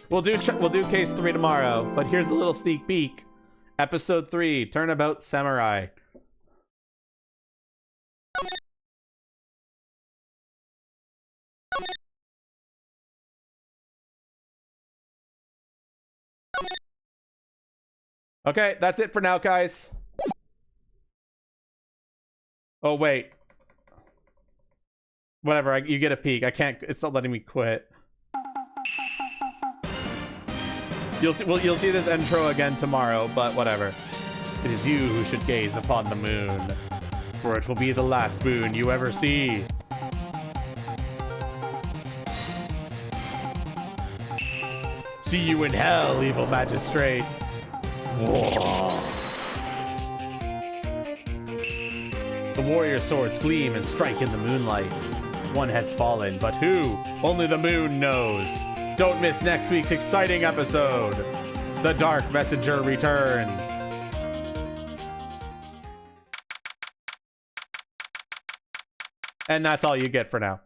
We'll do case 3 tomorrow, but here's a little sneak peek. Episode 3, Turnabout Samurai. Okay, that's it for now, guys. Oh, wait. Whatever, you get a peek. I can't, it's not letting me quit. You'll see this intro again tomorrow, but whatever. It is you who should gaze upon the moon, for it will be the last moon you ever see. See you in hell, evil magistrate. Whoa. The warrior swords gleam and strike in the moonlight. One has fallen, but who? Only the moon knows. Don't miss next week's exciting episode. The Dark Messenger returns. And that's all you get for now.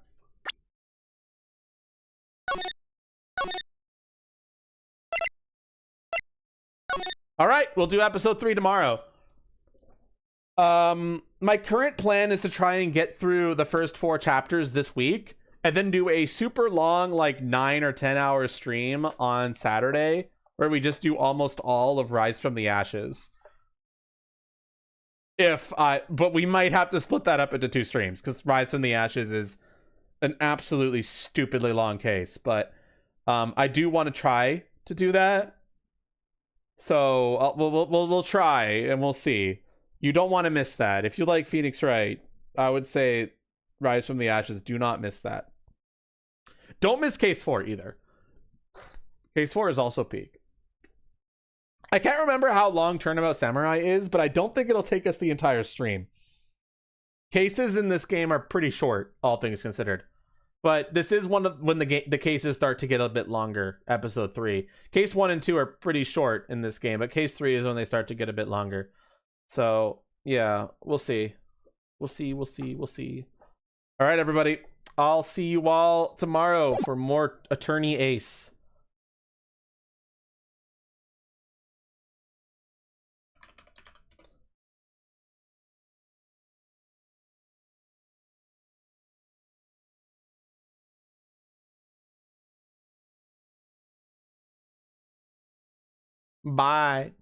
All right, we'll do episode 3 tomorrow. My current plan is to try and get through the first 4 chapters this week and then do a super long, like 9 or 10 hour stream on Saturday where we just do almost all of Rise from the Ashes. But we might have to split that up into 2 streams because Rise from the Ashes is an absolutely stupidly long case. But I do want to try to do that. So we'll try and we'll see. You don't want to miss that. If you like Phoenix Wright, I would say Rise from the Ashes. Do not miss that. Don't miss Case 4 either. Case 4 is also peak. I can't remember how long Turnabout Samurai is, but I don't think it'll take us the entire stream. Cases in this game are pretty short, all things considered. But this is one of when the cases start to get a bit longer. Episode 3. Case 1 and 2 are pretty short in this game, but Case 3 is when they start to get a bit longer. So, yeah, we'll see. We'll see. All right, everybody. I'll see you all tomorrow for more Attorney Ace. Bye.